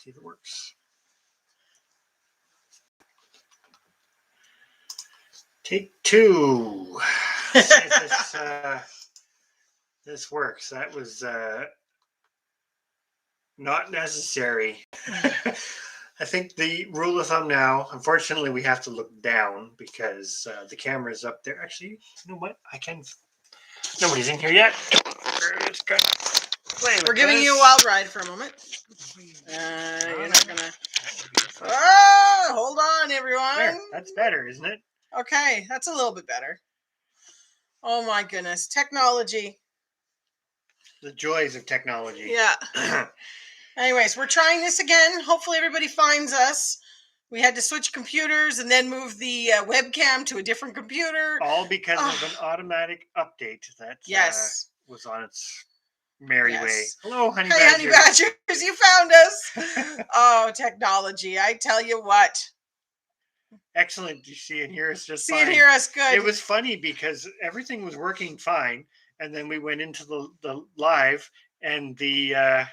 See if it works. Take two. See if this works. That was not necessary. I think the rule of thumb now, unfortunately, we have to look down because the camera is up there. Actually, you know what? I can. Nobody's in here yet. We're giving you a wild ride for a moment. You're not gonna. Oh, hold on, everyone. There, that's better, isn't it? Okay, that's a little bit better. Oh my goodness, technology. The joys of technology. Yeah. Anyways, we're trying this again. Hopefully everybody finds us. We had to switch computers and then move the webcam to a different computer. All because of an automatic update that was on its merry way. Hello, Honey Badgers. Hey, Honey Badgers, you found us. Oh, technology. I tell you what. Excellent. You see and hear us just fine. See and hear us good. It was funny because everything was working fine. And then we went into the live and the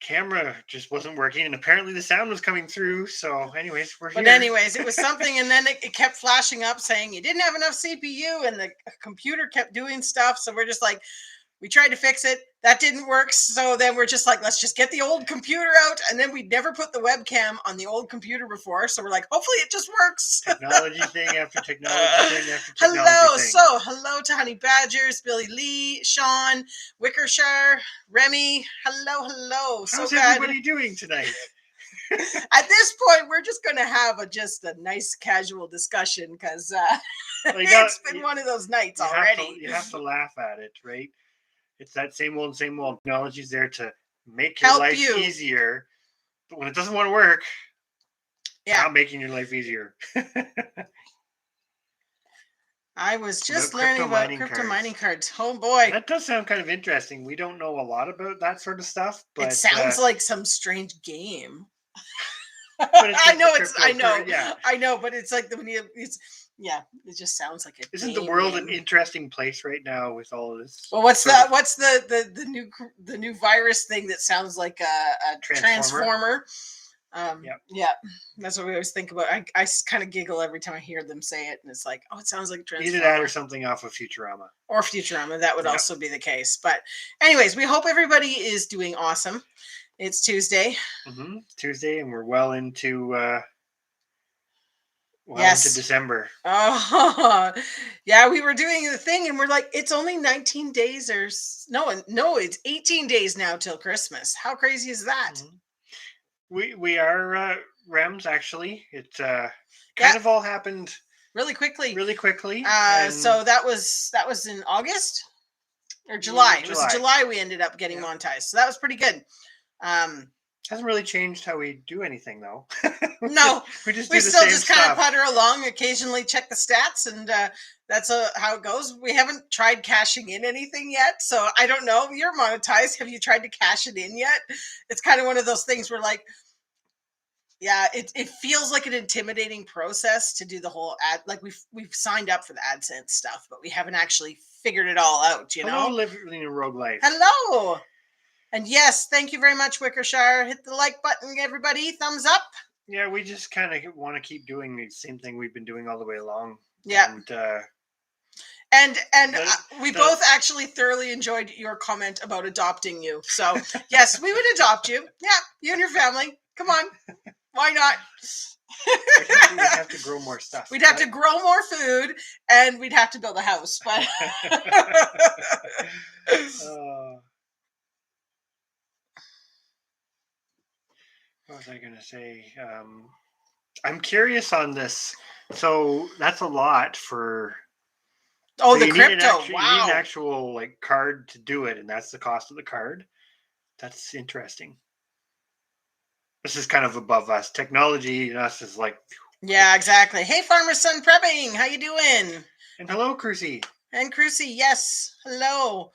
camera just wasn't working. And apparently the sound was coming through. So anyways, we're here. But anyways, it was something. And then it kept flashing up saying you didn't have enough CPU and the computer kept doing stuff. So we're just like, we tried to fix it. That didn't work. So then we're just like, let's just get the old computer out. And then we never put the webcam on the old computer before. So we're like, hopefully it just works. Technology thing after technology thing after technology thing. Hello to Honey Badgers, Billy Lee, Sean, Wickershire, Remy. Hello. How's everybody doing tonight? At this point, we're just going to have just a nice casual discussion because it's been one of those nights already. You have to laugh at it, right? It's that same old. Technology's there to make your life easier. But when it doesn't want to work, it's not making your life easier. I was just learning about crypto mining cards. Oh, boy. That does sound kind of interesting. We don't know a lot about that sort of stuff. But it sounds like some strange game. I know, but it's like it just sounds like it. Isn't the world an interesting place right now with all of this? Well, what's the new virus thing that sounds like a transformer? Yeah, that's what we always think about. I kind of giggle every time I hear them say it, and it's like, oh, it sounds like a transformer. Either that or something off of Futurama. That would also be the case. But anyways, we hope everybody is doing awesome. It's Tuesday. Tuesday, and we're well into into December. Oh, yeah. We were doing the thing, and we're like, it's only 19 days or no, it's 18 days now till Christmas. How crazy is that? We are Rems actually. It kind of all happened really quickly. So that was in August or July. It was July we ended up getting monetized. So that was pretty good. Hasn't really changed how we do anything though. No, we still just kind of putter along, occasionally check the stats, and that's how it goes. We haven't tried cashing in anything yet, so I don't know. You're monetized. Have you tried to cash it in yet? It's kind of one of those things where like, it feels like an intimidating process to do the whole ad. Like we've signed up for the AdSense stuff, but we haven't actually figured it all out. Hello, living a rogue life. Hello. And yes, thank you very much, Wickershire. Hit the like button, everybody. Thumbs up. Yeah, we just kind of want to keep doing the same thing we've been doing all the way along. Yeah. And we both actually thoroughly enjoyed your comment about adopting you. So, yes, we would adopt you. Yeah, you and your family. Come on. Why not? We'd have to grow more stuff. We'd have to grow more food, and we'd have to build a house. But what was I going to say? I'm curious on this. So that's a lot for. Oh, the crypto! Wow, you need an actual like card to do it, and that's the cost of the card. That's interesting. This is kind of above us. Technology, and us is like. Yeah, exactly. Hey, Farmer Son Prepping, how you doing? And hello, Crucy. And Crucy, yes, hello.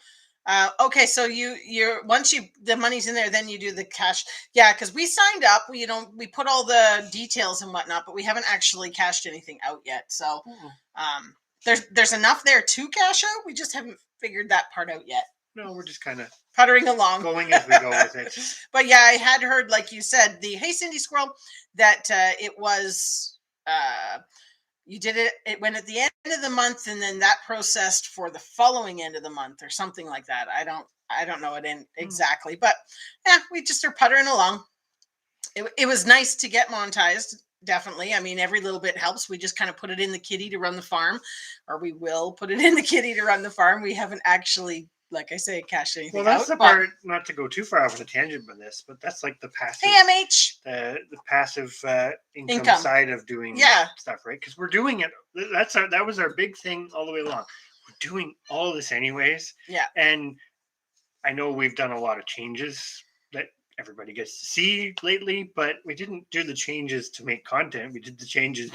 Okay, so you're once the money's in there, then you do the cash. Yeah, because we signed up. We put all the details and whatnot, but we haven't actually cashed anything out yet. So there's enough there to cash out. We just haven't figured that part out yet. No, we're just kind of puttering along. Going as we go with it. But yeah, I had heard, like you said, the Hey Cindy Squirrel, that it was you did it. It went at the end of the month, and then that processed for the following end of the month, or something like that. I don't know it in exactly, but yeah, we just are puttering along. It was nice to get monetized. Definitely. I mean, every little bit helps. We just kind of put it in the kitty to run the farm, or we will put it in the kitty to run the farm. We haven't actually, like I say, cashed anything out. Well, that's the part, not to go too far off the tangent with this, but that's like the passive, AMH, the passive income side of doing stuff, right? Because we're doing it. That was our big thing all the way along. We're doing all of this anyways. Yeah. And I know we've done a lot of changes that everybody gets to see lately, but we didn't do the changes to make content. We did the changes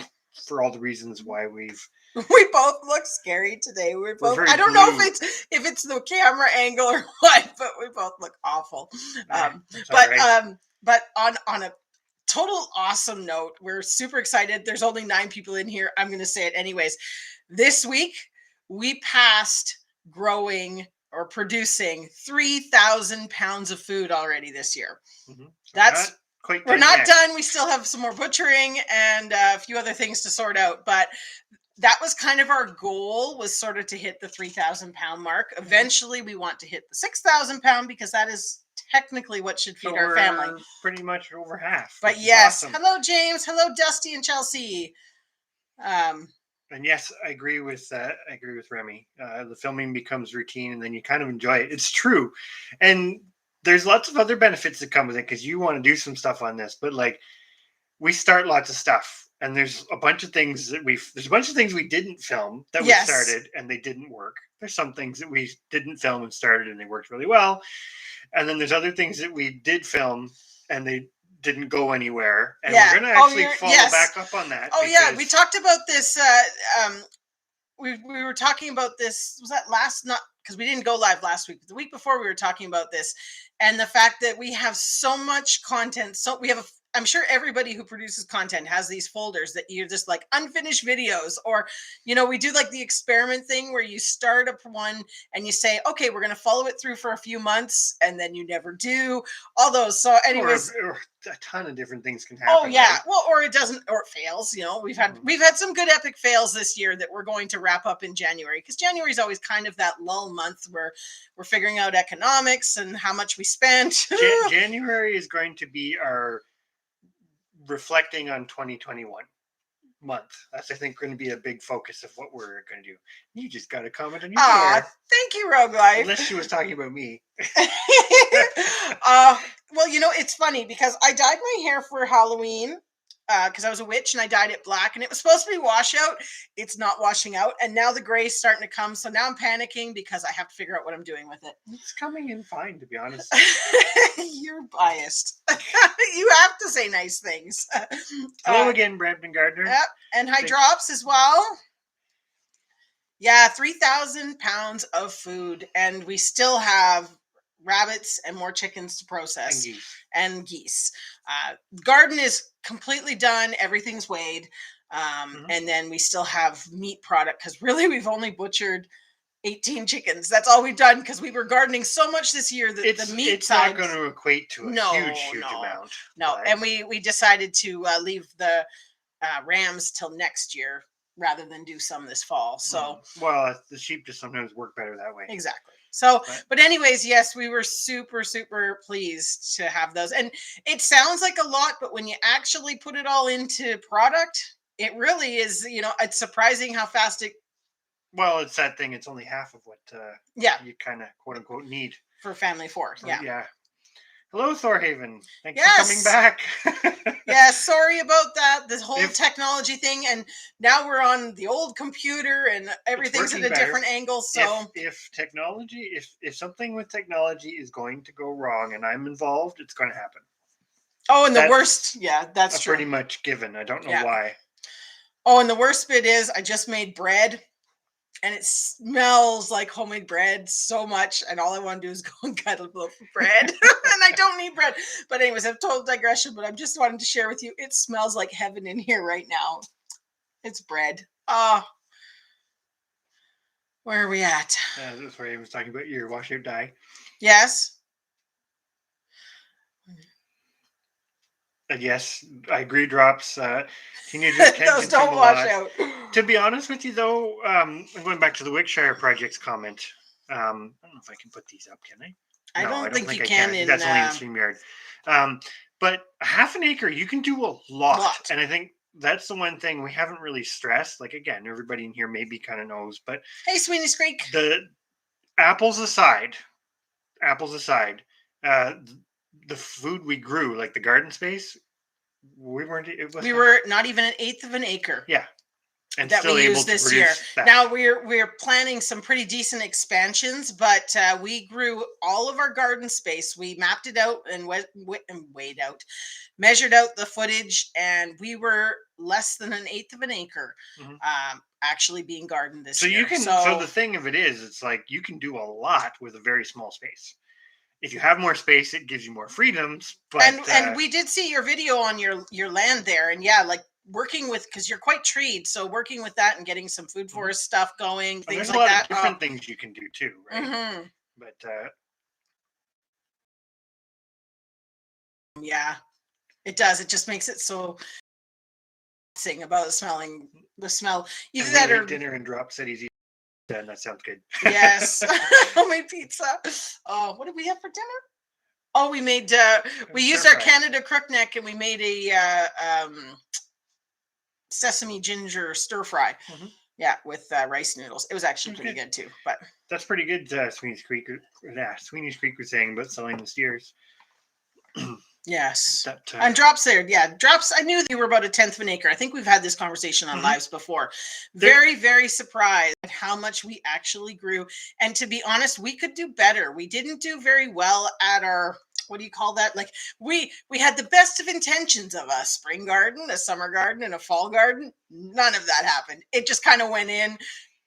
for all the reasons why we both look scary today. We're both. I don't know if it's the camera angle or what, but we both look awful. But on a total awesome note, we're super excited. There's only 9 people in here. I'm going to say it anyways. This week we passed growing or producing 3,000 pounds of food already this year. Mm-hmm. That's we're not done. We still have some more butchering and a few other things to sort out, but that was kind of our goal, was sort of to hit the 3,000 pound mark. Eventually we want to hit the 6,000 pound, because that is technically what should feed our family. Pretty much over half. But yes, awesome. Hello James, hello Dusty and Chelsea. And yes, I agree with Remy. The filming becomes routine, and then you kind of enjoy it. It's true, and there's lots of other benefits that come with it, because you want to do some stuff on this. But like, we start lots of stuff, and there's a bunch of things we didn't film that we started and they didn't work. There's some things that we didn't film and started and they worked really well, and then there's other things that we did film and they didn't go anywhere, and we're going to actually follow back up on that. Oh yeah, we talked about this. We were talking about this. Was that not because we didn't go live last week? But the week before, we were talking about this, and the fact that we have so much content. So we have I'm sure everybody who produces content has these folders that you're just like unfinished videos, or, we do like the experiment thing where you start up one and you say, okay, we're going to follow it through for a few months, and then you never do all those. So anyways, or a ton of different things can happen. Oh yeah. Right? Well, or it doesn't, or it fails. We've had some good epic fails this year that we're going to wrap up in January, because January is always kind of that lull month where we're figuring out economics and how much we spent. January is going to be our reflecting on 2021 month. That's, I think, going to be a big focus of what we're going to do. You just got a comment on your hair. Thank you, Rogue Life. Unless she was talking about me. Well, it's funny because I dyed my hair for Halloween because I was a witch, and I dyed it black, and it was supposed to be washout. It's not washing out, and now the gray's starting to come. So now I'm panicking because I have to figure out what I'm doing with it. It's coming in fine, to be honest. You're biased. You have to say nice things. Hello again, Brampton Gardner. Yep, and Hydrops as well. Yeah, 3,000 pounds of food, and we still have rabbits and more chickens to process, and geese. Garden is completely done. Everything's weighed. And then we still have meat product, because really we've only butchered 18 chickens. That's all we've done, because we were gardening so much this year that the meat side, not going to equate to a huge amount. No, and we decided to leave the rams till next year rather than do some this fall. So the sheep just sometimes work better that way. Exactly. So, but anyways, yes, we were super, super pleased to have those. And it sounds like a lot, but when you actually put it all into product, it really is, it's surprising how fast it. Well, it's that thing. It's only half of what you kind of quote unquote need for family of 4. Yeah. Yeah. Hello, Thorhaven. Thanks for coming back. Yeah, sorry about that. This whole technology thing, and now we're on the old computer, and everything's at a different angle. So, if technology, if something with technology is going to go wrong, and I'm involved, it's going to happen. Oh, and the worst, that's true. Pretty much given. I don't know why. Oh, and the worst bit is, I just made bread. And it smells like homemade bread so much. And all I want to do is go and cut a loaf of bread. And I don't need bread. But anyways, I've total digression, but I'm just wanting to share with you. It smells like heaven in here right now. It's bread. Where are we at? That's where I was talking about your washout dye. Yes. And yes, I agree. Drops. Teenagers can Those consume don't a wash lot. out. To be honest with you, though, I'm going back to the Wickshire Project's comment. I don't know if I can put these up, can I? I No, I don't don't think think you I can. can I think in that's only in StreamYard. Um, but half an acre, you can do a lot. lot. And I think that's the one thing we haven't really stressed. Like, again, everybody in here maybe kind of knows, but Hey, Sweeney's Creek. the apples aside, apples aside, uh, the food we grew, like the garden space, we weren't, it was We were not even an eighth of an acre. yeah, and That still we able used to this year. produce that. Now we're planning some pretty decent expansions, but we grew all of our garden space. We mapped it out and weighed out, measured out the footage, and we were less than an eighth of an acre actually being gardened this So year. you can. So the thing of it is, it's like you can do a lot with a very small space. If you have more space, it gives you more freedoms. But and we did see your video on your land there, and yeah, like working with, because you're quite treed, so working with that and getting some food forest stuff going, things there's like a lot that. of different things you can do too, right? Mm-hmm. But Yeah, it does. It just makes it so thing about smelling the smell. Either that or dinner and drop cities. Yeah, that sounds good. yes, homemade pizza. Oh, what did we have for dinner? Oh, we made we used our Canada crookneck and we made a sesame ginger stir fry. Mm-hmm. Yeah, with rice noodles. It was actually pretty good too. But that's pretty good. Sweeney's Creek. Sweeney's Creek was saying about selling the steers. Yes. And drops there. Yeah. Drops. I knew they were about a tenth of an acre. I think we've had this conversation on lives before. Very, very surprised at how much we actually grew. And to be honest, we could do better. We didn't do very well at our, what do you call that? Like we had the best of intentions of a spring garden, a summer garden, and a fall garden. None of that happened. It just kind of went in.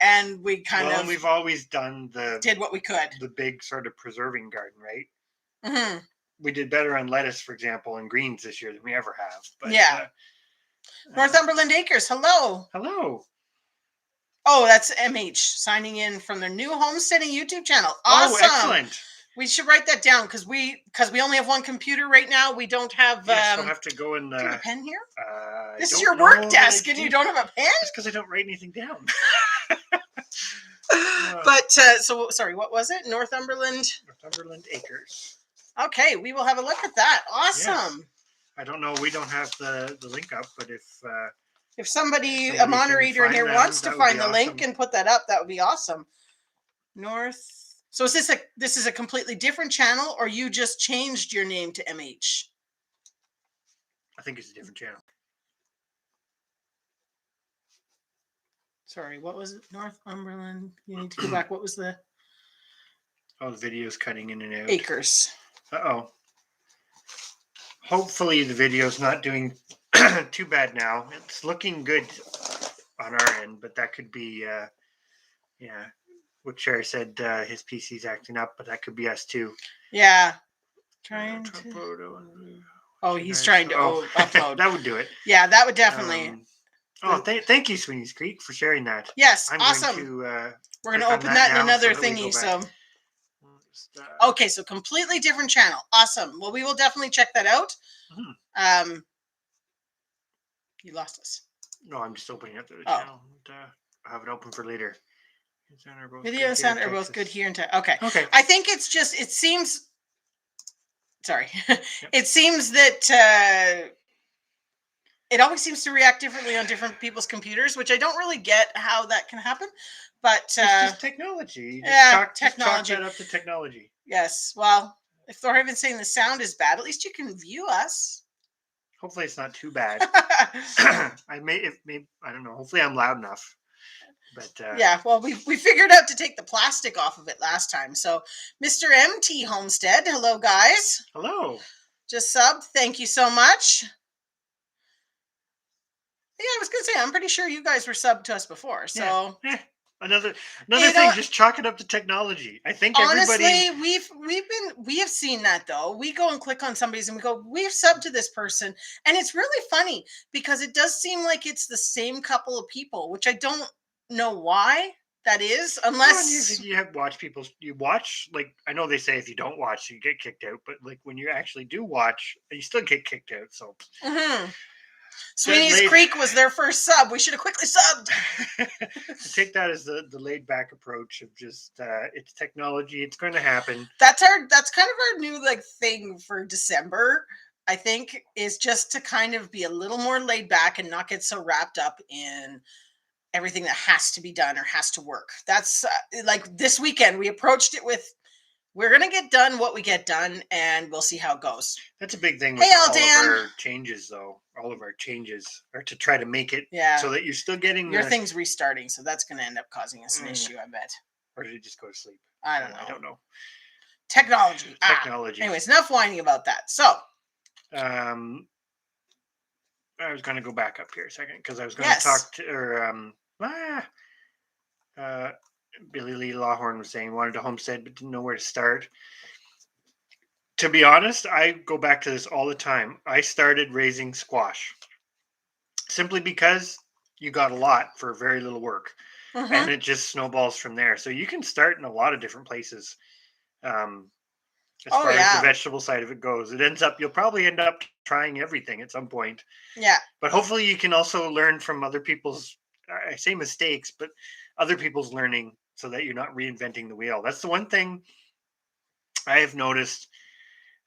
And we and we've always done did what we could. The big sort of preserving garden, right? Mm-hmm. We did better on lettuce, for example, and greens this year than we ever have. But, yeah. Northumberland Acres. Hello. Hello. Oh, that's MH signing in from their new homesteading YouTube channel. Awesome. Oh, excellent. We should write that down because we only have one computer right now. We don't have. Yes, we'll have to go and. Do you have a pen here? This is your work desk, and you don't have a pen. It's because I don't write anything down. But so sorry, what was it? Northumberland Acres. Okay, we will have a look at that. Awesome. Yes. I don't know. We don't have the link up, but if somebody a moderator in here wants to find the link and put that up, that would be awesome. North. So is this is a completely different channel, or you just changed your name to MH? I think it's a different channel. Sorry, what was it? Northumberland. You need to go back. What was the? Oh, the video's cutting in and out. Acres. Uh-oh. Hopefully the video's not doing too bad now. It's looking good on our end, but that could be, yeah. What Sherry said, his PC's acting up, but that could be us too. Yeah. Trying to... Oh, he's trying to upload. That would do it. Yeah, that would definitely... Thank you, Sweeney's Creek, for sharing that. Yes, awesome. We're going to open that in another thingy, so... Okay, so completely different channel. Awesome. Well, we will definitely check that out. Mm-hmm. You lost us. No, I'm just opening up the channel. I'll have it open for later. Video and sound are both good here in Texas. Okay. Okay. I think it's just, it seems, sorry. It seems that it always seems to react differently on different people's computers, which I don't really get how that can happen. But it's just technology. Technology. Just chalk that up to technology. Yes. Well, if they're even saying the sound is bad, at least you can view us. Hopefully it's not too bad. I don't know. Hopefully I'm loud enough. But yeah, well, we figured out to take the plastic off of it last time. So, Mr. MT Homestead, hello guys. Hello. Just subbed. Thank you so much. Yeah, I was gonna say I'm pretty sure you guys were subbed to us before. So another thing, just chalk it up to technology. I think honestly, everybody... we have seen that though. We go and click on somebody's and we go, we've subbed to this person, and it's really funny because it does seem like it's the same couple of people, which I don't know why. that is, Well, unless you have watch people. You watch, like, I know they say if you don't watch, you get kicked out. But like when you actually do watch, you still get kicked out. So Mhm. that Sweeney's laid, Creek was their first sub. We should have quickly subbed. I take that as the laid back approach of just it's technology. It's going to happen. That's kind of our new like thing for December. I think is just to kind of be a little more laid back and not get so wrapped up in everything that has to be done or has to work. That's like this weekend we approached it with we're going to get done what we get done and we'll see how it goes. That's a big thing Hey, with all of Aldan. our changes, though. All of our changes are to try to make it so that you're still getting your thing's restarting, so that's going to end up causing us an issue, I bet. Or did it just go to sleep? I don't know. I don't know. Technology. Anyways, enough whining about that. So, I was going to go back up here a second because I was going to talk to, Billy Lee Lawhorn was saying wanted to homestead but didn't know where to start. To be honest, I go back to this all the time. I started raising squash simply because you got a lot for very little work, and it just snowballs from there. So you can start in a lot of different places. As far as the vegetable side of it goes, you'll probably end up trying everything at some point. Yeah. But hopefully you can also learn from other people's, I say mistakes, but other people's learning so that you're not reinventing the wheel. That's the one thing I have noticed.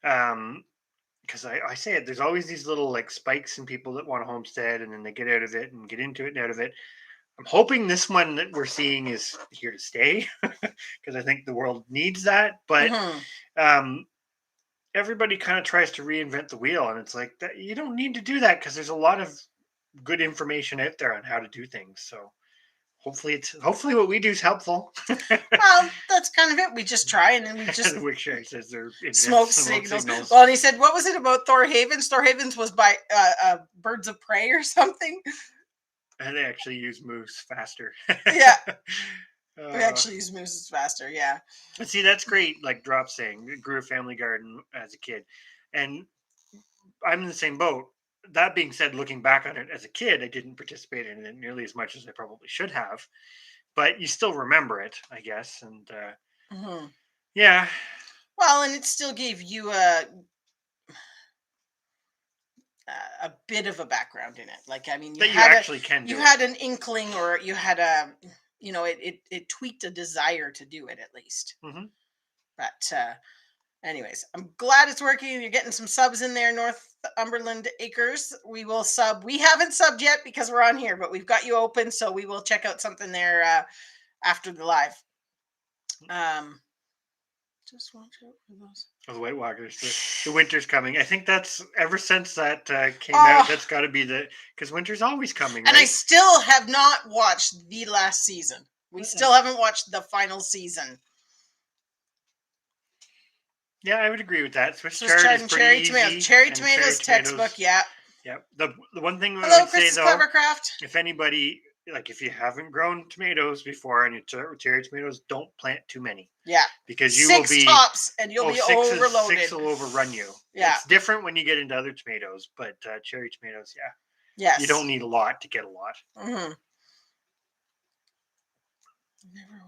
Because I say it, there's always these little like spikes in people that want to homestead and then they get out of it and get into it and out of it. I'm hoping this one that we're seeing is here to stay because I think the world needs that. But everybody kind of tries to reinvent the wheel, and it's like that you don't need to do that because there's a lot of good information out there on how to do things. So hopefully what we do is helpful. Well, that's kind of it. We just try and then we just Wikshare says they're smoke signals. Well, and he said, what was it about Thor Havens? Thor Havens was by Birds of Prey or something. And they actually use moose faster. Yeah. We actually use mooses faster, yeah. See, that's great, like Drop saying. Grew a family garden as a kid. And I'm in the same boat. That being said, looking back on it as a kid, I didn't participate in it nearly as much as I probably should have. But you still remember it, I guess. And yeah. Well, and it still gave you a bit of a background in it. Like, I mean, you had an inkling, or you had it tweaked a desire to do it at least. But anyways, I'm glad it's working. You're getting some subs in there, Northumberland Acres. We will sub. We haven't subbed yet because we're on here, but we've got you open, so we will check out something there after the live. Just watch out for those. Oh, the White Walkers. The winter's coming. I think that's ever since that came out. That's got to be because winter's always coming. Right? And I still have not watched the last season. We still haven't watched the final season. Yeah, I would agree with that. Swiss chard and cherry tomatoes. Cherry tomatoes textbook. Yeah. Yeah. The one thing I would say though, Hickorycroft. If anybody, like if you haven't grown tomatoes before and you start with cherry tomatoes, don't plant too many. Yeah. Because you will be tops and you'll be overloaded. 6 will overrun you. Yeah. It's different when you get into other tomatoes, but cherry tomatoes, yeah. Yes. You don't need a lot to get a lot. Never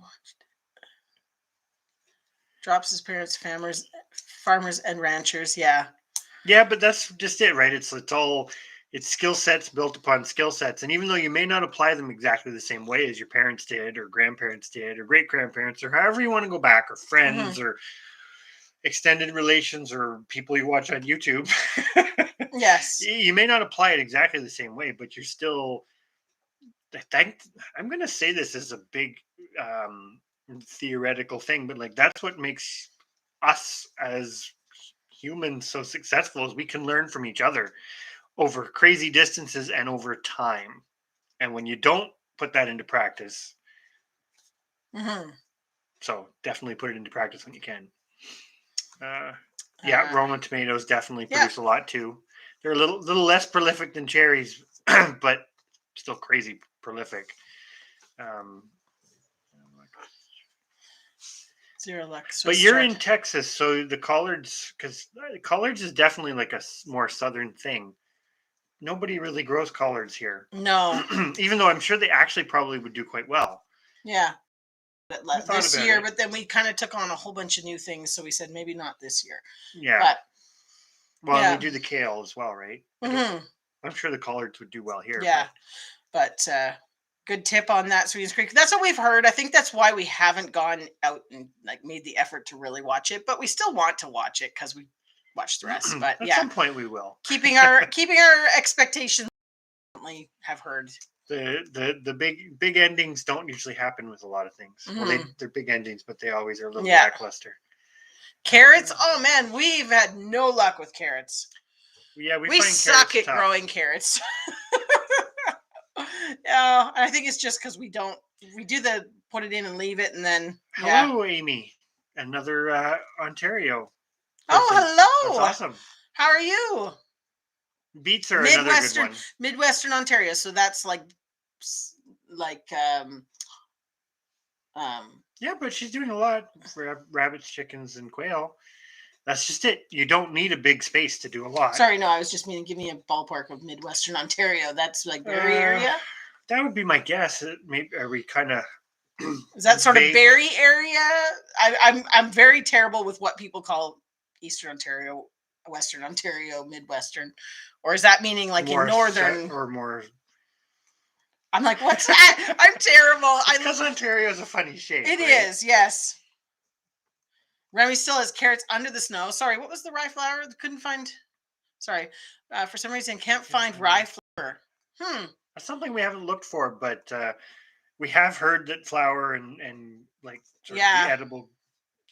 watched it. Drops his parents, farmers and ranchers. Yeah. Yeah, but that's just it, right? It's skill sets built upon skill sets. And even though you may not apply them exactly the same way as your parents did or grandparents did or great grandparents or however you want to go back, or friends or extended relations or people you watch on YouTube. Yes. You may not apply it exactly the same way, but you're still, I'm going to say this is a big theoretical thing, but like that's what makes us as humans so successful is we can learn from each other over crazy distances and over time. And when you don't put that into practice, so definitely put it into practice when you can. Roma tomatoes definitely produce a lot too. They're a little less prolific than cherries, but still crazy prolific. Zero luck. But you're in Texas, so the collards, because collards is definitely like a more southern thing. Nobody really grows collards here. No. Even though I'm sure they actually probably would do quite well. Yeah. I thought this about year, it. but then we kind of took on a whole bunch of new things, so we said maybe not this year. Yeah. But Well, and yeah, we do the kale as well, right? hmm I'm sure the collards would do well here. yeah. But good tip on that, Sweetens Creek. That's what we've heard. I think that's why we haven't gone out and like made the effort to really watch it, but we still want to watch it because we watched the rest. But At yeah, some point we will. keeping our expectations. Have heard. The big endings don't usually happen with a lot of things. Well, they're big endings, but they always are a little lackluster. Carrots. Oh man, we've had no luck with carrots. Yeah, we We find suck carrots at tough. growing carrots. Yeah, I think it's just because we do the put it in and leave it, and then Hello, Amy, another Ontario person. Oh, hello. That's awesome. How are you? Beets are another good one. Midwestern Ontario, so that's like yeah, but she's doing a lot for rabbits, chickens, and quail. That's just it. You don't need a big space to do a lot. Sorry, no, I was just meaning give me a ballpark of Midwestern Ontario. That's like berry area. That would be my guess. Maybe are we kind of is that sort of berry area? I'm very terrible with what people call Eastern Ontario, Western Ontario, Midwestern, or is that meaning like more in northern or more? I'm like, what's that? I'm terrible. Because Ontario is a funny shape. It is, yes. Remy still has carrots under the snow. Sorry, what was the rye flour? Couldn't find. Sorry, for some reason can't find rye flour. That's something we haven't looked for, but we have heard that flour and like sort of the edible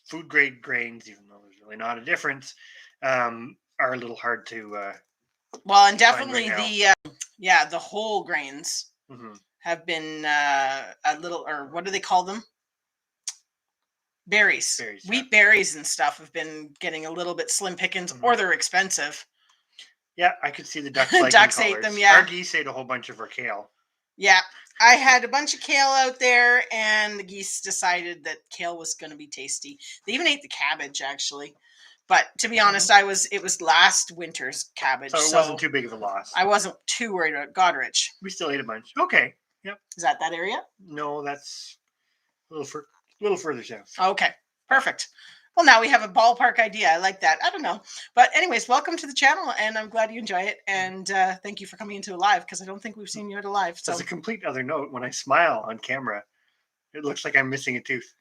food grade grains, even though there's really not a difference, are a little hard to. Well, and definitely the whole grains have been a little, or what do they call them? Berries. Wheat berries and stuff have been getting a little bit slim pickings, or they're expensive. Yeah, I could see the ducks liking ducks colors. ate them. Yeah, our geese ate a whole bunch of our kale. Yeah, I had a bunch of kale out there, and the geese decided that kale was going to be tasty. They even ate the cabbage, actually. But to be honest, it was last winter's cabbage, so it wasn't too big of a loss. I wasn't too worried about Godrich. We still ate a bunch. Okay. Yep. Is that area? No, that's a little further south. Okay, perfect. Well, now we have a ballpark idea. I like that. I don't know. But anyways, welcome to the channel, and I'm glad you enjoy it. And thank you for coming into a live, because I don't think we've seen you at a live. So. As a complete other note, when I smile on camera, it looks like I'm missing a tooth.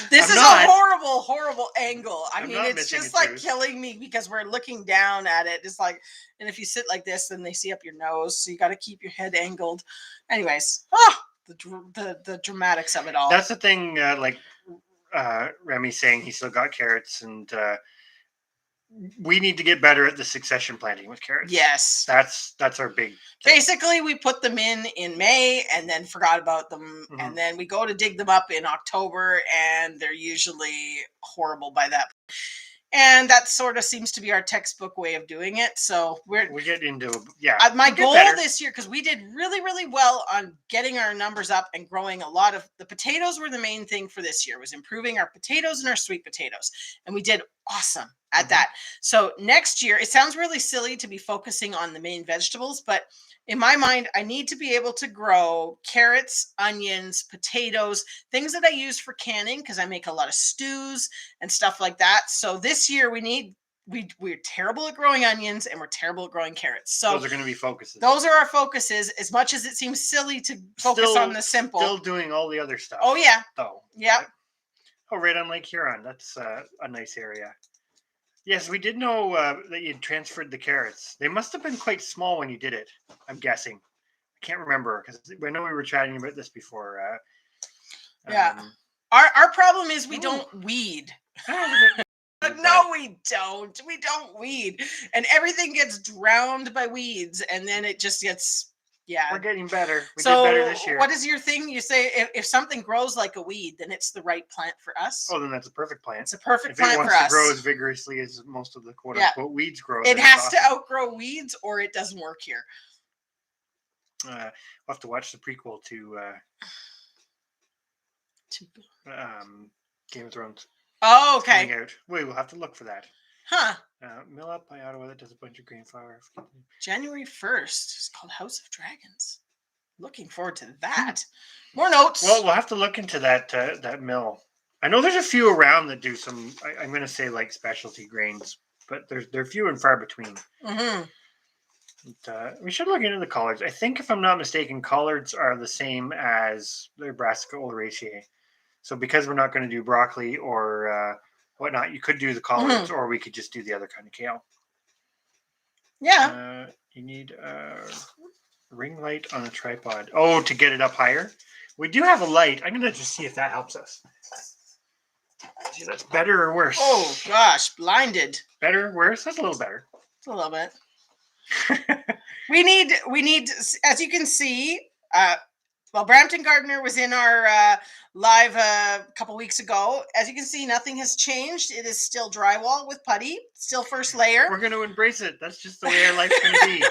This is a horrible, horrible angle. I mean, it's just like killing me because we're looking down at it. It's like, and if you sit like this, then they see up your nose. So you got to keep your head angled. Anyways, the dramatics of it all. That's the thing, Remy's saying he still got carrots, and we need to get better at the succession planting with carrots. Yes. That's our big thing. Basically, we put them in May and then forgot about them. And then we go to dig them up in October, and they're usually horrible by that point. And that sort of seems to be our textbook way of doing it. So we get into, my goal this year, because we did really, really well on getting our numbers up and growing a lot of the potatoes were the main thing for this year, was improving our potatoes and our sweet potatoes. And we did awesome at that. So next year, it sounds really silly to be focusing on the main vegetables, but in my mind, I need to be able to grow carrots, onions, potatoes, things that I use for canning, because I make a lot of stews and stuff like that. So this year we're terrible at growing onions, and we're terrible at growing carrots. So those are going to be focuses. Those are our focuses, as much as it seems silly to focus on the simple. Still doing all the other stuff. Oh, yeah. Though. Yeah. Oh, right on Lake Huron. That's a nice area. Yes, we did know that you'd transferred the carrots. They must have been quite small when you did it, I'm guessing. I can't remember, because I know we were chatting about this before. Our problem is we don't weed. No, we don't. We don't weed. And everything gets drowned by weeds, and then it just gets... Yeah, we're getting better. We did better this year. What is your thing? You say if something grows like a weed, then it's the right plant for us. Oh, then that's a perfect plant. It's a perfect plant for us. If it wants to grow as vigorously as most of the quote unquote weeds grow, it has to outgrow weeds, or it doesn't work here. We'll have to watch the prequel to Game of Thrones. Oh, okay. We'll have to look for that. Huh. Mill Up by Ottawa that does a bunch of green flour. January 1st. It's called House of Dragons. Looking forward to that. More notes. Well, we'll have to look into that mill. I know there's a few around that do some. I'm going to say like specialty grains, but they're few and far between. Mm-hmm. We should look into the collards. I think, if I'm not mistaken, collards are the same as the Brassica oleracea. So because we're not going to do broccoli or whatnot, you could do the collards, or we could just do the other kind of kale. Yeah. You need a ring light on a tripod. Oh, to get it up higher? We do have a light. I'm going to just see if that helps us. See, that's better or worse? Oh, gosh. Blinded. Better or worse? That's a little better. It's a little bit. We need, as you can see, well, Brampton Gardner was in our live a couple weeks ago. As you can see, nothing has changed. It is still drywall with putty, still first layer. We're going to embrace it. That's just the way our life's going to be.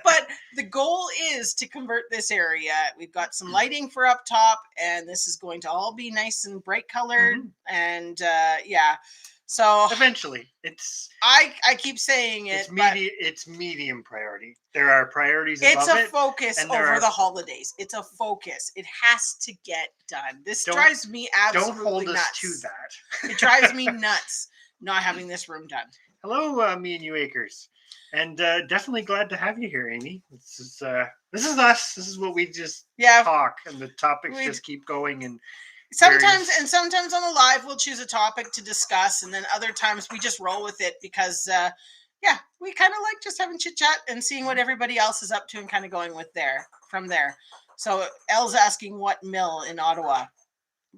But the goal is to convert this area. We've got some lighting for up top, and this is going to all be nice and bright colored. And yeah. So eventually, I keep saying it. It's medium priority. There are priorities above it. It's a focus over the holidays. It's a focus. It has to get done. This drives me absolutely nuts. Don't hold us to that. It drives me nuts not having this room done. Hello, me and you acres, and definitely glad to have you here, Amy. This is us. This is what we just talk, and the topics just keep going and. Sometimes on the live we'll choose a topic to discuss, and then other times we just roll with it because we kind of like just having chit chat and seeing what everybody else is up to and kind of going from there. So Elle's asking what mill in Ottawa.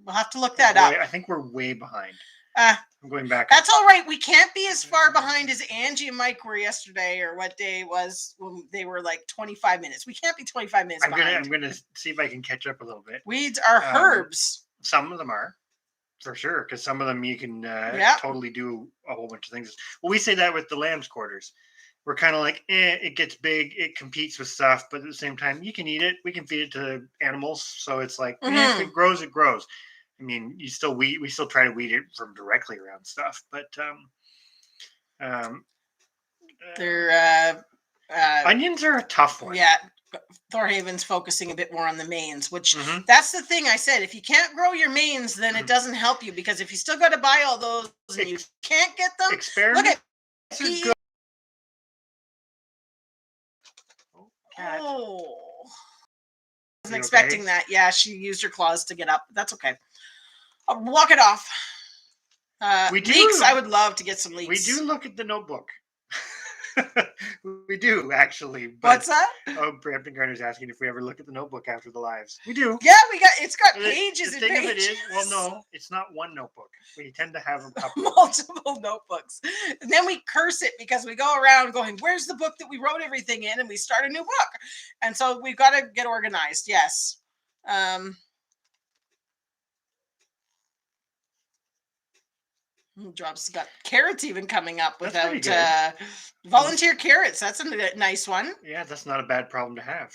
We'll have to look that up. I think we're way behind. I'm going back. That's all right. We can't be as far behind as Angie and Mike were yesterday, or what day it was when they were like 25 minutes. We can't be 25 minutes behind. I'm gonna see if I can catch up a little bit. Weeds are herbs. Some of them are, for sure, because some of them you can totally do a whole bunch of things. Well, we say that with the lamb's quarters. We're kind of like, it gets big, it competes with stuff, but at the same time, you can eat it. We can feed it to animals, so it's like, if it grows, it grows. I mean, we still try to weed it from directly around stuff, but they're onions are a tough one. Yeah. Thorhaven's focusing a bit more on the mains, which that's the thing I said. If you can't grow your mains, then it doesn't help you, because if you still got to buy all those and you can't get them, experiment. Look at wasn't expecting that. Yeah, she used her claws to get up. That's okay. I'll walk it off. Leeks. I would love to get some leeks. We do look at the notebook. We do, actually. But, what's that? Oh, Brampton Gardner's asking if we ever look at the notebook after the lives. We do. Yeah, it's got pages and pages. The thing of it is, well, no, it's not one notebook. We tend to have a couple. Multiple notebooks. And then we curse it because we go around going, where's the book that we wrote everything in? And we start a new book. And so we've got to get organized. Yes. Drops got carrots even coming up without volunteer carrots. That's a nice one. Yeah, that's not a bad problem to have.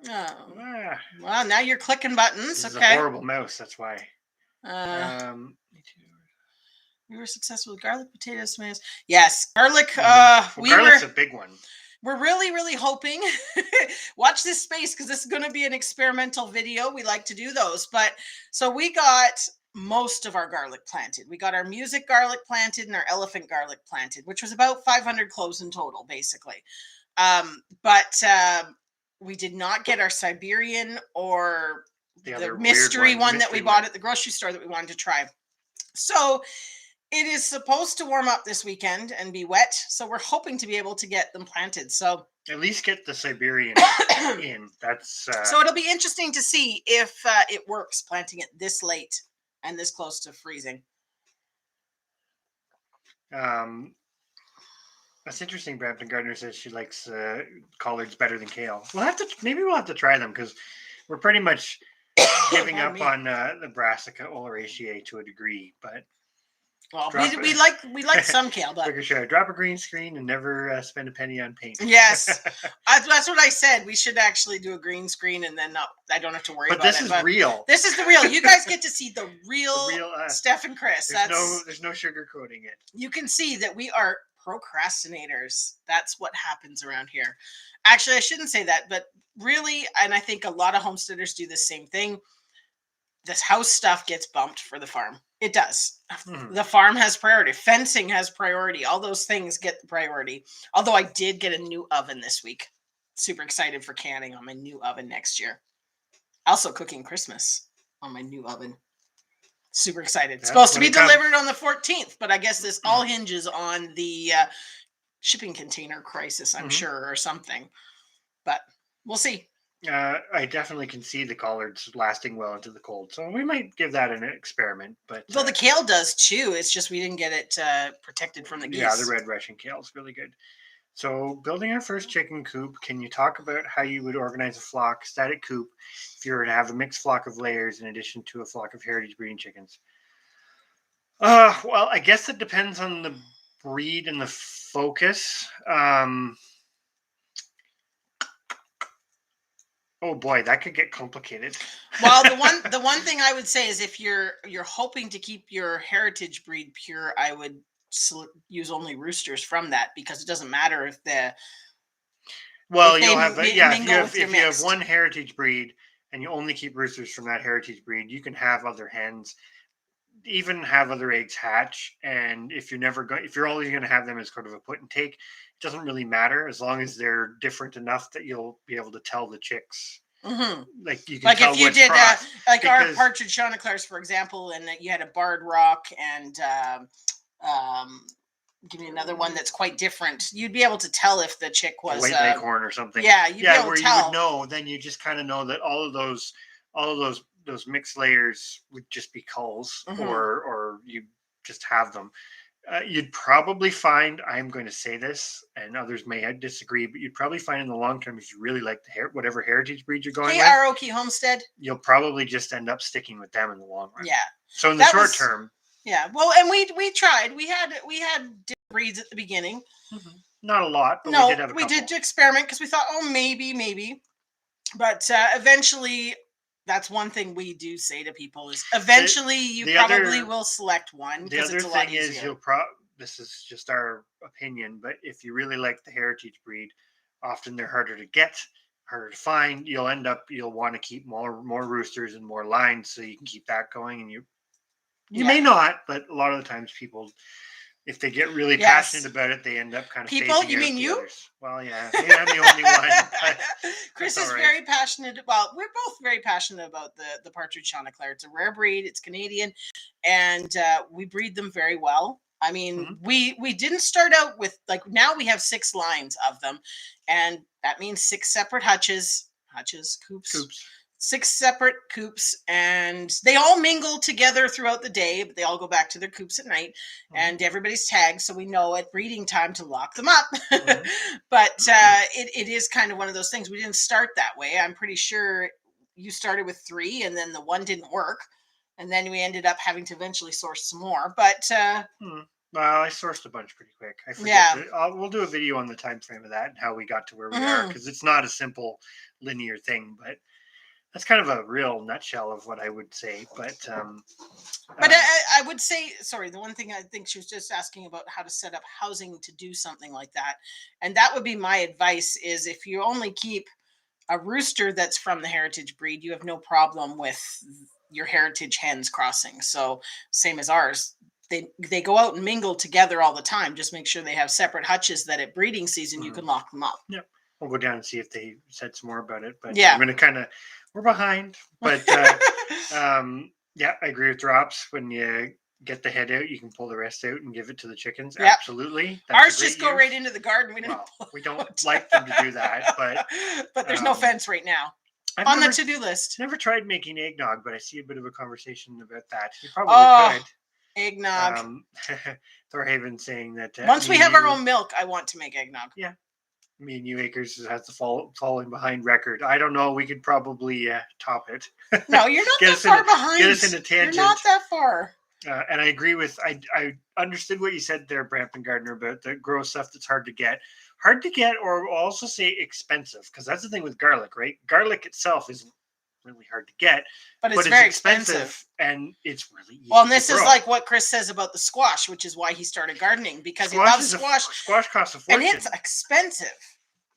Oh, well, now you're clicking buttons. This is a horrible mouse. That's why. We were successful with garlic, potatoes, tomatoes. Yes, garlic. Garlic's a big one. We're really, really hoping. Watch this space, because this is going to be an experimental video. We like to do those, but so we got most of our garlic planted. We got our music garlic planted and our elephant garlic planted, which was about 500 cloves in total, basically. But we did not get our Siberian or the mystery one that we bought at the grocery store that we wanted to try. So it is supposed to warm up this weekend and be wet. So we're hoping to be able to get them planted. So at least get the Siberian in. That's so it'll be interesting to see if it works planting it this late and this close to freezing. That's interesting. Brampton Gardner says she likes collards better than kale. We'll have to try them, because we're pretty much giving up on the Brassica oleracea to a degree. But well, we like some kale, but drop a green screen and never spend a penny on paint. Yes, that's what I said. We should actually do a green screen, and then I don't have to worry about it. But this is real. This is the real. You guys get to see the real Steph and Chris. There's no sugarcoating it. You can see that we are procrastinators. That's what happens around here. Actually, I shouldn't say that, but really, and I think a lot of homesteaders do the same thing. This house stuff gets bumped for the farm. It does. Mhm. The farm has priority. Fencing has priority. All those things get the priority. Although I did get a new oven this week. Super excited for canning on my new oven next year. Also cooking Christmas on my new oven. Super excited. It's supposed to be delivered on the 14th, but I guess this all hinges on the shipping container crisis, I'm sure, or something. But we'll see. I definitely can see the collards lasting well into the cold, so we might give that an experiment. But Well, the kale does too. It's just we didn't get it protected from the geese. yeah, the red Russian kale is really good. So, building our first chicken coop, can you talk about how you would organize a flock static coop if you were to have a mixed flock of layers in addition to a flock of heritage breeding chickens? Well, I guess it depends on the breed and the focus. Oh boy, that could get complicated. Well, the one thing I would say is if you're hoping to keep your heritage breed pure, I would use only roosters from that, because it doesn't matter if the Well, if you'll they have mingle with your if you have mixed. one heritage breed and you only keep roosters from that heritage breed, you can have other hens, even have other eggs hatch. And if you're always going to have them as sort of a put and take, it doesn't really matter as long as they're different enough that you'll be able to tell the chicks. Mm-hmm. Like you can Like tell if you what's did crossed, like our because partridge chanticleers, for example, and you had a barred rock and give me another one that's quite different, you'd be able to tell if the chick a was white leghorn or something. yeah, you'd be able Where to you would tell. know, then you just kind of know that all of those mixed layers would just be culls, or you just have them. You'd probably find, I'm going to say this, and others may disagree, but you'd probably find in the long term, if you really like whatever heritage breed you're going Hey, with, Aroki Homestead, you'll probably just end up sticking with them in the long run. yeah. So in the short term, yeah. Well, and we tried. We had different breeds at the beginning. not a lot, but No, we did have a couple. we did experiment because we thought, oh, maybe. But eventually, that's one thing we do say to people is eventually you probably will select one The because other it's a lot thing is easier. this is just our opinion, but if you really like the heritage breed, often they're harder to get, harder to find. You'll want to keep more roosters and more lines so you can keep that going. And you may not, but a lot of the times people, if they get really passionate about it, they end up kind of people. phasing You out mean the you? others. Well, yeah, maybe I'm the only one. But Chris is right. very passionate. Well, we're both very passionate about the partridge chanticleer. It's a rare breed. It's Canadian, and we breed them very well. I mean, we didn't start out with, like, now we have 6 lines of them, and that means 6 separate coops. 6 separate coops, and they all mingle together throughout the day, but they all go back to their coops at night, and everybody's tagged, so we know at breeding time to lock them up. But it is kind of one of those things. We didn't start that way. I'm pretty sure you started with 3, and then the one didn't work, and then we ended up having to eventually source some more. But well, I sourced a bunch pretty quick. I forget. We'll do a video on the time frame of that and how we got to where we are, because it's not a simple linear thing, but that's kind of a real nutshell of what I would say. But I would say, sorry, the one thing I think she was just asking about how to set up housing to do something like that, and that would be my advice, is if you only keep a rooster that's from the heritage breed, you have no problem with your heritage hens crossing. So same as ours, they go out and mingle together all the time. Just make sure they have separate hutches that at breeding season you can lock them up. Yeah, we'll go down and see if they said some more about it. But yeah, I'm going to we're behind. But yeah, I agree with drops. When you get the head out, you can pull the rest out and give it to the chickens. Yep. Absolutely. Ours just go right into the garden. We don't like them to do that, but there's no fence right now. On the to-do list. Never tried making eggnog, but I see a bit of a conversation about that. You probably could. Eggnog. Thorhaven saying that once we have our own milk, I want to make eggnog. Yeah. Me and you, Acres, has the falling behind record. I don't know. We could probably top it. No, you're not that far behind. Get us in a tangent. You're not that far. And I agree with. I understood what you said there, Brampton Gardner, about the gross stuff that's hard to get. Hard to get, or I'll also say expensive, because that's the thing with garlic, right? Garlic itself is really hard to get. But it's But very it's expensive. And it's really easy Well, and to this is grow. like what Chris says about the squash, which is why he started gardening, because he loves squash. Squash costs a And fortune. it's expensive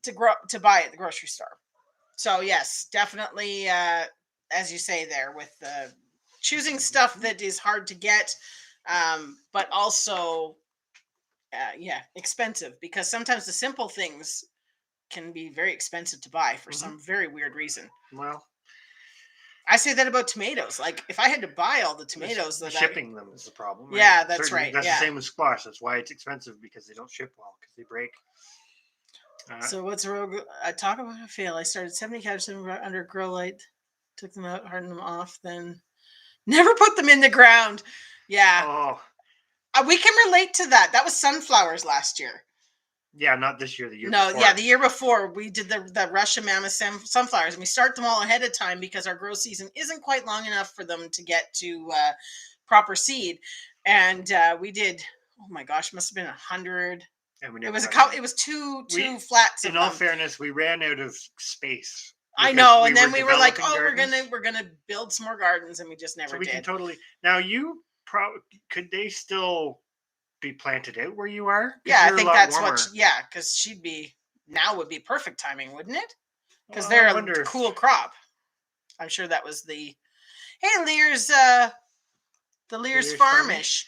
to buy at the grocery store. So yes, definitely, as you say there, with choosing stuff that is hard to get, but also, expensive, because sometimes the simple things can be very expensive to buy for some very weird reason. Well, I say that about tomatoes. Like if I had to buy all the tomatoes, shipping them is the problem. Right? Yeah, that's Certainly. right. That's Yeah. the same with squash. That's why it's expensive, because they don't ship well, because they break. So what's a real? I talk about a fail. I started 70 cabbages under grow light, took them out, hardened them off, then never put them in the ground. Yeah. Oh. We can relate to that. That was sunflowers last year. Yeah, not this year. The year No, before. yeah, the year before we did the Russian Mammoth sunflowers, and we start them all ahead of time because our grow season isn't quite long enough for them to get to proper seed. And we did. Oh my gosh, must have been 100. And we It never was got it was two flats. In all fairness, we ran out of space. I know, and then we were like, "Oh, we're gonna build some more gardens," and we just never so we did. Can totally. Now you could they still be planted out where you are? Yeah, I think that's warmer. Because would be perfect timing, wouldn't it? Because they're a cool crop. I'm sure that was the. Hey, Lear's the Lear's Farmish.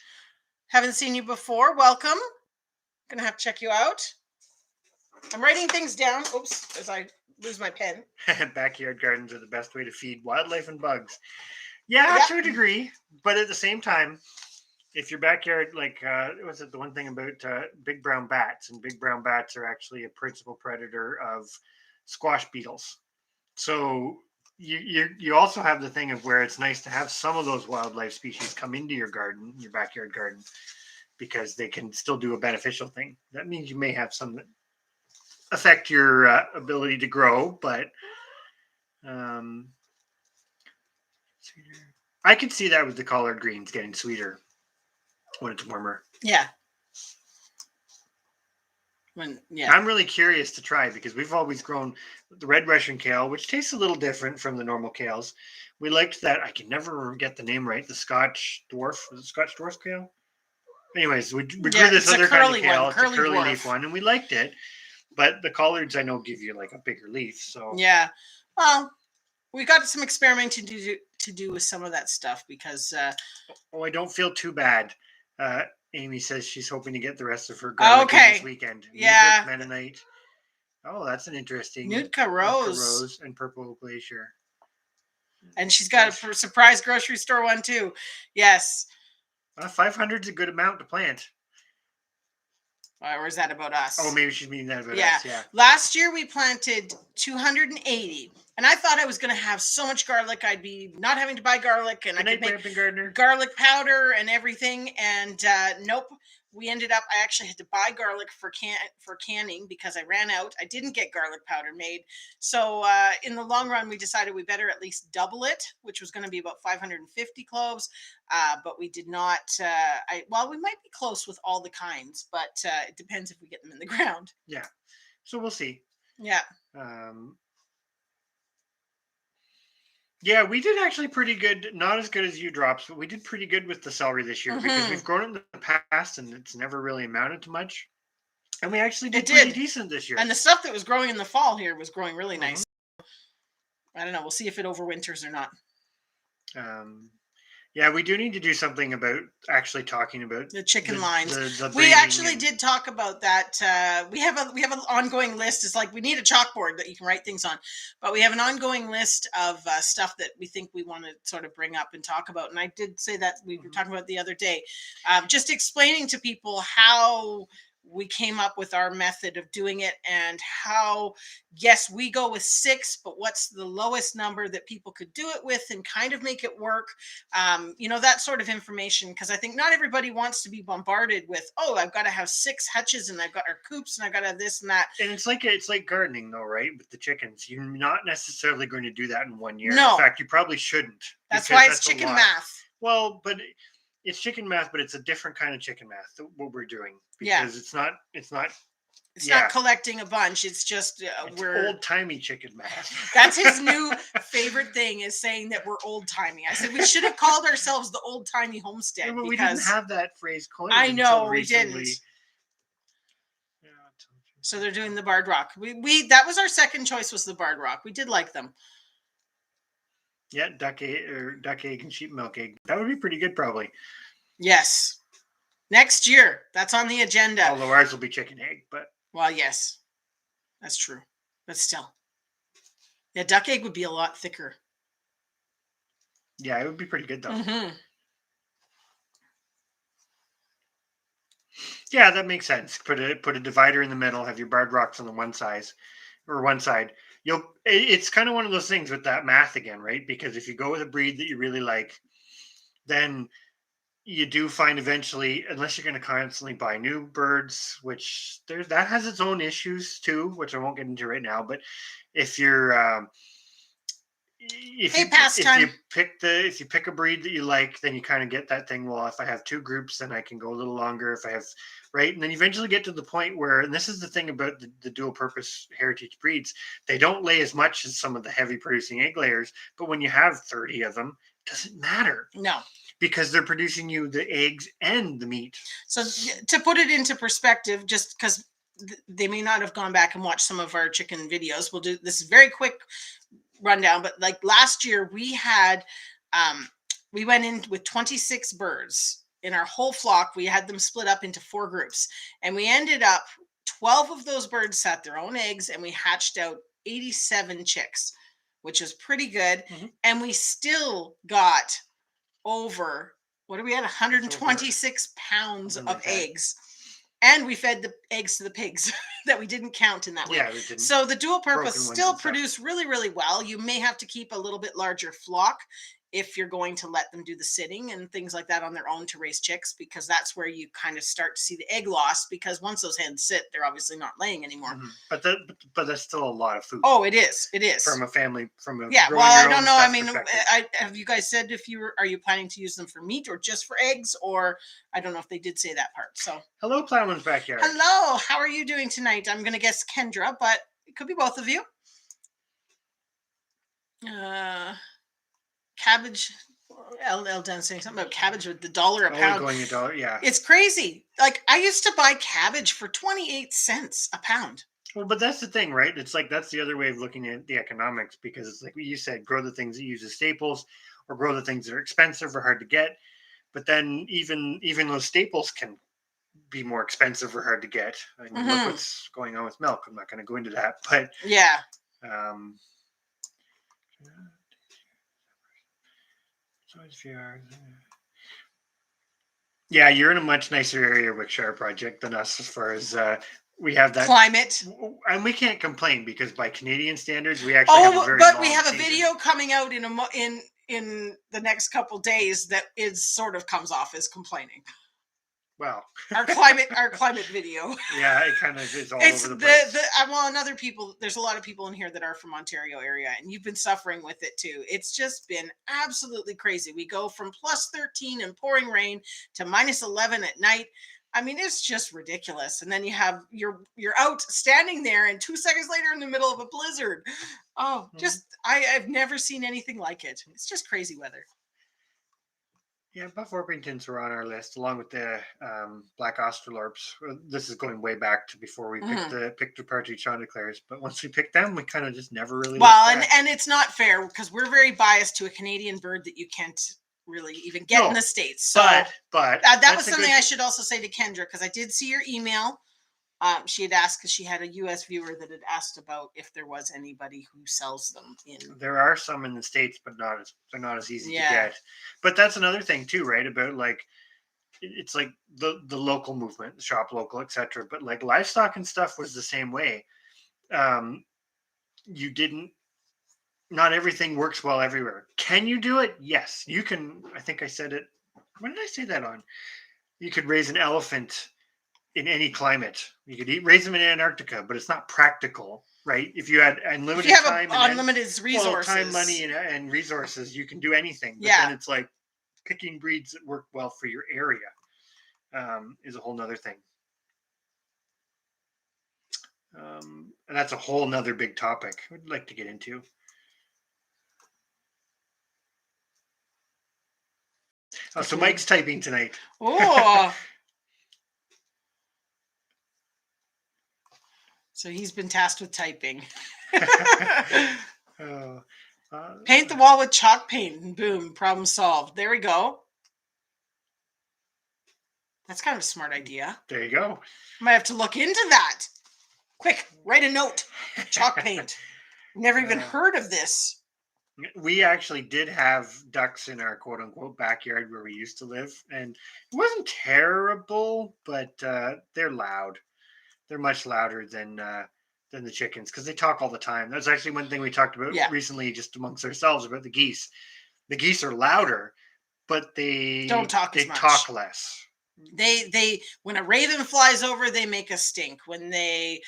Haven't seen you before. Welcome. Gonna have to check you out. I'm writing things down. Oops, as I lose my pen. Backyard gardens are the best way to feed wildlife and bugs. Yeah, to a degree, but at the same time, if your backyard, like, was it the one thing about big brown bats? And big brown bats are actually a principal predator of squash beetles. So you also have the thing of where it's nice to have some of those wildlife species come into your garden, your backyard garden, because they can still do a beneficial thing. That means you may have some that affect your ability to grow, but I could see that with the collard greens getting sweeter when it's warmer. Yeah. I'm really curious to try, because we've always grown the red Russian kale, which tastes a little different from the normal kales. We liked that. I can never get the name right. The Scotch dwarf. Was it Scotch dwarf kale? Anyways, we grew this other kind of kale. It's a curly leaf one, and we liked it. But the collards, I know, give you like a bigger leaf. So yeah, well, we got some experimenting to do with some of that stuff, because. I don't feel too bad. Amy says she's hoping to get the rest of her garlic this weekend. Yeah. Music, Mennonite. Oh, that's an interesting. Nootka Rose and Purple Glacier. And she's got a surprise grocery store one too. Yes. 500 is a good amount to plant. Or is that about us? Oh, maybe she's meaning that about us. Yeah. Last year we planted 280. And I thought I was going to have so much garlic. I'd be not having to buy garlic, and I could make garlic powder and everything. And nope, we ended up. I actually had to buy garlic for canning because I ran out. I didn't get garlic powder made. So in the long run, we decided we better at least double it, which was going to be about 550 cloves. But we did not. We might be close with all the kinds, but it depends if we get them in the ground. Yeah. So we'll see. Yeah. Yeah, we did actually pretty good. Not as good as you drops, but we did pretty good with the celery this year because we've grown it in the past and it's never really amounted to much. And we actually did pretty decent this year. And the stuff that was growing in the fall here was growing really nice. I don't know. We'll see if it overwinters or not. Yeah, we do need to do something about actually talking about the chicken lines. We actually did talk about that. We have an ongoing list. It's like we need a chalkboard that you can write things on, but we have an ongoing list of stuff that we think we want to sort of bring up and talk about. And I did say that we were talking about the other day, just explaining to people how we came up with our method of doing it and how, yes, we go with 6, but what's the lowest number that people could do it with and kind of make it work. That sort of information, because I think not everybody wants to be bombarded with, oh, I've got to have 6 hutches and I've got our coops and I've got to have this and that. And it's like gardening though, right? With the chickens, you're not necessarily going to do that in 1 year. No. In fact, you probably shouldn't. That's why it's chicken math. Well, but it's chicken math, but it's a different kind of chicken math what we're doing, because it's not It's Yeah. not collecting a bunch. It's just It's we're old-timey chicken math. That's his new favorite thing, is saying that we're old timey. I said we should have called ourselves the old timey homestead Yeah, but we didn't because have that phrase coined I until know we recently. didn't. Yeah, So they're doing the barred rock. We that was our second choice, was the barred rock. We did like them. yeah, duck egg and sheep milk egg. That would be pretty good, probably. Yes. Next year, that's on the agenda. Although ours will be chicken egg, but Well, yes, that's true. But still, yeah, duck egg would be a lot thicker. yeah, it would be pretty good though. Mm-hmm. Yeah, that makes sense. Put a divider in the middle. Have your barred rocks on the one side. It's kind of one of those things with that math again, right? Because if you go with a breed that you really like, then you do find eventually, unless you're going to constantly buy new birds, which that has its own issues too, which I won't get into right now. But if you're if you pick a breed that you like, then you kind of get that thing. Well, if I have two groups, then I can go a little longer. If I have right, and then you eventually get to the point where, and this is the thing about the dual purpose heritage breeds, they don't lay as much as some of the heavy producing egg layers. But when you have 30 of them, it doesn't matter. No. Because they're producing you the eggs and the meat. So to put it into perspective, just because they may not have gone back and watched some of our chicken videos, we'll do this very quick rundown. But like last year, we had we went in with 26 birds in our whole flock. We had them split up into 4 groups, and we ended up 12 of those birds sat their own eggs, and we hatched out 87 chicks, which is pretty good. Mm-hmm. And we still got over, what are we at, 126 pounds of eggs, and we fed the eggs to the pigs that we didn't count in that way. Yeah, we didn't. So the dual purpose still produced really, really well. You may have to keep a little bit larger flock if you're going to let them do the sitting and things like that on their own to raise chicks, because that's where you kind of start to see the egg loss, because once those hens sit, they're obviously not laying anymore. Mm-hmm. But that's still a lot of food. Oh, it is from a family, yeah. Well, I don't know. I mean, have you guys said are you planning to use them for meat or just for eggs? Or I don't know if they did say that part. So hello, Plowman's Backyard. Hello, how are you doing tonight? I'm going to guess Kendra, but it could be both of you. Cabbage. LL done saying something about cabbage with the $1 a pound. Going $1, yeah. It's crazy. Like, I used to buy cabbage for 28 cents a pound. Well, but that's the thing, right? It's like that's the other way of looking at the economics, because it's like you said, grow the things that use as staples, or grow the things that are expensive or hard to get. But then even those staples can be more expensive or hard to get. I mean, look what's going on with milk. I'm not going to go into that, but yeah. Yeah, you're in a much nicer area, Wickshire Project, than us as far as we have that climate, and we can't complain because by Canadian standards, we actually have a very long we have a season. video coming out in the next couple days that is sort of comes off as complaining. Well, our climate video. Yeah, it kind of is all over the place. And other people, there's a lot of people in here that are from Ontario area, and you've been suffering with it too. It's just been absolutely crazy. We go from +13 and pouring rain to -11 at night. I mean, it's just ridiculous. And then you're out standing there, and 2 seconds later in the middle of a blizzard. Oh, I've never seen anything like it. It's just crazy weather. Yeah, Buff Orpingtons were on our list, along with the black Australorps. This is going way back to before we picked the partridge Chanticleers. But once we picked them, we kind of just never really. Well, and it's not fair because we're very biased to a Canadian bird that you can't really even get in the States. So, but that was something I should also say to Kendra, because I did see your email. She had asked, because she had a U.S. viewer that had asked about if there was anybody who sells them in. There are some in the States, but they're not as easy to get. But that's another thing too, right? About like, it's like the local movement, the shop local, etc. But like livestock and stuff was the same way. Not everything works well everywhere. Can you do it? Yes, you can. I think I said it. When did I say that on? You could raise an elephant in any climate. You could raise them in Antarctica, but it's not practical, right? If you had unlimited time, unlimited resources, time, money, and resources, you can do anything. But then it's like picking breeds that work well for your area is a whole nother thing. And that's a whole nother big topic I'd like to get into. Oh, so Mike's typing tonight. Oh. So he's been tasked with typing. Oh, Paint the wall with chalk paint and boom, problem solved. There we go. That's kind of a smart idea. there you go. I might have to look into that. Quick, write a note. Chalk paint. Never even heard of this. We actually did have ducks in our quote unquote backyard where we used to live, and it wasn't terrible, but they're loud. They're much louder than the chickens because they talk all the time. That's actually one thing we talked about recently, just amongst ourselves, about the geese. The geese are louder, but they don't talk as much. Talk less. They when a raven flies over, they make a stink. When they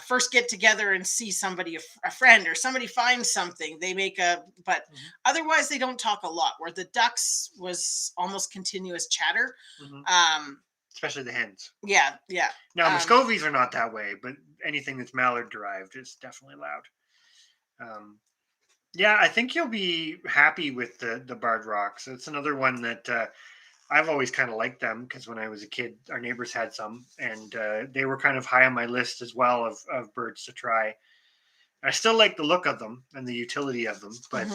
first get together and see somebody, a friend or somebody finds something, they make a, but otherwise they don't talk a lot, where the ducks was almost continuous chatter. Especially the hens. Yeah. Now Muscovies are not that way, but anything that's mallard derived is definitely loud. Yeah, I think you'll be happy with the barred rocks. It's another one that I've always kind of liked them because when I was a kid, our neighbors had some, and they were kind of high on my list as well of birds to try. I still like the look of them and the utility of them, but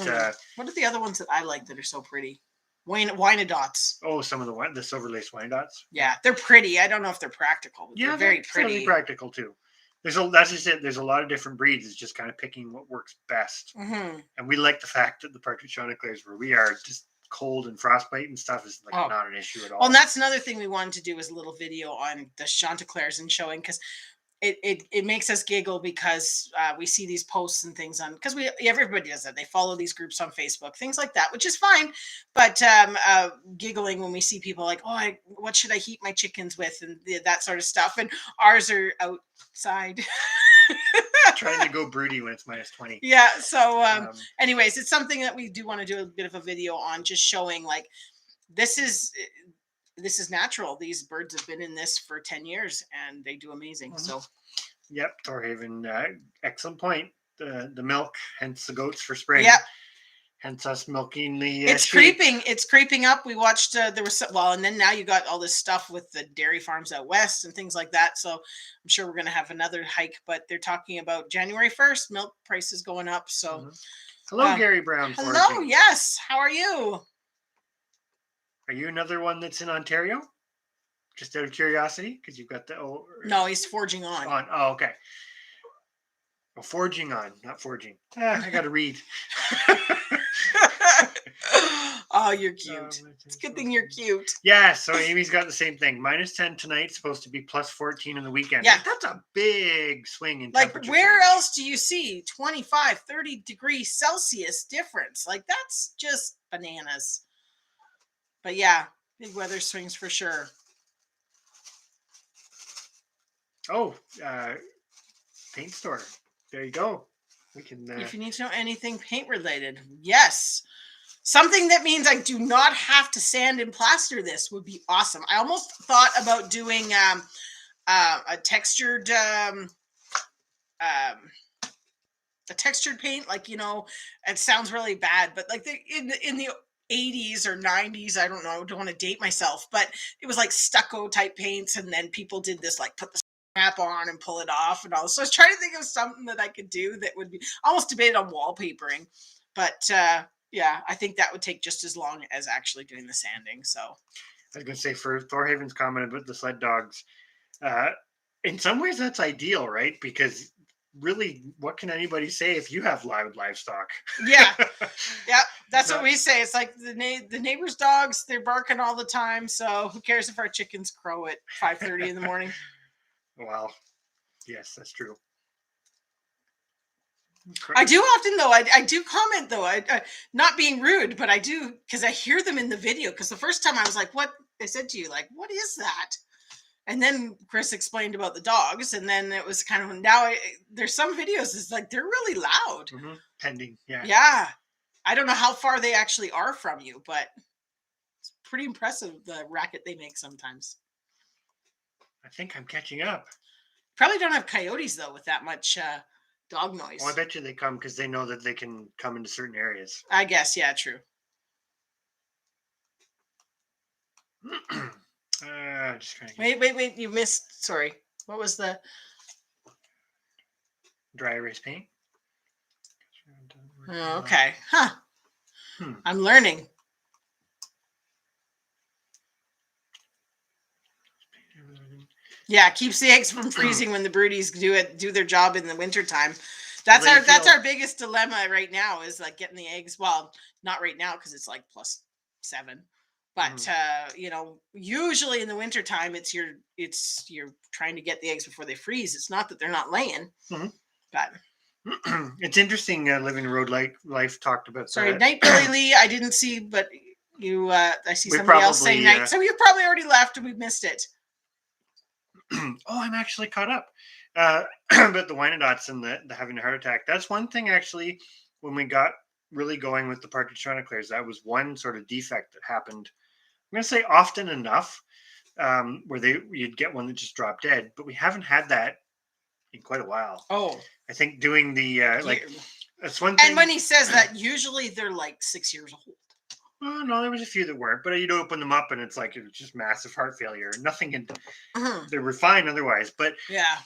what are the other ones that I like that are so pretty? Wyandottes. Oh, some of the silver lace Wyandottes. Yeah, they're pretty. I don't know if they're practical. But they're very pretty. Really practical too. That's just it. There's a lot of different breeds. It's just kind of picking what works best. And we like the fact that the partridge chanticleers, where we are, just cold and frostbite and stuff is like not an issue at all. Well, and that's another thing we wanted to do, is a little video on the chanticleers and showing, because it makes us giggle because we see these posts and things on, because everybody does that. They follow these groups on Facebook, things like that, which is fine. But giggling when we see people like, what should I heat my chickens with, and that sort of stuff. And ours are outside. Trying to go broody when it's -20. Yeah. So anyways, it's something that we do want to do a bit of a video on, just showing like this is natural. These birds have been in this for 10 years and they do amazing. So yep, Thorhaven, excellent point. The milk, hence the goats for spring. Yep. Hence us milking the it's sheep. It's creeping up. We watched there was and then now you got all this stuff with the dairy farms out west and things like that. So I'm sure we're going to have another hike, but they're talking about January 1st milk prices going up. So hello, Gary Brown. Hello. Yes. How are you? Are you another one that's in Ontario? Just out of curiosity, because you've got the no, he's forging on. Oh, okay. Well, forging on, not forging. I got to read. Oh, you're cute. It's a good thing you're cute. Yeah, so Amy's got the same thing. -10 tonight, supposed to be +14 in the weekend. Yeah. That's a big swing in like temperature. Where else do you see 25, 30 degrees Celsius difference? Like, that's just bananas. But yeah, big weather swings for sure. Oh, paint store. There you go. We can. If you need to know anything paint related, yes. Something that means I do not have to sand and plaster this would be awesome. I almost thought about doing a textured paint, like, it sounds really bad, but like in the 80s or 90s, I don't know, don't want to date myself, but it was like stucco type paints, and then people did this, like put the strap on and pull it off and all. So I was trying to think of something that I could do that would be almost debated on wallpapering, but yeah, I think that would take just as long as actually doing the sanding. So I was going to say, for Thorhaven's comment about the sled dogs, in some ways that's ideal, right? Because really, what can anybody say if you have livestock? Yeah. That's what we say. It's like the neighbors' dogs, they're barking all the time. So who cares if our chickens crow at 5:30 in the morning? Well, yes, that's true. I do often, though, I do comment, though, I not being rude, but I do, because I hear them in the video. Because the first time I was like, what? I said to you, like, what is that? And then Chris explained about the dogs, and then it was kind of, now there's some videos, it's like, they're really loud. Pending, yeah. Yeah. I don't know how far they actually are from you, but it's pretty impressive, the racket they make sometimes. I think I'm catching up. Probably don't have coyotes though with that much dog noise. Well, I bet you they come because they know that they can come into certain areas. I guess, yeah, true. Just trying to Wait, you missed, sorry. What was the dry erase paint. Oh, okay. Huh. Hmm. I'm learning. Yeah, keeps the eggs from freezing when the broodies do their job in the wintertime. That's our biggest dilemma right now is like getting the eggs. Well, not right now because it's like +7. But you know, usually in the wintertime it's you're trying to get the eggs before they freeze. It's not that they're not laying. But it's interesting living road life talked about sorry, that. night Billy Lee, I didn't see, but you I see somebody else saying night. So you've probably already left and we missed it. Oh, I'm actually caught up. But the Wyandottes and the having a heart attack. That's one thing actually when we got really going with the partridge chroniclers, that was one sort of defect that happened. I'm gonna say often enough, where you'd get one that just dropped dead, but we haven't had that in quite a while. Oh. I think doing the that's one thing. And when he says that, usually they're like 6 years old. Oh, no, there was a few that weren't, but you'd open them up and it's like it was just massive heart failure. Nothing they were fine otherwise. But yeah,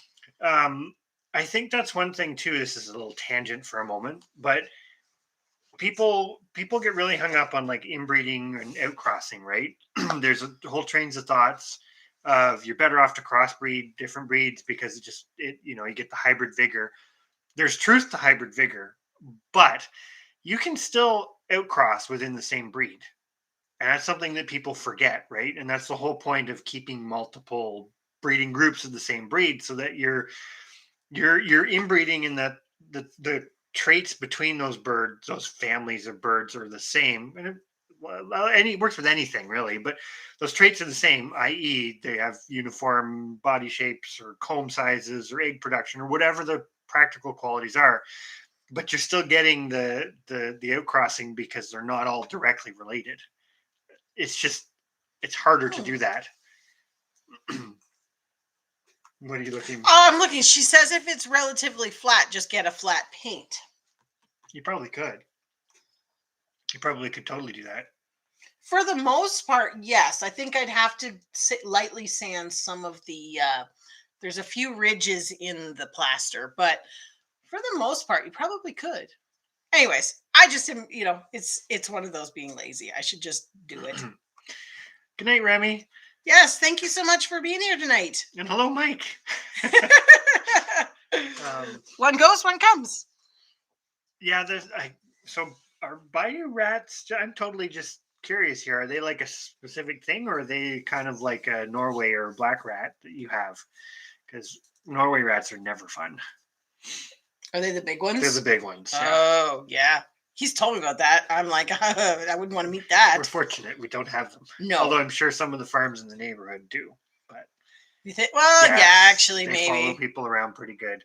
I think that's one thing too. This is a little tangent for a moment, but people get really hung up on like inbreeding and outcrossing, right? There's a whole trains of thoughts of you're better off to crossbreed different breeds because you get the hybrid vigor. There's truth to hybrid vigor, but you can still outcross within the same breed. And that's something that people forget, right? And that's the whole point of keeping multiple breeding groups of the same breed so that you're inbreeding in that the traits between those families of birds are the same. And it works with anything really, but those traits are the same, i.e. they have uniform body shapes or comb sizes or egg production or whatever the practical qualities are. But you're still getting the outcrossing because they're not all directly related. It's harder to do that. What are you looking? Oh, I'm looking. She says if it's relatively flat, just get a flat paint. You probably could. You probably could totally do that. For the most part, yes. I think I'd have to lightly sand some of the. There's a few ridges in the plaster, but for the most part, you probably could. Anyways, I just am. It's one of those being lazy. I should just do it. Good night, Remy. Yes, thank you so much for being here tonight. And hello, Mike. One goes, one comes. Yeah, so are bayou rats? I'm totally just curious here. Are they like a specific thing, or are they kind of like a Norway or a black rat that you have? Because Norway rats are never fun. Are they the big ones? They're the big ones. Yeah. Oh, yeah. He's told me about that. I'm like, I wouldn't want to meet that. We're fortunate we don't have them. No. Although I'm sure some of the farms in the neighborhood do. But you think? Well, yeah, actually, they maybe. follow people around pretty good.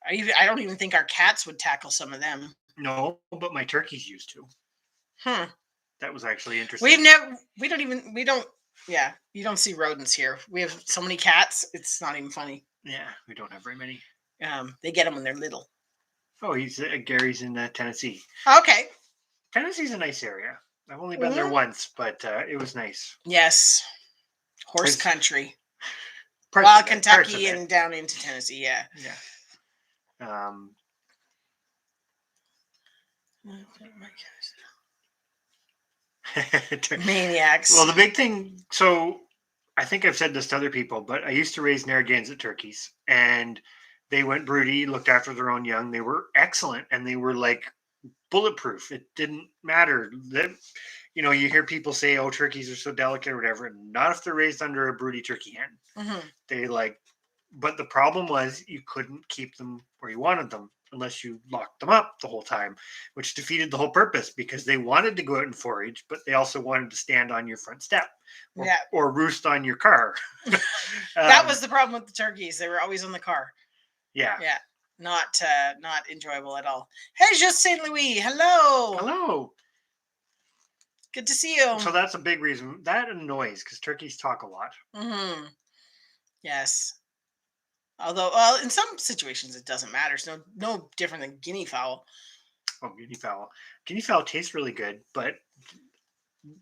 I don't even think our cats would tackle some of them. No, but my turkeys used to. That was actually interesting. You don't see rodents here. We have so many cats. It's not even funny. Yeah, we don't have very many. They get them when they're little. Oh, Gary's in Tennessee. Okay. Tennessee's a nice area. I've only been there once, but it was nice. Yes. Horse country. Well, Kentucky and down into Tennessee, yeah. Yeah. Maniacs. Well, the big thing, so I think I've said this to other people, but I used to raise Narragansett turkeys, and they went broody, looked after their own young. They were excellent, and they were like bulletproof. It didn't matter. You hear people say, "Oh, turkeys are so delicate," or whatever. Not if they're raised under a broody turkey hen. Mm-hmm. But the problem was you couldn't keep them where you wanted them unless you locked them up the whole time, which defeated the whole purpose because they wanted to go out and forage, but they also wanted to stand on your front step or roost on your car. That was the problem with the turkeys. They were always on the car. Yeah. Yeah. Not enjoyable at all. Hey, just St. Louis. Hello. Hello. Good to see you. So that's a big reason. That and noise, because turkeys talk a lot. Mm-hmm. Yes. Although, well, in some situations it doesn't matter. It's no different than guinea fowl. Oh, guinea fowl. Guinea fowl tastes really good, but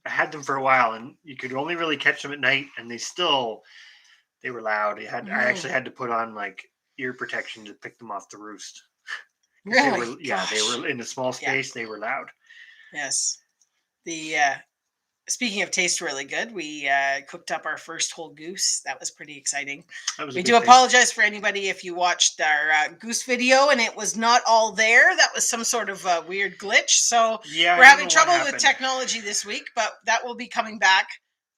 I had them for a while, and you could only really catch them at night, and they were loud. I Mm, actually had to put on like ear protection to pick them off the roost. 'Cause really? they Gosh. were in a small Yeah. space. They were loud. Yes. The Speaking of taste really good, we cooked up our first whole goose. That was pretty exciting. That was a We do big thing. apologize for anybody if you watched our goose video and it was not all there. That was some sort of weird glitch. So Yeah, we're I don't having know what trouble with happened. technology this week, but that will be coming back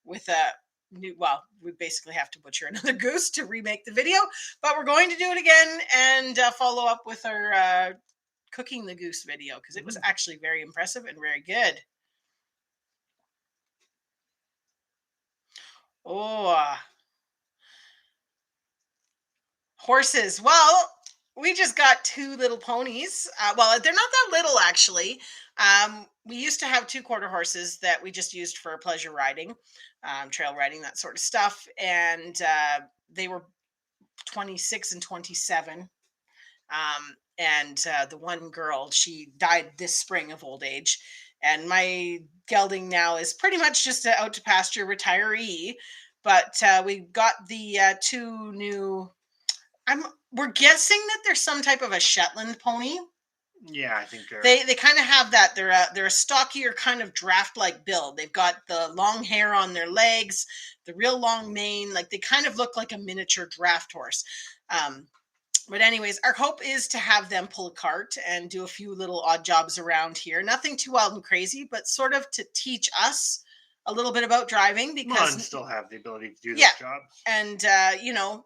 with a new. Well, we basically have to butcher another goose to remake the video, but we're going to do it again and follow up with our cooking the goose video because it was Mhm. actually very impressive and very good. Oh, horses. Well, we just got two little ponies. Well, they're not that little actually. We used to have two quarter horses that we just used for pleasure riding, trail riding, that sort of stuff. And they were 26 and 27. And the one girl, she died this spring of old age. And my gelding now is pretty much just an out to pasture retiree. But we got the two new. I'm We're guessing that there's some type of a Shetland pony. Yeah, I think they're. They kind of have that. They're a stockier kind of draft like build. They've got the long hair on their legs, the real long mane. Like they kind of look like a miniature draft horse. Um, but anyways, our hope is to have them pull a cart and do a few little odd jobs around here. Nothing too wild and crazy, but sort of to teach us a little bit about driving Mon because still have the ability to do yeah, those jobs. and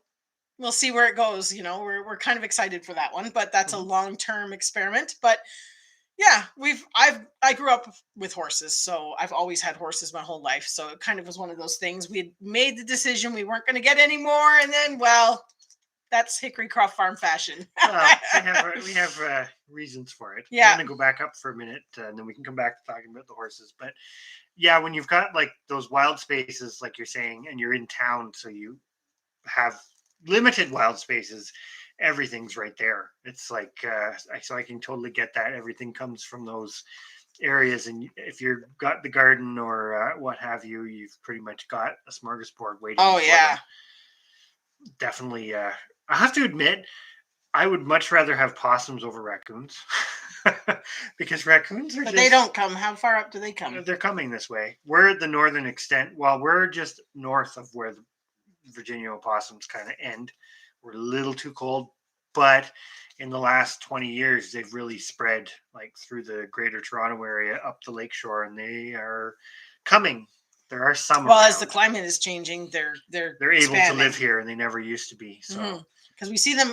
we'll see where it goes. We're kind of excited for that one, but that's a Mhm. long-term experiment. But yeah, I grew up with horses, so I've always had horses my whole life. So it kind of was one of those things. We had made the decision we weren't going to get any more, and then well, that's Hickorycroft farm fashion. Well, we have reasons for it. I'm Yeah. going to go back up for a minute, and then we can come back to talking about the horses. But yeah, when you've got like those wild spaces, like you're saying, and you're in town, so you have limited wild spaces, everything's right there. It's like so I can totally get that. Everything comes from those areas, and if you've got the garden or what have you, you've pretty much got a smorgasbord waiting Oh for yeah. them. Definitely. I have to admit, I would much rather have possums over raccoons because raccoons are But they just don't come. How far up do they come? they're coming this way. We're at the northern extent. Well, we're just north of where the Virginia opossums kind of end. We're a little too cold, but in the last 20 years, they've really spread like through the greater Toronto area up the lakeshore, and they are coming. There are some Well, as the around. climate is changing, they're They're able to expanding. live here, and they never used to be. So Because we see them.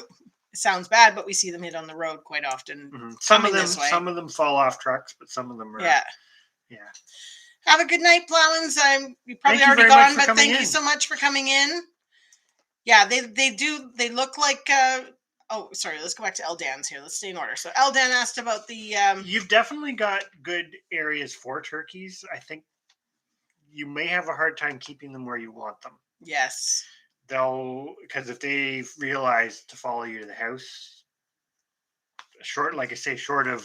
It sounds bad, but we see them hit on the road quite often coming this way. some of them fall off trucks, but some of them are. Yeah. Yeah. Have a good night, Plowins. You probably Thank you already very much gone, for but coming thank you in. so much for coming in. Yeah, they look like oh sorry, let's go back to Eldan's here. Let's stay in order. So Eldan asked about the You've definitely got good areas for turkeys. I think you may have a hard time keeping them where you want them. yes. They'll because if they realize to follow you to the house, like I say, short of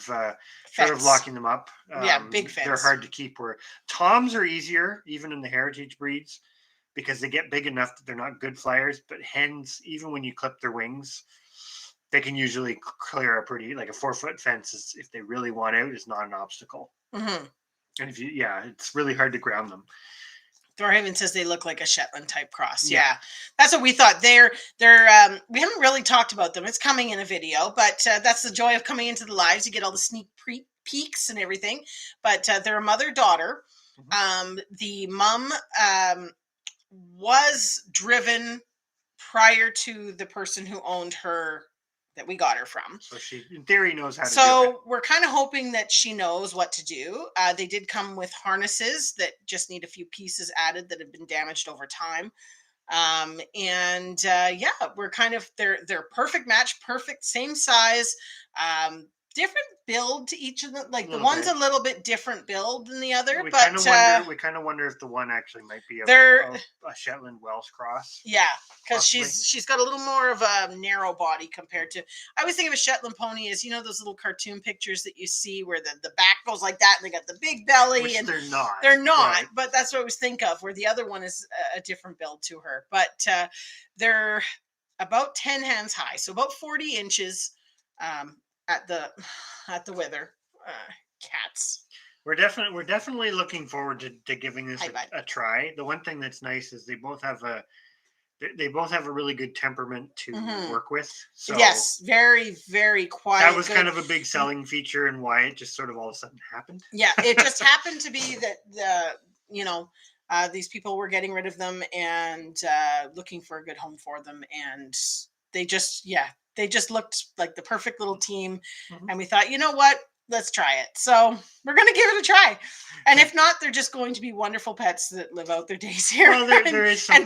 Fence. locking them up, Yeah, big they're fence. hard to keep. Where toms are easier, even in the heritage breeds, because they get big enough that they're not good flyers. But hens, even when you clip their wings, they can usually clear a pretty like a 4 foot fence. If they really want out, is not an obstacle. Mm-hmm. And if you, yeah, it's really hard to ground them. Thorhaven says they look like a Shetland type cross. Yeah. Yeah, that's what we thought. They're we haven't really talked about them. It's coming in a video, but that's the joy of coming into the lives. You get all the sneak peeks and everything. But they're a mother daughter. The mom was driven prior to the person who owned her that we got her from. So she, in theory, knows how to do it. So we're kind of hoping that she knows what to do. They did come with harnesses that just need a few pieces added that have been damaged over time. Yeah, we're kind of they're perfect match, perfect same size, different build to each of them. Like the Little one's bit. a little bit different build than the other, We but kind of wonder if the one actually might be they're a Shetland Welsh cross. yeah, because Possibly. she's got a little more of a narrow body compared to. I always think of a Shetland pony as those little cartoon pictures that you see where the back goes like that and they got the big belly, Which and they're not. but that's what I always think of. Where the other one is a different build to her, but they're about 10 hands high, so about 40 inches at the wither. Cats. We're definitely looking forward to giving this a try. The one thing that's nice is they both have a really good temperament to work with. So yes, very, very quiet. That was kind of a big selling feature, and why it just sort of all of a sudden happened. Yeah, it just happened to be that these people were getting rid of them and looking for a good home for them, and they just looked like the perfect little team, and we thought, you know what? Let's try it. So we're going to give it a try. And if not, they're just going to be wonderful pets that live out their days here. Well, there is some. And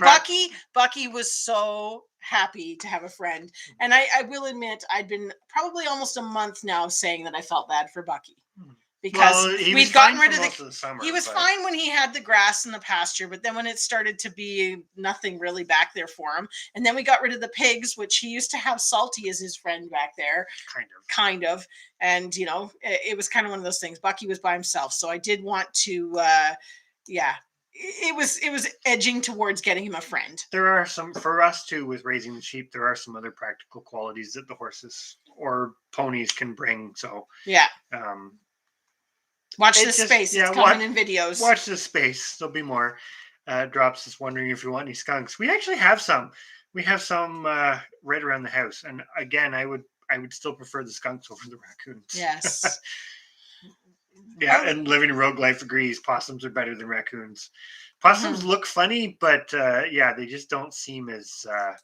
Bucky was so happy to have a friend. And I will admit, I'd been probably almost a month now saying that I felt bad for Bucky. Because we'd gotten rid of the summer. He was fine when he had the grass and the pasture, but then when it started to be nothing really back there for him, and then we got rid of the pigs, which he used to have Salty as his friend back there, kind of, and it was kind of one of those things. Bucky was by himself, so I did want to, it was edging towards getting him a friend. There are some for us too with raising the sheep. There are some other practical qualities that the horses or ponies can bring. So yeah. Watch this space. It's coming in videos. Watch this space. There'll be more. Drops is wondering if you want any skunks. We actually have some. We have some right around the house. And again, I would still prefer the skunks over the raccoons. Yes. Yeah, and Living a Rogue Life agrees. Possums are better than raccoons. Possums look funny, but they just don't seem as they're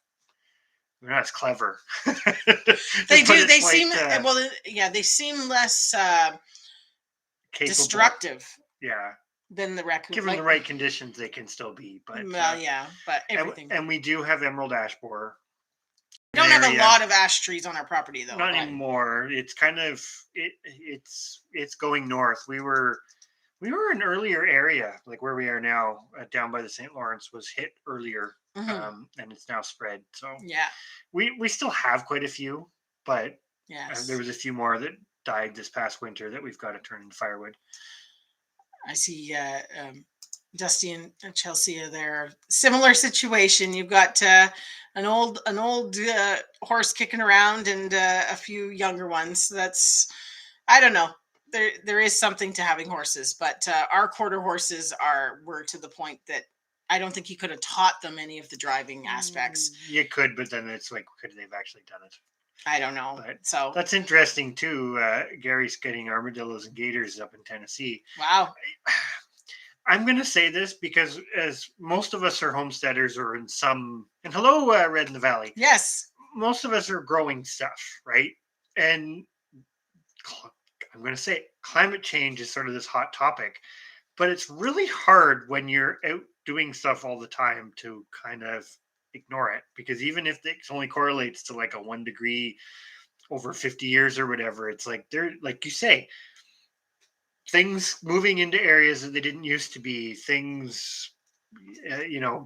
not as clever. They do. They seem they seem less capable. Destructive. Yeah. Than the raccoon. Given the right conditions, they can still be. But but everything. And we do have emerald ash borer. We don't have a lot of ash trees on our property though. Not anymore. It's kind of it's going north. We were in an earlier area, like where we are now, down by the St. Lawrence was hit earlier, and it's now spread. So we still have quite a few, but there was a few more that died this past winter that we've got to turn into firewood. I see Dusty and Chelsea are there. Similar situation. You've got an old horse kicking around and a few younger ones. That's, I don't know. There is something to having horses, but our quarter horses were to the point that I don't think you could have taught them any of the driving aspects. You could, but then it's like, could they've actually done it? I don't know. But so that's interesting too. Gary's getting armadillos and gators up in Tennessee. Wow. I'm going to say this because as most of us are homesteaders or and hello, Red in the Valley. Yes. Most of us are growing stuff, right? And I'm going to say climate change is sort of this hot topic, but it's really hard when you're out doing stuff all the time to kind of ignore it, because even if it only correlates to like a 1 degree over 50 years or whatever, it's like they're, like you say, things moving into areas that they didn't used to be, things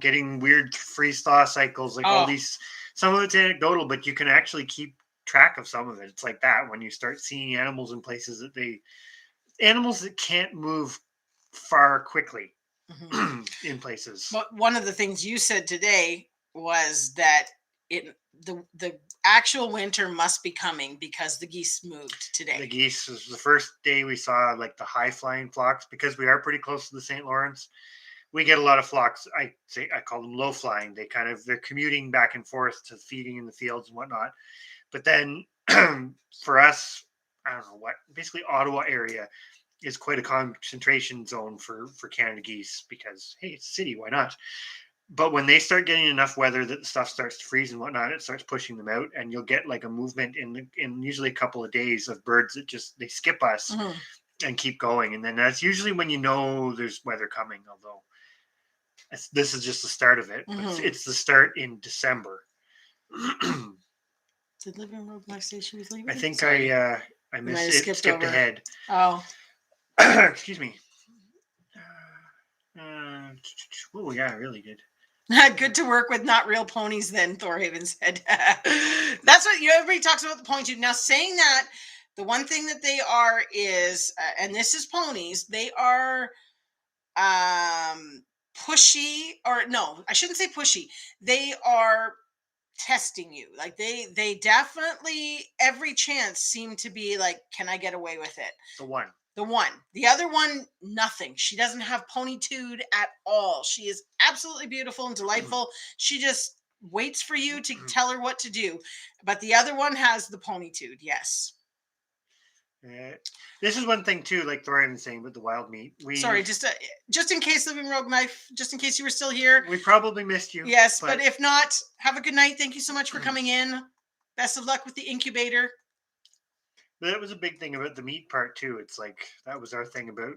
getting weird freeze thaw cycles, like all these. Some of it's anecdotal, but you can actually keep track of some of it. It's like that when you start seeing animals in places animals that can't move far quickly in places. But one of the things you said today was that the actual winter must be coming because the geese moved today. The geese was the first day we saw like the high flying flocks, because we are pretty close to the St. Lawrence. We get a lot of flocks. I call them low flying. They're commuting back and forth to feeding in the fields and whatnot. But then for us, I don't know what, basically Ottawa area is quite a concentration zone for Canada geese, because hey, it's a city, why not? But when they start getting enough weather that the stuff starts to freeze and whatnot, it starts pushing them out, and you'll get like a movement in usually a couple of days of birds that just they skip us and keep going, and then that's usually when you know there's weather coming. Although this is just the start of it, but it's the start in December. Did Living Rogue Life say she was leaving? I think I might missed have it. skipped Skipped over. ahead. Oh. Excuse me. Oh yeah, really good. Good to work with, not real ponies then, Thorhaven said. That's what everybody talks about the pony tube. Now, saying that, the one thing that they are is, and this is ponies, they are pushy, or no, I shouldn't say pushy. They are testing you. Like they definitely every chance seem to be like, can I get away with it? The one. The one. The other one, nothing. She doesn't have ponytude at all. She is absolutely beautiful and delightful. She just waits for you to tell her what to do. But the other one has the ponytude, yes. This is one thing too, like Thorian was saying with the wild meat. Sorry, just in case, Living Rogue Knife, just in case you were still here. We probably missed you. Yes, but if not, have a good night. Thank you so much for coming in. Best of luck with the incubator. That was a big thing about the meat part too. It's like that was our thing about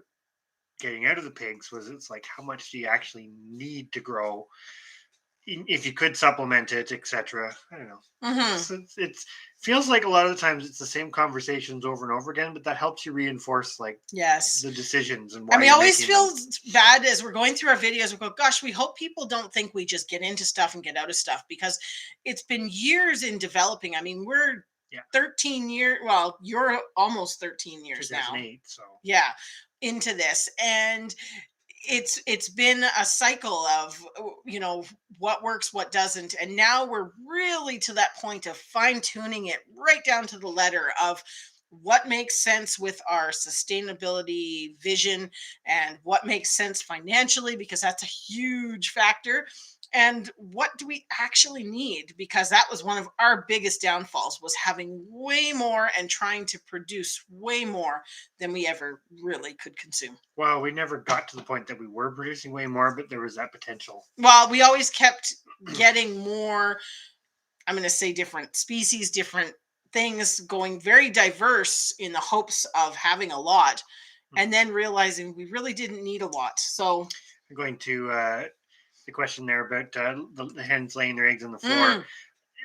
getting out of the pigs, was it's like how much do you actually need to grow if you could supplement it, etc. I don't know. Mm-hmm. It's feels like a lot of the times it's the same conversations over and over again, but that helps you reinforce like the decisions and why. And we always feel bad as we're going through our videos. We go, gosh, we hope people don't think we just get into stuff and get out of stuff, because it's been years in developing. I mean, we're 13 years. Well, you're almost 13 years now. So yeah, into this, and it's been a cycle of, you know, what works, what doesn't, and now we're really to that point of fine-tuning it right down to the letter of what makes sense with our sustainability vision and what makes sense financially, because that's a huge factor, and what do we actually need, because that was one of our biggest downfalls, was having way more and trying to produce way more than we ever really could consume. Well, we never got to the point that we were producing way more, but there was that potential. Well, we always kept getting more, I'm going to say different species, different things, going very diverse in the hopes of having a lot, and then realizing we really didn't need a lot. So I'm going to the question there about the hens laying their eggs on the floor.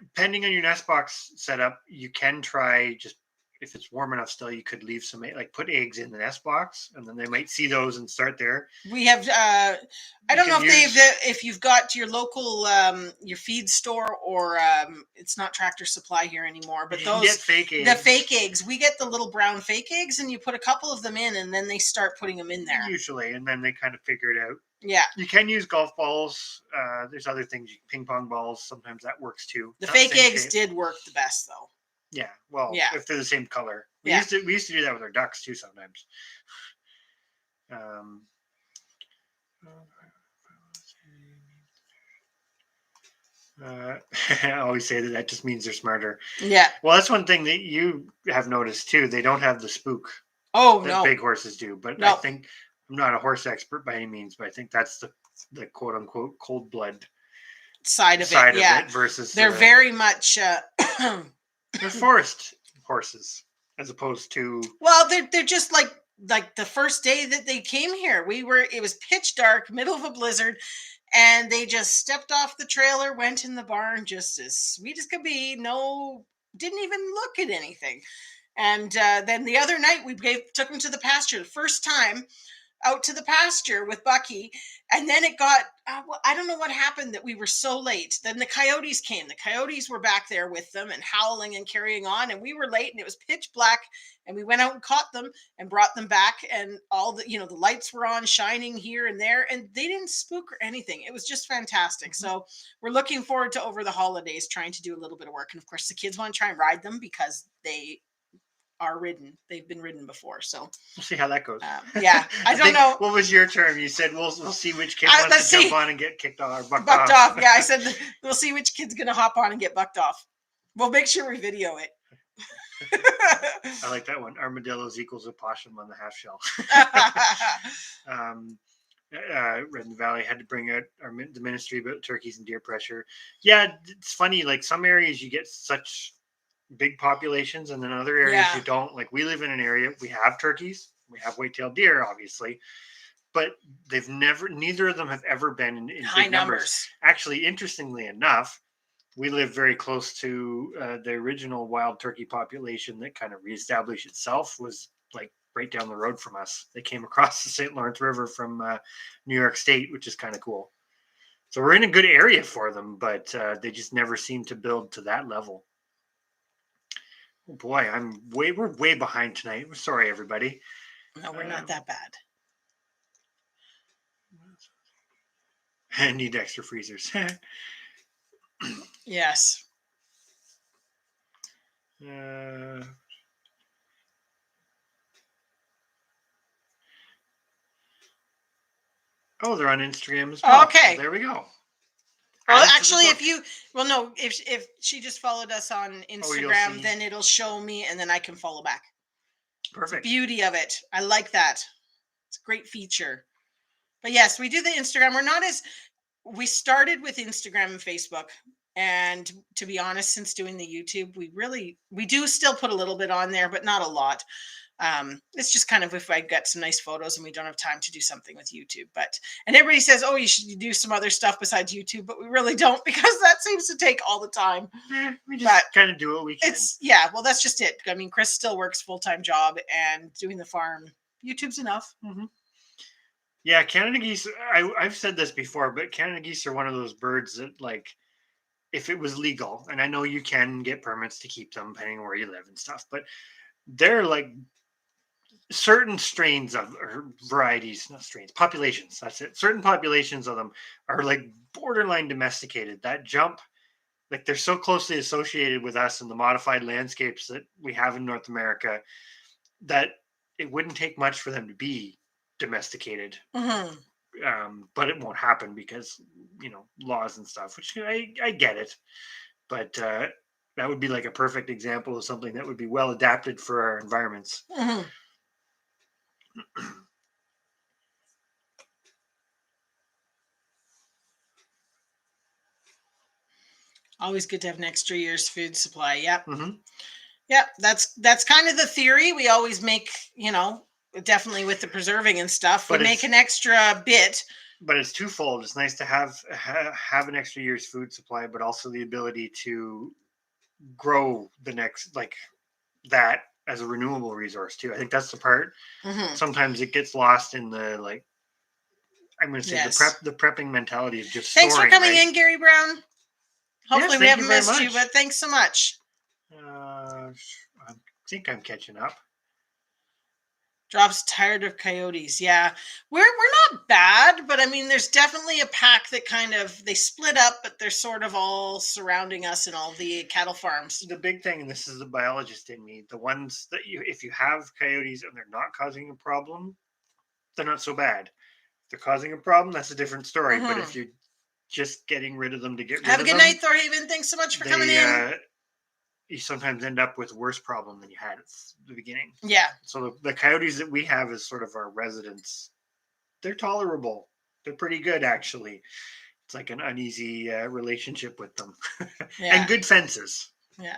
Depending on your nest box setup, you can try, just if it's warm enough still, you could leave some, like put eggs in the nest box, and then they might see those and start there. We have I don't know if you've got your local your feed store, or it's not Tractor Supply here anymore, but those get fake eggs. The fake eggs, we get the little brown fake eggs, and you put a couple of them in, and then they start putting them in there usually, and then they kind of figure it out. Yeah, you can use golf balls. There's other things, ping pong balls, sometimes that works too. The fake eggs did work the best though. Yeah, well, if they're the same color. We used to do that with our ducks too sometimes. I always say that just means they're smarter. Yeah. Well, that's one thing that you have noticed too. They don't have the spook. Oh, that big horses do. But I think, I'm not a horse expert by any means, but I think that's the quote unquote cold blood side of it. Versus they're very much they're forest horses, as opposed to, well, they're just like the first day that they came here, it was pitch dark, middle of a blizzard, and they just stepped off the trailer, went in the barn, just as sweet as could be. No, didn't even look at anything. And then the other night we took them to the pasture, the first time out to the pasture with Bucky, and then it got I don't know what happened that we were so late. Then the coyotes came. The coyotes were back there with them and howling and carrying on, and we were late, and it was pitch black, and we went out and caught them and brought them back, and all the the lights were on, shining here and there, and they didn't spook or anything. It was just fantastic. So we're looking forward to, over the holidays, trying to do a little bit of work, and of course the kids want to try and ride them because they are ridden. They've been ridden before, so we'll see how that goes. Yeah, I don't know. What was your term? You said we'll see which kid wants to jump on and get kicked off or bucked off. Yeah, I said we'll see which kid's gonna hop on and get bucked off. We'll make sure we video it. I like that one. Armadillos equals a possum on the half shell. Red in the Valley had to bring out the ministry about turkeys and deer pressure. Yeah, it's funny. Like some areas you get such big populations, and then other areas you don't. Like we live in an area, we have turkeys, we have white-tailed deer, obviously, but neither of them have ever been in high big numbers. Actually, interestingly enough, we live very close to the original wild turkey population that kind of reestablished itself was like right down the road from us. They came across the St. Lawrence River from New York State, which is kind of cool. So we're in a good area for them, but they just never seem to build to that level. Oh boy, we're way behind tonight. We're sorry, everybody. No, we're not that bad. I need extra freezers. Yes. Oh, they're on Instagram as well. Okay. So there we go. Well, actually, if she just followed us on Instagram, then it'll show me and then I can follow back. Perfect. Beauty of it. I like that. It's a great feature. But yes, we do the Instagram. We started with Instagram and Facebook. And to be honest, since doing the YouTube, we do still put a little bit on there, but not a lot. It's just kind of if I got some nice photos and we don't have time to do something with YouTube. And everybody says, oh, you should do some other stuff besides YouTube, but we really don't because that seems to take all the time. We just kind of do what we can. Well, that's just it. I mean, Chris still works full-time job and doing the farm. YouTube's enough. Mm-hmm. Yeah, Canada geese, I've said this before, but Canada geese are one of those birds that, like, if it was legal, and I know you can get permits to keep them depending on where you live and stuff, but they're like certain strains of or varieties, not strains, populations. That's it. Certain populations of them are like borderline domesticated. That jump, like they're so closely associated with us in the modified landscapes that we have in North America that it wouldn't take much for them to be domesticated. Mm-hmm. But it won't happen because laws and stuff, which I get it, but that would be like a perfect example of something that would be well adapted for our environments. Mm-hmm. Always good to have an extra year's food supply. Yep. Mm-hmm. Yep. That's kind of the theory. We always make, definitely with the preserving and stuff, we make an extra bit. But it's twofold. It's nice to have an extra year's food supply, but also the ability to grow the next, like that as a renewable resource too. I think that's the part. Mm-hmm. Sometimes it gets lost in the, like, I'm going to say the prepping mentality of just Thanks storing, for coming in, Gary Brown. Hopefully we haven't missed you, but thanks so much. I think I'm catching up. Drops tired of coyotes. Yeah, we're not bad, but I mean, there's definitely a pack that kind of, they split up, but they're sort of all surrounding us in all the cattle farms. The big thing, and this is the biologist in me, the ones that if you have coyotes and they're not causing a problem, they're not so bad. If they're causing a problem, that's a different story. Mm-hmm. But if you're just getting rid of them to get rid of them. Have a good night, Thorhaven. Thanks so much for coming in. You sometimes end up with a worse problem than you had at the beginning. Yeah. So the coyotes that we have as sort of our residents, they're tolerable. They're pretty good, actually. It's like an uneasy relationship with them. Yeah. And good fences. Yeah.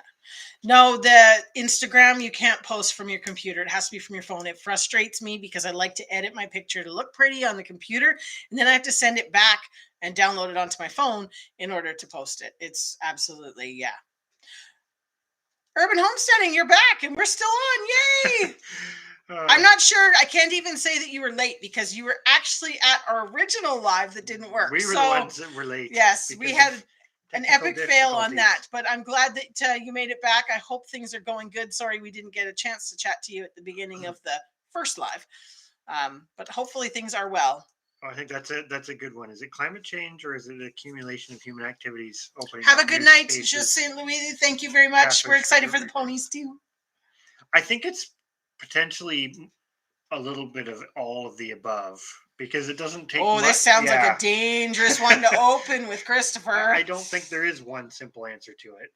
No, the Instagram, you can't post from your computer. It has to be from your phone. It frustrates me because I like to edit my picture to look pretty on the computer, and then I have to send it back and download it onto my phone in order to post it. It's absolutely, yeah. Urban Homesteading, you're back and we're still on. Yay! I'm not sure. I can't even say that you were late because you were actually at our original live that didn't work. We were the ones that were late. Yes, we had an epic fail on that, but I'm glad that you made it back. I hope things are going good. Sorry we didn't get a chance to chat to you at the beginning of the first live, but hopefully things are well. Oh, I think that's a good one. Is it climate change or is it accumulation of human activities? Have a good night, just St. Louis. Thank you very much. We're excited for the ponies too. I think it's potentially a little bit of all of the above because it doesn't take. Oh, this sounds like a dangerous one to open with Christopher. I don't think there is one simple answer to it,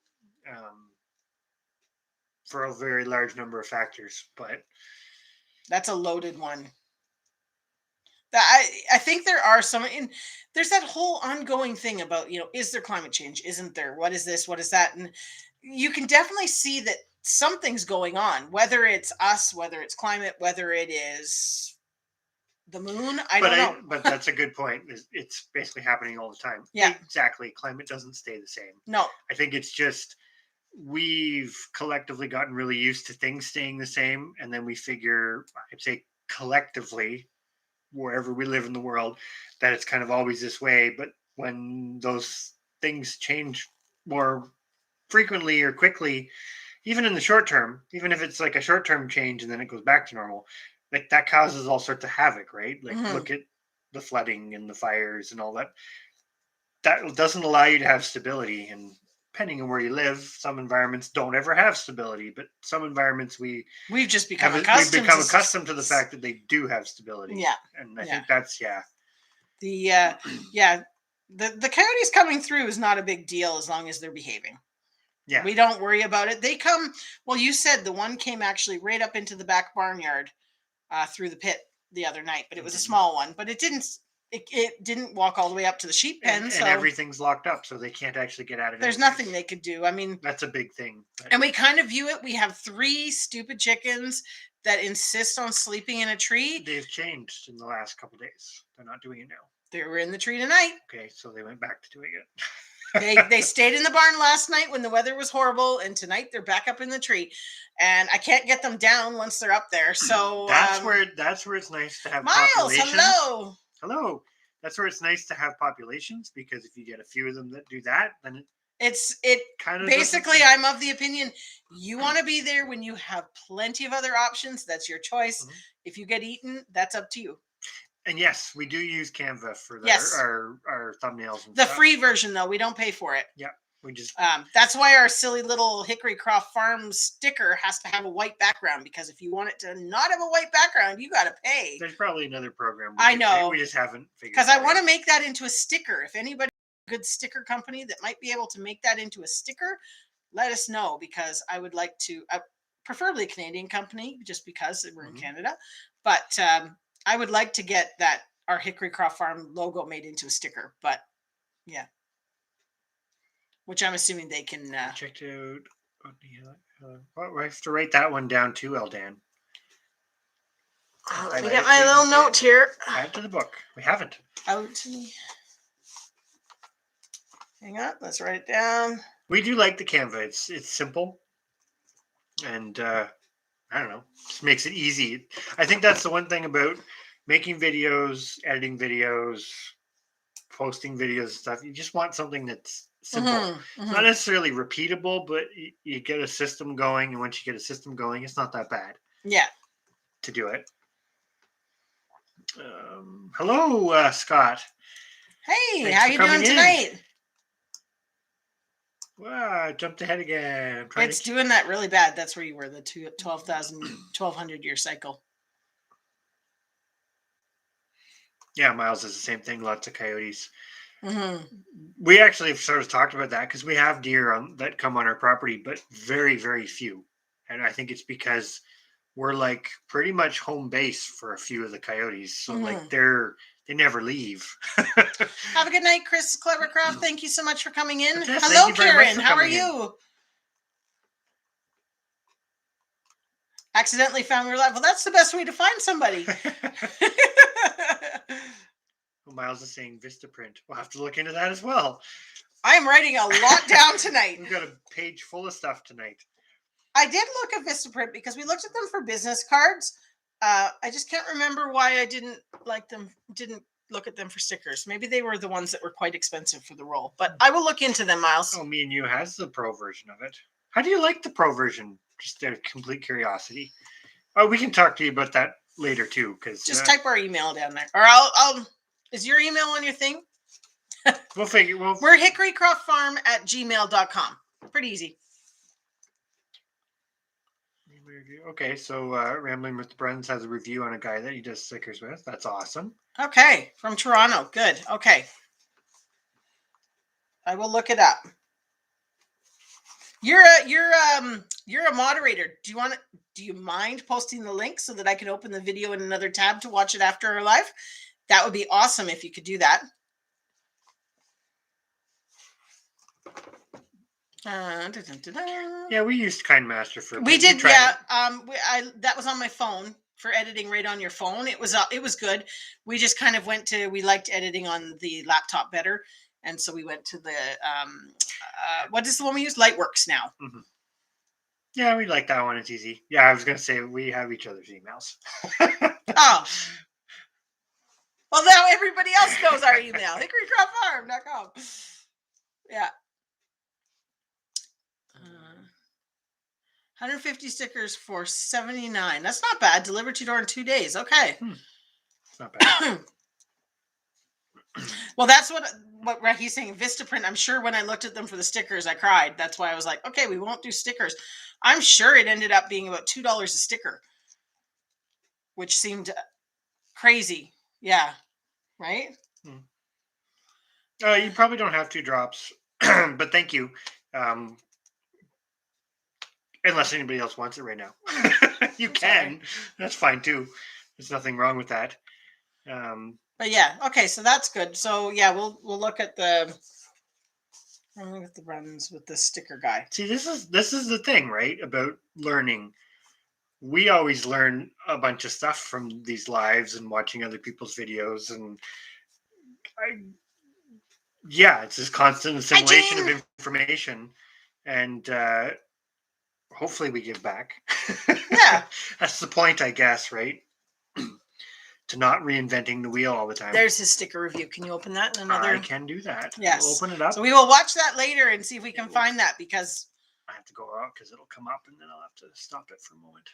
for a very large number of factors. But that's a loaded one. I think there are some, and there's that whole ongoing thing about, is there climate change? Isn't there? What is this? What is that? And you can definitely see that something's going on, whether it's us, whether it's climate, whether it is The moon? I don't know. But that's a good point. It's basically happening all the time. Yeah. Exactly. Climate doesn't stay the same. No. I think it's just we've collectively gotten really used to things staying the same. And then we figure, I'd say collectively, wherever we live in the world, that it's kind of always this way. But when those things change more frequently or quickly, even in the short term, even if it's like a short term change and then it goes back to normal, like that causes all sorts of havoc, right? Like look at the flooding and the fires and all that. That doesn't allow you to have stability. And depending on where you live, some environments don't ever have stability, but some environments we've just become accustomed to the fact that they do have stability. Yeah. And I think that's the coyotes coming through is not a big deal as long as they're behaving. Yeah. We don't worry about it. They come, well, you said the one came actually right up into the back barnyard through the pit the other night, but it was a small one, but it didn't walk all the way up to the sheep pen. And everything's locked up, so they can't actually get out of it. There's nothing they could do. I mean, that's a big thing. And we kind of view it. We have 3 stupid chickens that insist on sleeping in a tree. They've changed in the last couple of days. They're not doing it now. They were in the tree tonight. Okay, so they went back to doing it. They stayed in the barn last night when the weather was horrible, and tonight they're back up in the tree. And I can't get them down once they're up there. So that's where it's nice to have Miles, populations. Hello. That's where it's nice to have populations, because if you get a few of them that do that, then it kind of basically. I'm of the opinion you want to be there when you have plenty of other options. That's your choice. Mm-hmm. If you get eaten, that's up to you. And yes, we do use Canva for our thumbnails. And the stuff. Free version, though, we don't pay for it. Yeah, we just. That's why our silly little Hickorycroft Farm sticker has to have a white background, because if you want it to not have a white background, you got to pay. There's probably another program. I know. We just haven't figured. Because I want to make that into a sticker. If anybody, a good sticker company that might be able to make that into a sticker, let us know, because I would like to. Preferably a Canadian company, just because we're in Canada, but. I would like to get our Hickorycroft Farm logo made into a sticker, but yeah, which I'm assuming they can. Checked out. I have to write that one down too, Eldan. Let me get my little note here. Add to the book. We haven't. Out to me. Hang on, let's write it down. We do like the Canva. It's simple, and I don't know, just makes it easy. I think that's the one thing about making videos, editing videos, posting videos and stuff. You just want something that's simple. It's not necessarily repeatable, but you get a system going. And once you get a system going, it's not that bad. Yeah. To do it. Hello, Scott. Hey, thanks, how you doing tonight? Wow, I jumped ahead again. It's doing that really bad. That's where you were, the 1200 year cycle. Yeah, Miles is the same thing. Lots of coyotes. We actually have sort of talked about that, because we have deer that come on our property, but very, very few. And I think it's because we're like pretty much home base for a few of the coyotes. So like they never leave. Have a good night, Chris Clevercraft. Thank you so much for coming in. Hello, Karen. How are you? Accidentally found your life. Well, that's the best way to find somebody. Miles is saying Vistaprint. We'll have to look into that as well. I'm writing a lot down tonight. We've got a page full of stuff tonight. I did look at Vistaprint because we looked at them for business cards. I just can't remember why I didn't look at them for stickers. Maybe they were the ones that were quite expensive for the roll, but I will look into them, Miles. Oh, me and you has the pro version of it. How do you like the pro version? Just out of complete curiosity. Oh, we can talk to you about that later too. Because just type our email down there, or I'll. Is your email on your thing? We'll figure. We're hickorycroftfarm@gmail.com. Pretty easy. Okay, so Rambling with the Brens has a review on a guy that he does stickers with. That's awesome. Okay, from Toronto. Good. Okay, I will look it up. You're a moderator. Do you mind posting the link so that I can open the video in another tab to watch it after our live? That would be awesome if you could do that. Yeah, we used KindMaster for. We did, yeah. That was on my phone for editing right on your phone. It was good. We just kind of we liked editing on the laptop better. And so we went to the, what is the one we use? Lightworks now. Mm-hmm. Yeah, we like that one. It's easy. Yeah, I was going to say we have each other's emails. Oh. Well, now everybody else knows our email. Hickorycroftfarm.com. Yeah. 150 stickers for $79. That's not bad. Delivered to your door in 2 days. Okay. It's not bad. Well, that's what he's saying. Vistaprint. I'm sure when I looked at them for the stickers, I cried. That's why I was like, okay, we won't do stickers. I'm sure it ended up being about $2 a sticker, which seemed crazy. Yeah. Right? You probably don't have 2 drops, but thank you. Unless anybody else wants it right now. You can. That's fine too. There's nothing wrong with that. But yeah, okay, so that's good. So yeah, we'll look at the runs with the sticker guy. See, this is the thing, right? About learning. We always learn a bunch of stuff from these lives and watching other people's videos, and it's this constant assimilation of information, and hopefully we give back. Yeah. That's the point, I guess, right? To not reinventing the wheel all the time. There's his sticker review. Can you open that in another? I can do that. Yes. We'll open it up. So we will watch that later and see if we can find that, because I have to go out because it'll come up and then I'll have to stop it for a moment.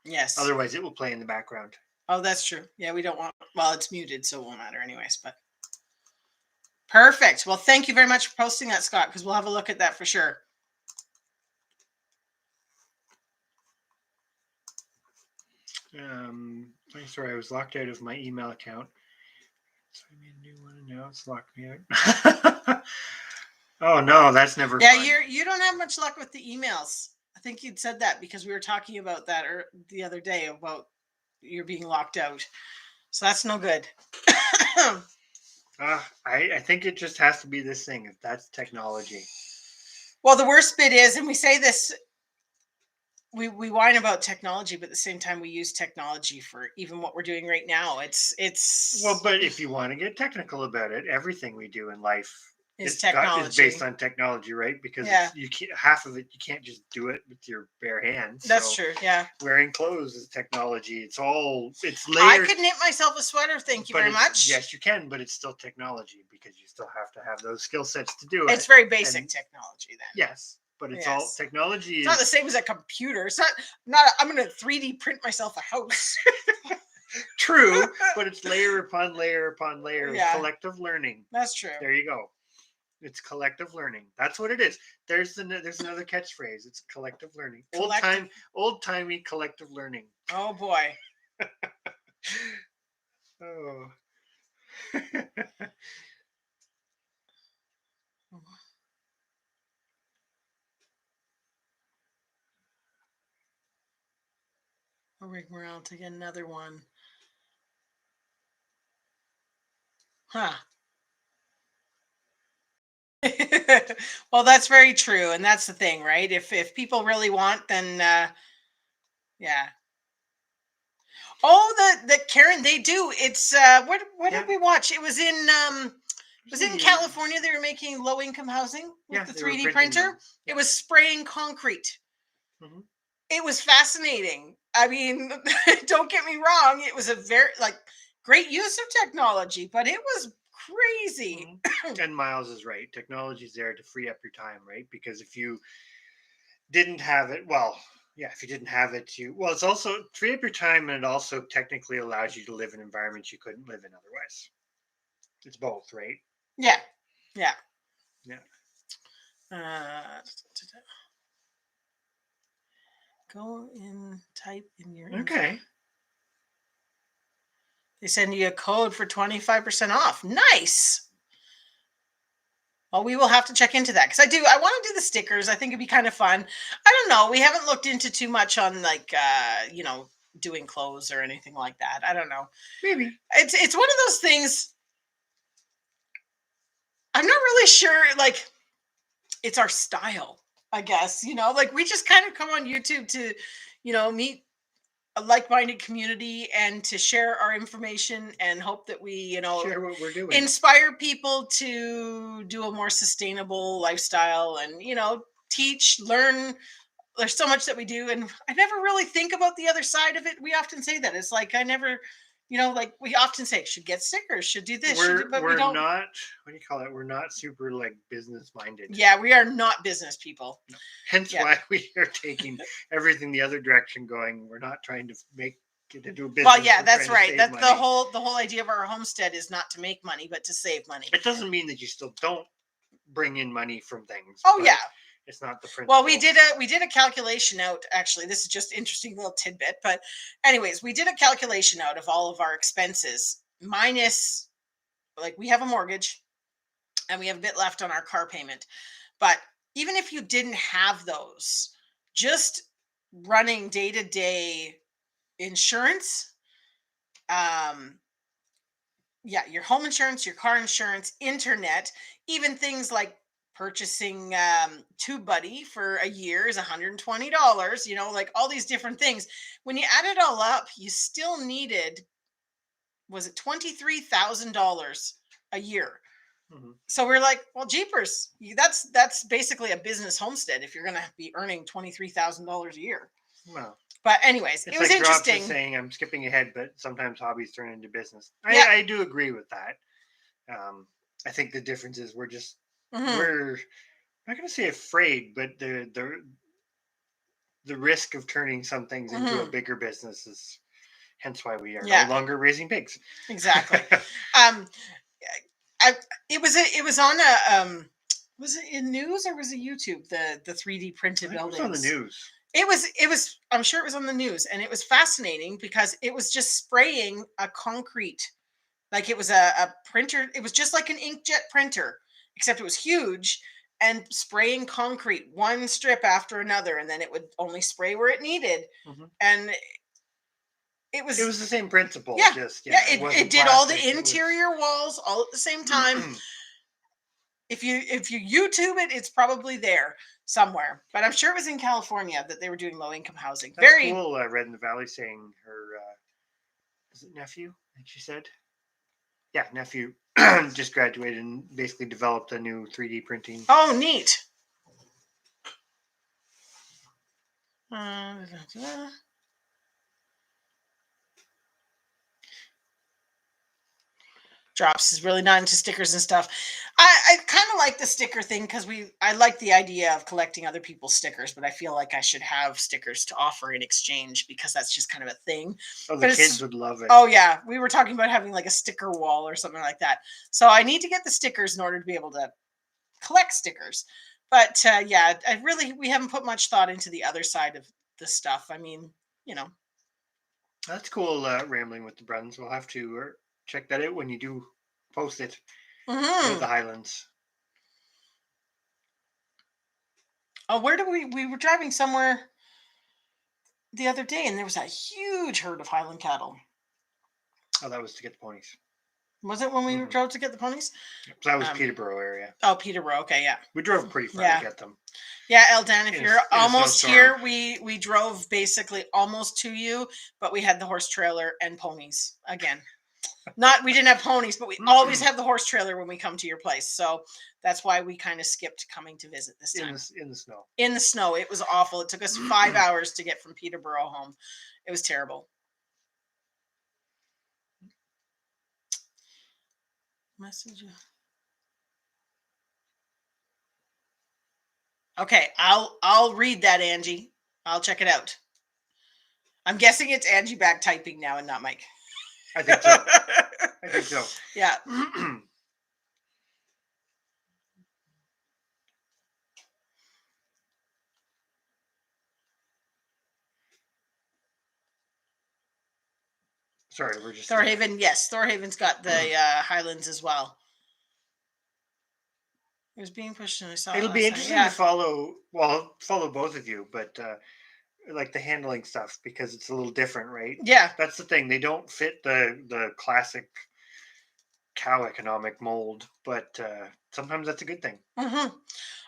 Yes. Otherwise it will play in the background. Oh, that's true. Yeah, we don't want, well, it's muted, so it won't matter anyways, but perfect. Well, thank you very much for posting that, Scott, because we'll have a look at that for sure. Sorry, I was locked out of my email account. So I made a new one and now it's locked me out. Oh no, that's never fun. You don't have much luck with the emails. I think you'd said that because we were talking about that the other day about you're being locked out. So that's no good. I think it just has to be this thing. That's technology. Well, the worst bit is, and we say this, we whine about technology, but at the same time we use technology for even what we're doing right now. It's well, but if you want to get technical about it, everything we do in life is technology. Is based on technology, right? Because you can't, half of it you can't just do it with your bare hands. That's true. Yeah, wearing clothes is technology. It's layers. I could knit myself a sweater. Thank you very much. Yes, you can, but it's still technology because you still have to have those skill sets to do it. It's very basic technology then. Yes. But it's all technology. It's not the same as a computer. It's not. I'm going to 3D print myself a house. True, but it's layer upon layer upon layer of collective learning. That's true. There you go. It's collective learning. That's what it is. There's another catchphrase. It's collective learning. Old timey collective learning. Oh boy. Oh. I'll rig around to get another one. Huh. Well, that's very true, and that's the thing, right? If people really want, then yeah. Oh, the Karen, they do. It's what did we watch? It was in California. They were making low income housing with the 3D printer. It was spraying concrete. Mm-hmm. It was fascinating. I mean, don't get me wrong. It was a very great use of technology, but it was crazy. And Miles is right. Technology's there to free up your time, right? Because if you didn't have it, if you didn't have it, it's also free up your time, and it also technically allows you to live in environments you couldn't live in otherwise. It's both, right? Yeah. Go in, type in your okay. They send you a code for 25% off. Nice. Well, we will have to check into that because I want to do the stickers. I think it'd be kind of fun. I don't know. We haven't looked into too much on doing clothes or anything like that. I don't know. Maybe. It's one of those things. I'm not really sure. It's our style, I guess. We just kind of come on YouTube to, meet a like-minded community and to share our information and hope that we, Share what we're doing. inspire people to do a more sustainable lifestyle and, teach, learn. There's so much that we do, and I never really think about the other side of it. We often say that. It's like I never, like we often say, should get stickers, should do this, but we We're don't. not, what do you call it? We're not super like business minded. Yeah, we are not business people. No. Hence Yeah. why we are taking everything the other direction going. We're not trying to make it into a business. Well, yeah, We're that's trying to right. save That's money. the whole idea of our homestead is not to make money, but to save money. It doesn't mean that you still don't bring in money from things. Oh but yeah. It's not the principle. Well, we did a calculation out. Actually, this is just interesting little tidbit. But, anyways, we did a calculation out of all of our expenses minus, like, we have a mortgage, and we have a bit left on our car payment. But even if you didn't have those, just running day to day insurance, your home insurance, your car insurance, internet, even things like purchasing TubeBuddy for a year is $120, like all these different things. When you add it all up, you still needed, was it $23,000 a year? Mhm. So we're like, well, jeepers, that's basically a business homestead if you're going to be earning $23,000 a year. Well, but anyways, it's it was like Drops interesting. is saying, I'm skipping ahead, but sometimes hobbies turn into business. Yeah. I do agree with that. I think the difference is we're just we're not going to say afraid, but the risk of turning some things into a bigger business is hence why we are no longer raising pigs. Exactly. It was on a was it in news or was it YouTube, the 3D printed buildings? It was on the news. It was I'm sure it was on the news, and it was fascinating because it was just spraying a concrete, like it was a printer. It was just like an inkjet printer, except it was huge, and spraying concrete one strip after another, and then it would only spray where it needed. And it was the same principle. Yeah, just it did all the interior walls all at the same time. If you YouTube it, it's probably there somewhere. But I'm sure it was in California that they were doing low income housing. That's very cool. Red in the Valley saying her is it nephew? I think she said. Yeah, nephew just graduated and basically developed a new 3D printing. Oh, neat. Drops is really not into stickers and stuff. I kind of like the sticker thing because I like the idea of collecting other people's stickers, but I feel like I should have stickers to offer in exchange because that's just kind of a thing. Oh, the kids would love it. Oh yeah, we were talking about having like a sticker wall or something like that. So I need to get the stickers in order to be able to collect stickers. But yeah, we haven't put much thought into the other side of the stuff. I mean, That's cool. Rambling with the Bruns. We'll have to check that out when you do post it. The Highlands. Oh, where do we were driving somewhere the other day, and there was a huge herd of Highland cattle. Oh, that was to get the ponies. Was it when we drove to get the ponies? So that was Peterborough area. Oh, Peterborough. Okay, yeah. We drove pretty far to get them. Yeah, Eldan, if you're almost here, we drove basically almost to you, but we had the horse trailer and ponies again. We didn't have ponies, but we always have the horse trailer when we come to your place. So that's why we kind of skipped coming to visit this time. In the snow. In the snow. It was awful. It took us 5 hours to get from Peterborough home. It was terrible. Message. Okay, I'll read that, Angie. I'll check it out. I'm guessing it's Angie back typing now and not Mike. I think so. I think so. Yeah. Sorry, we're just Thorhaven. Yes, Thorhaven's got the Highlands as well. It was being pushed, and I saw. It'll be interesting to follow. Well, follow both of you, but like the handling stuff because it's a little different, right? Yeah, that's the thing. They don't fit the classic cow economic mold, but sometimes that's a good thing.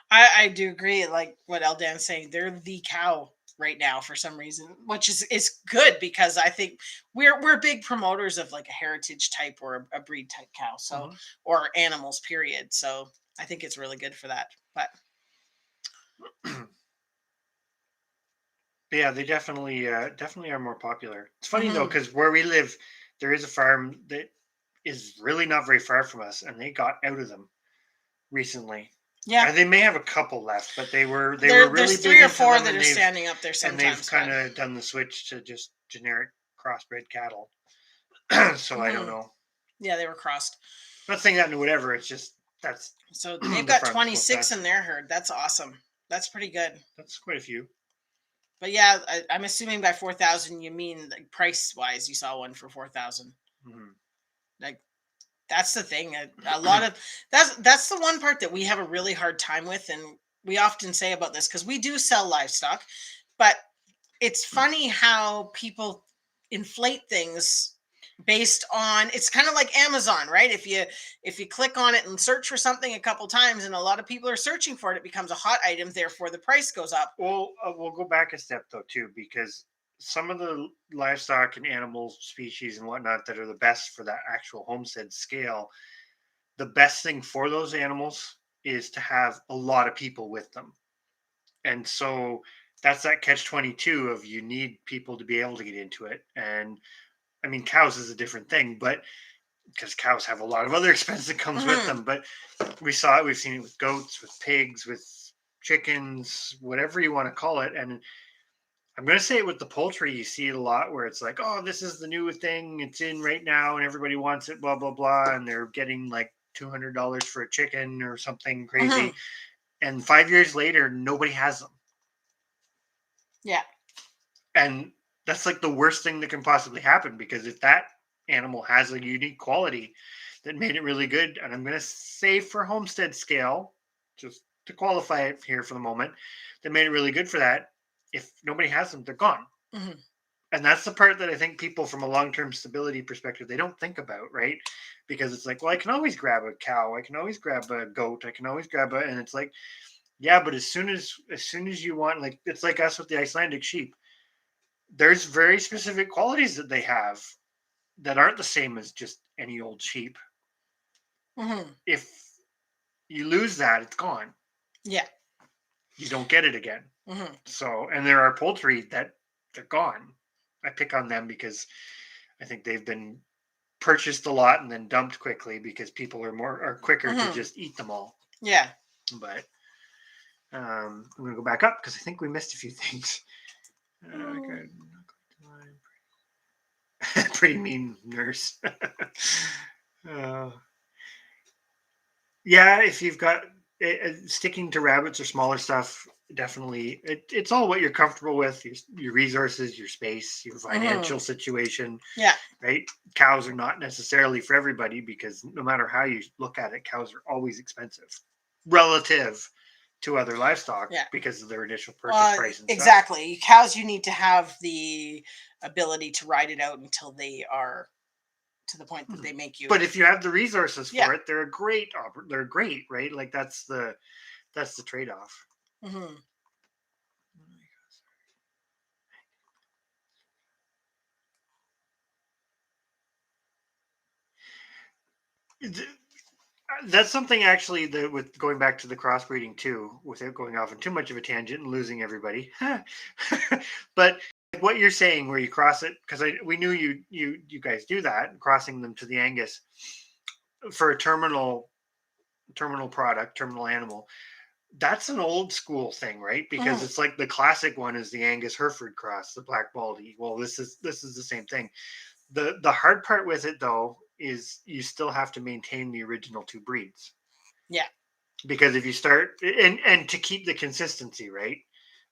I do agree. Like what Eldan's saying, they're the cow. right now for some reason, which is good because I think we're big promoters of like a heritage type or a breed type cow, so Mhm. or animals, period. So I think it's really good for that. But Yeah, they definitely are more popular. It's funny though, mhm. because where we live, there is a farm that is really not very far from us, and they got out of them recently. Yeah, They may have a couple left, but they were really there's big three or into four them, that and are standing up there they've sometimes, kind but of done the switch to just generic crossbred cattle. So I don't mhm. know. Yeah, they were crossed. Not saying that in whatever. It's just that's So they've the got farm that's close to 26 us. in their herd. That's awesome. That's pretty good. That's quite a few. But yeah, I'm assuming by 4,000 you mean like price wise, you saw one for 4,000. Mhm. Like that's the thing. A lot of that's the one part that we have a really hard time with, and we often say about this because we do sell livestock, but it's funny how people inflate things based on it's kind of like Amazon, right? If you click on it and search for something a couple times and a lot of people are searching for it, it becomes a hot item, therefore the price goes up. Well, we'll go back a step though too, because some of the livestock and animal species and whatnot that are the best for that actual homestead scale, the best thing for those animals is to have a lot of people with them. And so that's that catch 22 of you need people to be able to get into it. And I mean, cows is a different thing, but because cows have a lot of other expense that comes with Mhm. them. But we've seen it with goats, with pigs, with chickens, whatever you want to call it. And I'm going to say it with the poultry, you see it a lot where it's like, oh, this is the new thing. It's in right now and everybody wants it, blah, blah, blah. And they're getting like $200 for a chicken or something crazy. Mhm. And 5 years later, nobody has them. Yeah. And that's like the worst thing that can possibly happen because if that animal has a unique quality that made it really good, and I'm going to say for homestead scale, just to qualify it here for the moment, that made it really good for that. If nobody has them, they're gone. Mhm. And that's the part that I think people from a long-term stability perspective they don't think about, right? Because it's like, well, I can always grab a cow, I can always grab a goat, I can always grab a, and it's like, yeah, but as soon as you want, like it's like us with the Icelandic sheep. There's very specific qualities that they have that aren't the same as just any old sheep. Mhm. If you lose that, it's gone. Yeah. You don't get it again. Mhm. So, and there are poultry that they're gone. I pick on them because I think they've been purchased a lot and then dumped quickly because people are quicker to Mhm. just eat them all. Yeah. But I'm gonna go back up because I think we missed a few things. Mm. Okay. Pretty mean nurse. uh, yeah, if you've got sticking to rabbits or smaller stuff, definitely it's all what you're comfortable with, your resources, your space, your financial Mhm. situation, Yeah. right? Cows are not necessarily for everybody because no matter how you look at it, cows are always expensive relative to other livestock Yeah. because of their initial purchase price and stuff. Exactly. Cows, you need to have the ability to ride it out until they are to the point that Mhm. they make you. But if you have the resources Yeah. for it, they're great, right? Like that's the trade-off. Hmm. That's something actually that with going back to the crossbreeding too, without going off on too much of a tangent and losing everybody. But what you're saying, where you cross it, because we knew you guys do that, crossing them to the Angus for a terminal product, terminal animal. That's an old school thing, right? Because Hmm. it's like the classic one is the Angus Hereford cross, the Black Baldy. Well, this is the same thing. The hard part with it though is you still have to maintain the original two breeds Yeah. because if you start and to keep the consistency right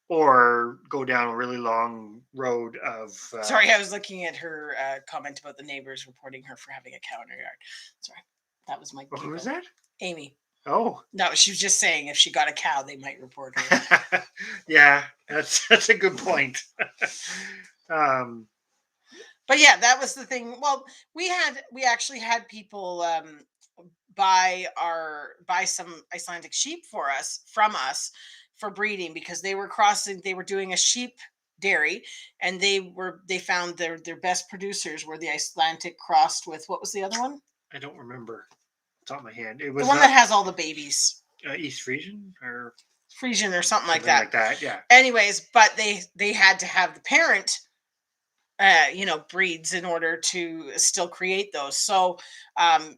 or go down a really long road of Sorry, I was looking at her comment about the neighbors reporting her for having a cow in her yard. Sorry, that was my who is giggle. that? Amy. Oh. No, she was just saying if she got a cow, they might report her. Yeah, that's a good point. um But yeah, that was the thing. Well, we actually had people buy some Icelandic sheep for us from us for breeding because they were doing a sheep dairy, and they found their best producers were the Icelandic crossed with, what was the other one? I don't remember. Top of my head. It The was one that has all the babies. East Frisian or Frisian or something like something that. like that. Yeah. Anyways, but they had to have the parent breeds in order to still create those. So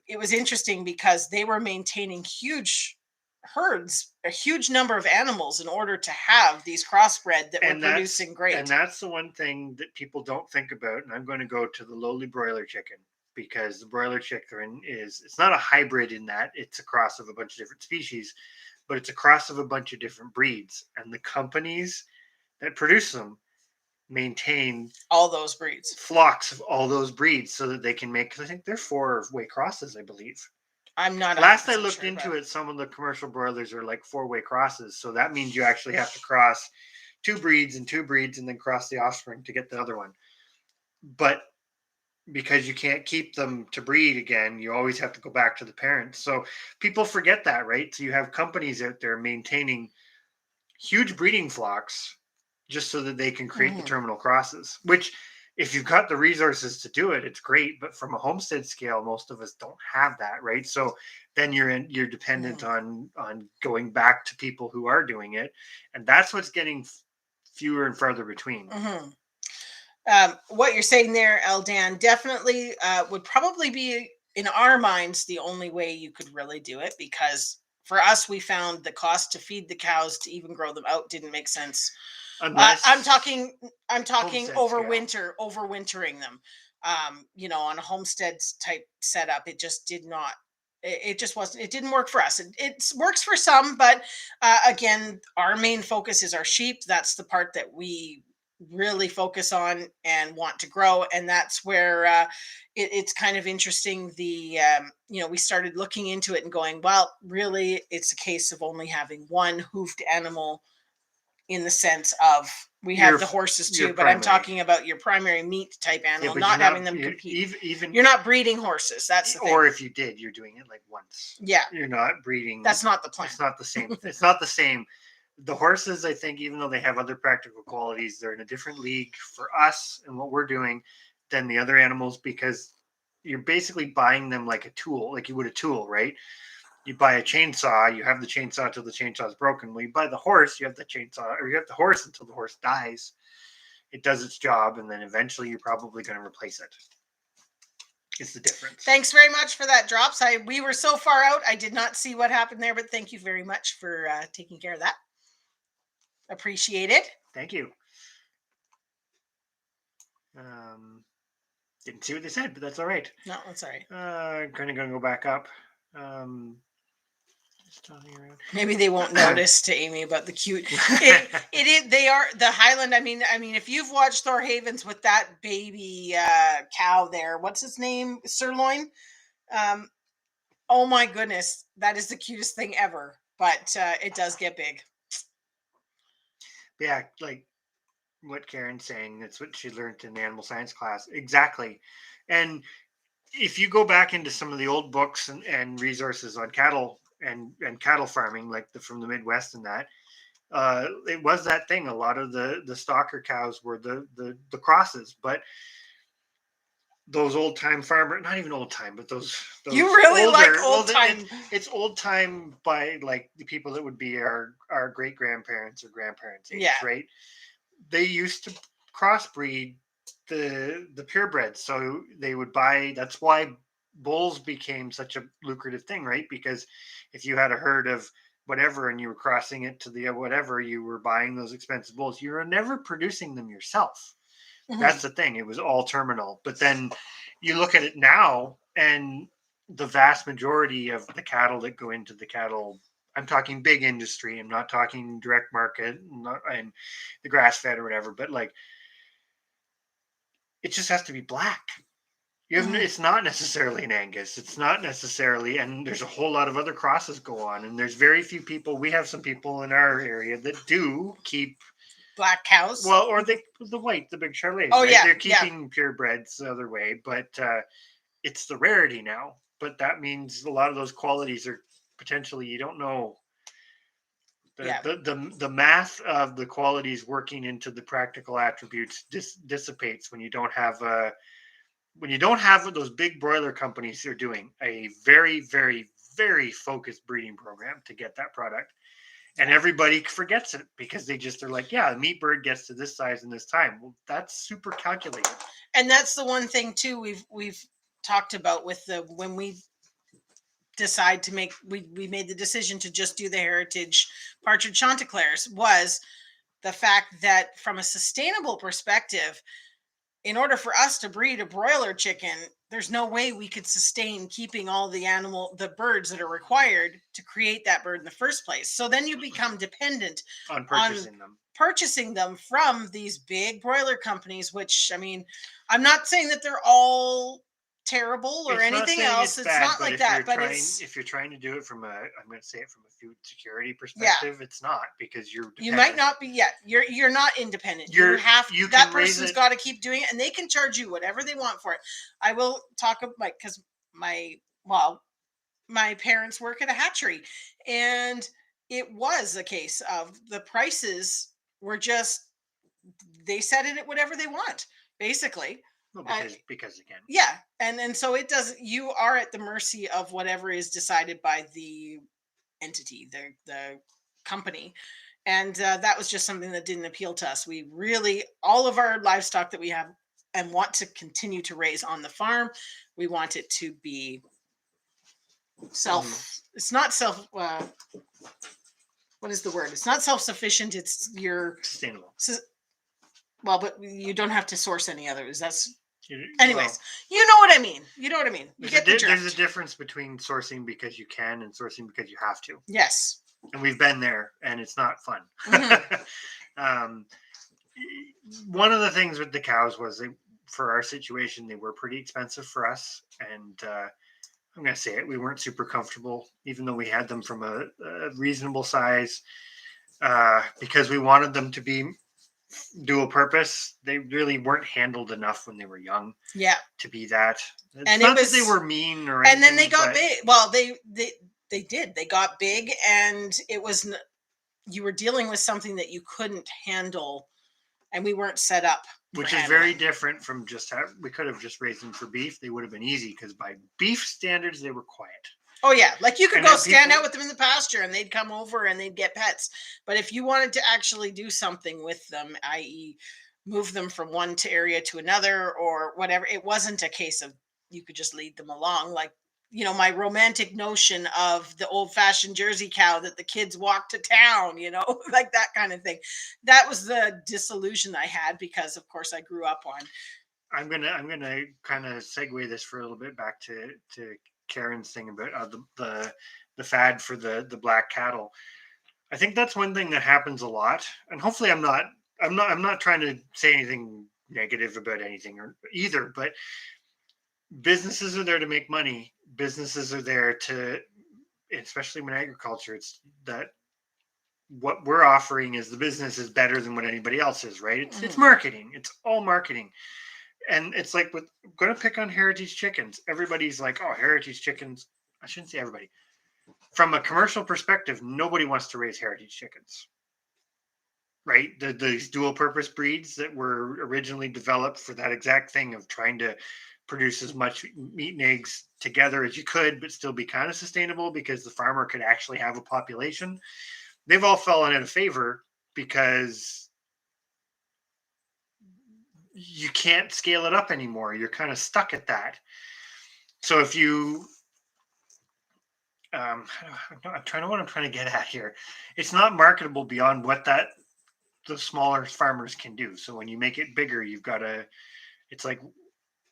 it was interesting because they were maintaining huge herds, a huge number of animals in order to have these crossbred that were producing great. And that's the one thing that people don't think about. And I'm going to go to the lowly broiler chicken, because the broiler chicken it's not a hybrid in that it's a cross of a bunch of different species, but it's a cross of a bunch of different breeds. And the companies that produce them maintain all those breeds, flocks of all those breeds, so that they can make, because I think they're 4-way crosses, I believe. I'm not. Last I looked into it, some of the commercial broilers are like 4-way crosses. So that means you actually have to cross 2 breeds and 2 breeds and then cross the offspring to get the other one. But because you can't keep them to breed again, you always have to go back to the parents. So people forget that, right? So you have companies out there maintaining huge breeding flocks just so that they can create the terminal crosses, which, if you've got the resources to do it, it's great. But from a homestead scale, most of us don't have that, right? So then you're dependent on going back to people who are doing it, and that's what's getting fewer and farther between. What you're saying there, Eldan, definitely would probably be, in our minds, the only way you could really do it, because for us, we found the cost to feed the cows to even grow them out didn't make sense. I'm talking overwintering them. On a homestead type setup, it just did not. It just wasn't. It didn't work for us. It works for some, but again, our main focus is our sheep. That's the part that we really focus on and want to grow, and that's where it's kind of interesting. We started looking into it and going, well, really, it's a case of only having one hoofed animal, in the sense of we have the horses too, but I'm talking about your primary meat type animal, not having them compete. Even you're not breeding horses. That's the thing. Or if you did, you're doing it like once. Yeah, you're not breeding. That's not the plan. It's not the same. It's not the same. The horses, I think, even though they have other practical qualities, they're in a different league for us and what we're doing than the other animals, because you're basically buying them like a tool, like you would a tool, right? You buy a chainsaw, you have the chainsaw till the chainsaw is broken. When you buy the horse, you have the chainsaw, or you have the horse until the horse dies. It does its job, and then eventually you're probably going to replace it. It's the difference. Thanks very much for that, Drops. We were so far out, I did not see what happened there, but thank you very much for taking care of that. Appreciate it. Thank you. Didn't see what they said, but that's all right. No, that's all right. I'm kind of going to go back up. Maybe they won't notice to Amy about the cute. It is. They are the Highland. I mean, if you've watched Thor Havens with that baby cow there, what's his name? Sirloin. Oh my goodness, that is the cutest thing ever. But it does get big. Yeah, like what Karen's saying, that's what she learned in the animal science class. Exactly. And if you go back into some of the old books and resources on cattle and cattle farming, like from the Midwest and that, it was that thing. A lot of the stocker cows were the crosses, but those old time farmer, not even old time, but those you really older, like old time. It's old time by like the people that would be our great grandparents or grandparents age, right? They used to crossbreed the purebreds, so they would buy. That's why bulls became such a lucrative thing, right? Because if you had a herd of whatever and you were crossing it to the whatever, you were buying those expensive bulls. You were never producing them yourself. That's the thing. It was all terminal. But then you look at it now, and the vast majority of the cattle that go into the cattle, I'm talking big industry. I'm not talking direct market and the grass fed or whatever, but like it just has to be black. It's not necessarily an Angus. It's not necessarily, and there's a whole lot of other crosses go on, and there's very few people. We have some people in our area that do keep black cows. Well, or the white, the big Charolais. Oh, right? Yeah. They're keeping purebreds the other way, but it's the rarity now. But that means a lot of those qualities are potentially, you don't know The math of the qualities working into the practical attributes dissipates when you don't have what those big broiler companies are doing, a very, very, very focused breeding program to get that product. And everybody forgets it because they're like, yeah, the meat bird gets to this size in this time. Well, that's super calculated. And that's the one thing too we've talked about with when we decide to make we made the decision to just do the heritage partridge chanticleers, was the fact that from a sustainable perspective, in order for us to breed a broiler chicken, there's no way we could sustain keeping all the birds that are required to create that bird in the first place. So then you become dependent on purchasing them from these big broiler companies, which, I mean, I'm not saying that they're all terrible or anything else. It's not like that, but if you're trying to do it from I'm going to say it from a food security perspective, it's not, because you might not be yet. You're not independent. That person's got to keep doing it, and they can charge you whatever they want for it. I will talk about, because my parents work at a hatchery, and it was a case of the prices were just, they set it at whatever they want, basically. Well, because again, and so it does. You are at the mercy of whatever is decided by the entity, the company, and that was just something that didn't appeal to us. We really, all of our livestock that we have and want to continue to raise on the farm, we want it to be it's not self. What is the word? It's not self-sufficient. It's sustainable. Well, but you don't have to source any others. Anyways, you know what I mean. You get the drift. There's a difference between sourcing because you can and sourcing because you have to. Yes. And we've been there, and it's not fun. Mm-hmm. One of the things with the cows was, for our situation, they were pretty expensive for us. And I'm going to say it, we weren't super comfortable, even though we had them from a reasonable size, because we wanted them to be dual purpose. They really weren't handled enough when they were young to be that. It's not that they were mean or anything, and then they got big. Well, they did. They got big, and it was, you were dealing with something that you couldn't handle, and we weren't set up. Which is very different from we could have just raised them for beef. They would have been easy, because by beef standards, they were quiet. Oh, yeah. Like, you could go stand out with them in the pasture and they'd come over and they'd get pets. But if you wanted to actually do something with them, i.e. move them from one area to another or whatever, it wasn't a case of you could just lead them along. Like, my romantic notion of the old-fashioned Jersey cow that the kids walk to town, like that kind of thing. That was the disillusion I had, because, of course, I grew up on. I'm gonna kind of segue this for a little bit back to Karen's thing about the fad for the black cattle. I think that's one thing that happens a lot, and hopefully I'm not trying to say anything negative about anything or either, but businesses are there to make money. Businesses are there to, especially in agriculture, it's that what we're offering is the business is better than what anybody else is, right? It's marketing. It's all marketing. And it's like, I'm going to pick on heritage chickens. Everybody's like, oh, heritage chickens. I shouldn't say everybody. From a commercial perspective, nobody wants to raise heritage chickens, right? These dual purpose breeds that were originally developed for that exact thing of trying to produce as much meat and eggs together as you could, but still be kind of sustainable because the farmer could actually have a population. They've all fallen out of favor because you can't scale it up anymore. You're kind of stuck at that. So if you, I'm trying to get at here. It's not marketable beyond what the smaller farmers can do. So when you make it bigger, it's like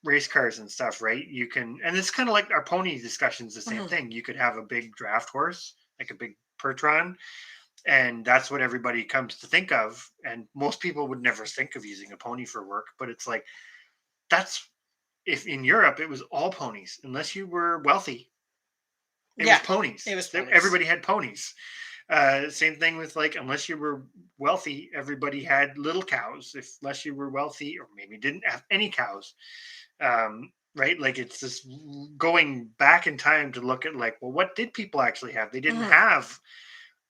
race cars and stuff, right? You can, and it's kind of like our pony discussions, the same thing. You could have a big draft horse, like a big Pertron, and that's what everybody comes to think of. And most people would never think of using a pony for work, but it's like, if in Europe, it was all ponies, unless you were wealthy. It was ponies. Everybody had ponies. Same thing with, like, unless you were wealthy, everybody had little cows. Unless you were wealthy, or maybe didn't have any cows. Right? Like, it's this going back in time to look at, like, well, what did people actually have? They didn't have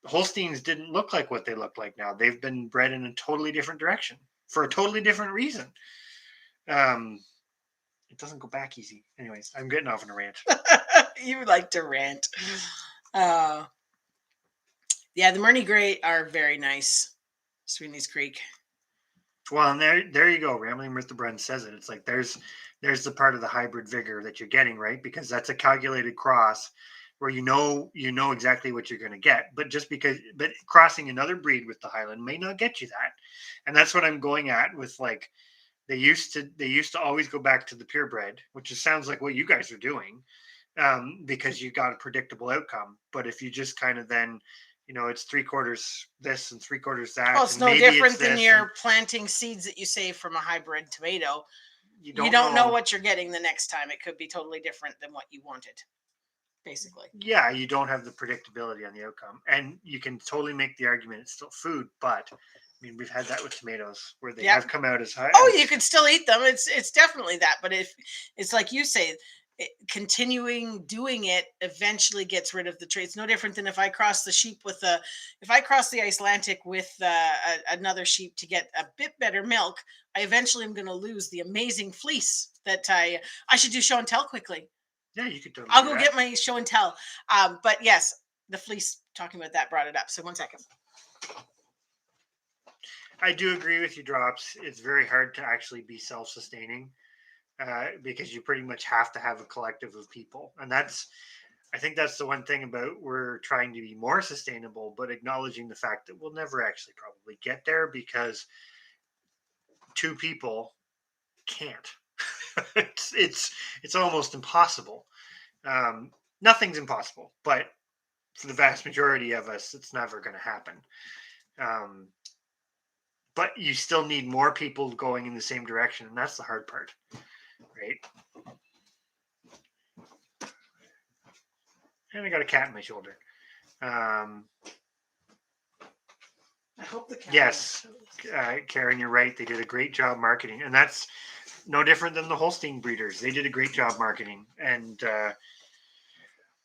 Holsteins didn't look like what they look like now. They've been bred in a totally different direction for a totally different reason. It doesn't go back easy. Anyways, I'm getting off on a rant. You like to rant. Yeah, the Murney Grey are very nice. Sweeney's Creek. Well, and there you go. Rambling with the Brun says it. It's like there's the part of the hybrid vigor that you're getting, right? Because that's a calculated cross where you know exactly what you're going to get. But crossing another breed with the Highland may not get you that. And that's what I'm going at with, like, they used to always go back to the purebred, which just sounds like what you guys are doing, because you got a predictable outcome. But if you just kind of then, it's 3/4 this and 3/4 that. Well, it's no different than you're planting seeds that you save from a hybrid tomato. You don't know what you're getting the next time. It could be totally different than what you wanted, basically. Yeah, you don't have the predictability on the outcome. And you can totally make the argument it's still food, but I mean, we've had that with tomatoes where they have come out as high. Oh, you could still eat them. It's definitely that. But if it's like you say, continuing doing it eventually gets rid of the traits. No different than if I cross the sheep if I cross the Icelandic with another sheep to get a bit better milk, I eventually am going to lose the amazing fleece that I should do show and tell quickly. Yeah, you could totally. I'll go get my show and tell. But yes, the fleece, talking about that, brought it up. So 1 second. I do agree with you, Drops. It's very hard to actually be self-sustaining. Because you pretty much have to have a collective of people. And I think that's the one thing about we're trying to be more sustainable, but acknowledging the fact that we'll never actually probably get there because 2 people can't. It's almost impossible. Nothing's impossible, but for the vast majority of us, it's never going to happen. But you still need more people going in the same direction, and that's the hard part. Right. And I got a cat in my shoulder. I hope the cat. Yes, Karen, you're right. They did a great job marketing, and that's no different than the Holstein breeders. They did a great job marketing, and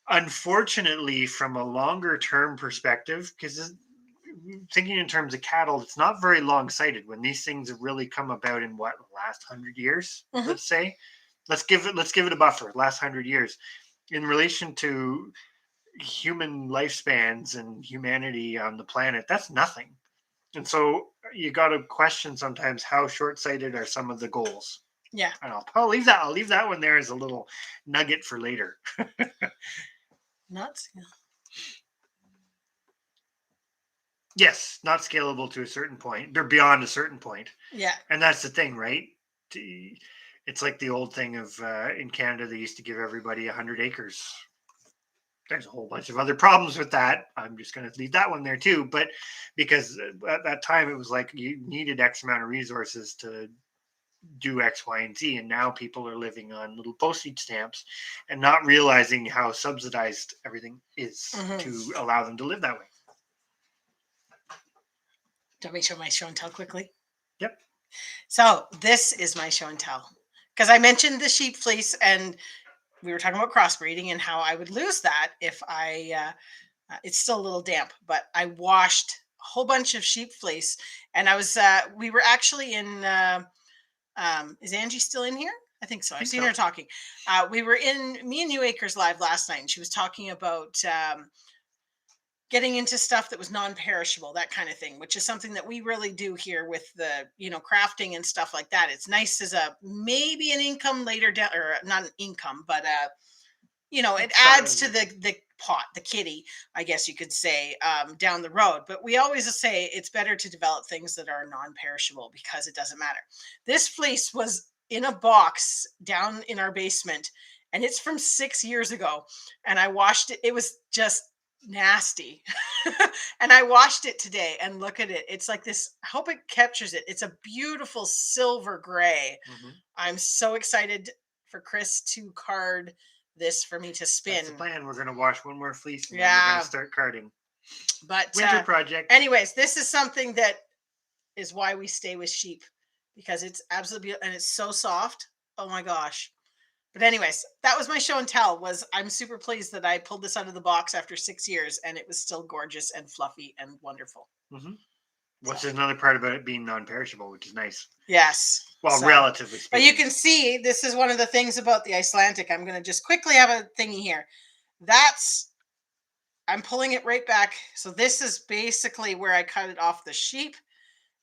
unfortunately, from a longer term perspective, because thinking in terms of cattle, it's not very long sighted when these things have really come about in the last 100 years. Mm-hmm. Let's say. Let's give it a buffer. Last 100 years, in relation to human lifespans and humanity on the planet, that's nothing. And so you got to question sometimes how short-sighted are some of the goals. Yeah, and I'll leave that. I'll leave that one there as a little nugget for later. Nuts. Yeah. Yes, not scalable to a certain point. Or beyond a certain point. Yeah, and that's the thing, right? It's like the old thing of in Canada, they used to give everybody 100 acres. There's a whole bunch of other problems with that. I'm just going to leave that one there too. But because at that time, it was like you needed X amount of resources to do X, Y, and Z. And now people are living on little postage stamps and not realizing how subsidized everything is to allow them to live that way. Do you want me to show my show and tell quickly? Yep. So this is my show and tell. Because I mentioned the sheep fleece, and we were talking about crossbreeding and how I would lose that if it's still a little damp, but I washed a whole bunch of sheep fleece, and we were actually in, is Angie still in here? I think so. I've seen her talking. We were in Me and New Acres Live last night, and she was talking about getting into stuff that was non-perishable, that kind of thing, which is something that we really do here with the, crafting and stuff like that. It's nice as maybe an income later down, or not an income, but it adds to the pot, the kitty, I guess you could say, down the road. But we always say it's better to develop things that are non-perishable because it doesn't matter. This fleece was in a box down in our basement, and it's from 6 years ago, and I washed it. It was just nasty. And I washed it today, and look at it. It's like this. I hope it captures it. It's a beautiful silver gray. Mm-hmm. I'm so excited for Chris to card this for me to spin. That's the plan. We're going to wash one more fleece, and then we're going to start carding. But winter project. Anyways, this is something that is why we stay with sheep, because it's absolutely beautiful, and it's so soft. Oh my gosh. But anyways, that was my show and tell. I'm super pleased that I pulled this out of the box after 6 years and it was still gorgeous and fluffy and wonderful. Mm-hmm. What's another part about it being non-perishable, which is nice. Yes. Well, relatively speaking. But you can see, this is one of the things about the Icelandic. I'm going to just quickly have a thingy here. I'm pulling it right back. So this is basically where I cut it off the sheep.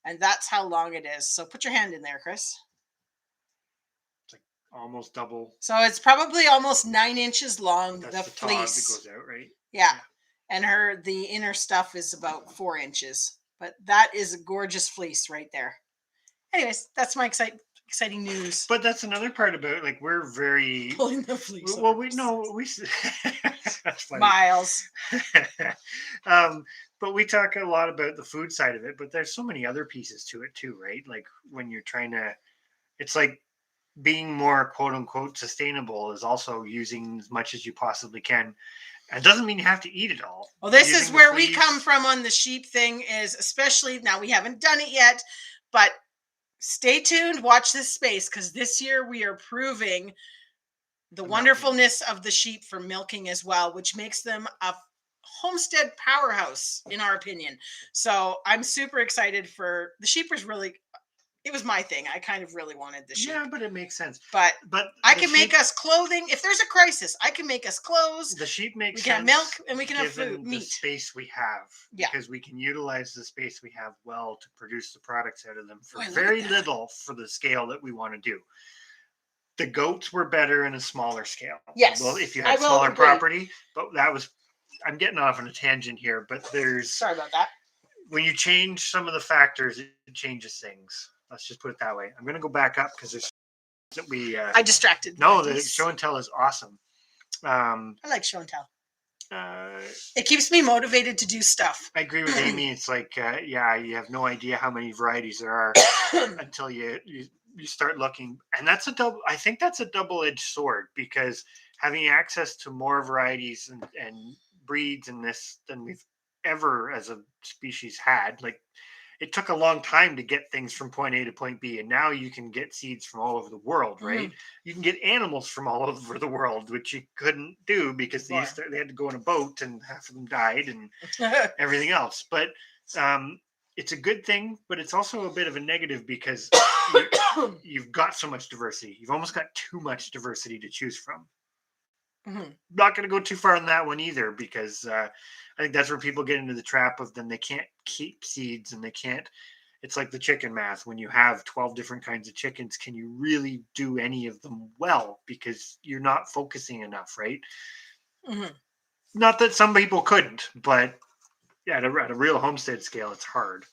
And that's how long it is. So put your hand in there, Chris. It's like almost double. So it's probably almost 9 inches long. That's the fleece that goes out, right? Yeah. And the inner stuff is about 4 inches. But that is a gorgeous fleece right there. Anyways, that's my exciting news. But that's another part about, like, we're very pulling the fleece. Well, we that's funny. Miles. But we talk a lot about the food side of it, but there's so many other pieces to it too, right? Like when you're trying to, it's like being more quote unquote sustainable is also using as much as you possibly can. It doesn't mean you have to eat it all. Well, this is where we come from on the sheep thing, is especially now we haven't done it yet, but stay tuned, watch this space, because this year we are proving the wonderfulness of the sheep for milking as well, which makes them a homestead powerhouse, in our opinion. So I'm super excited for the sheep. It was my thing. I kind of really wanted the sheep. Yeah, but it makes sense. But I can make us clothing. If there's a crisis, I can make us clothes. The sheep makes sense. We can have milk and we can have food, meat. The space we have. Yeah. Because we can utilize the space we have well to produce the products out of them for very little for the scale that we want to do. The goats were better in a smaller scale. Yes. Well, if you had smaller property, but I'm getting off on a tangent here, but sorry about that. When you change some of the factors, it changes things. Let's just put it that way. I'm going to go back up because there's that I distracted. No, the show and tell is awesome. I like show and tell. It keeps me motivated to do stuff. I agree with Amy. It's like, you have no idea how many varieties there are until you start looking. And I think that's a double-edged sword, because having access to more varieties and breeds in this than we've ever as a species had, like, it took a long time to get things from point A to point B, and now you can get seeds from all over the world, right? Mm-hmm. You can get animals from all over the world, which you couldn't do because they had to go in a boat, and half of them died and everything else. But it's a good thing, but it's also a bit of a negative because you've got so much diversity. You've almost got too much diversity to choose from. Mm-hmm. Not going to go too far on that one either, because I think that's where people get into the trap of then they can't keep seeds, and they can't. It's like the chicken math. When you have 12 different kinds of chickens, can you really do any of them well? Because you're not focusing enough, right? Mm-hmm. Not that some people couldn't, but at a real homestead scale, it's hard.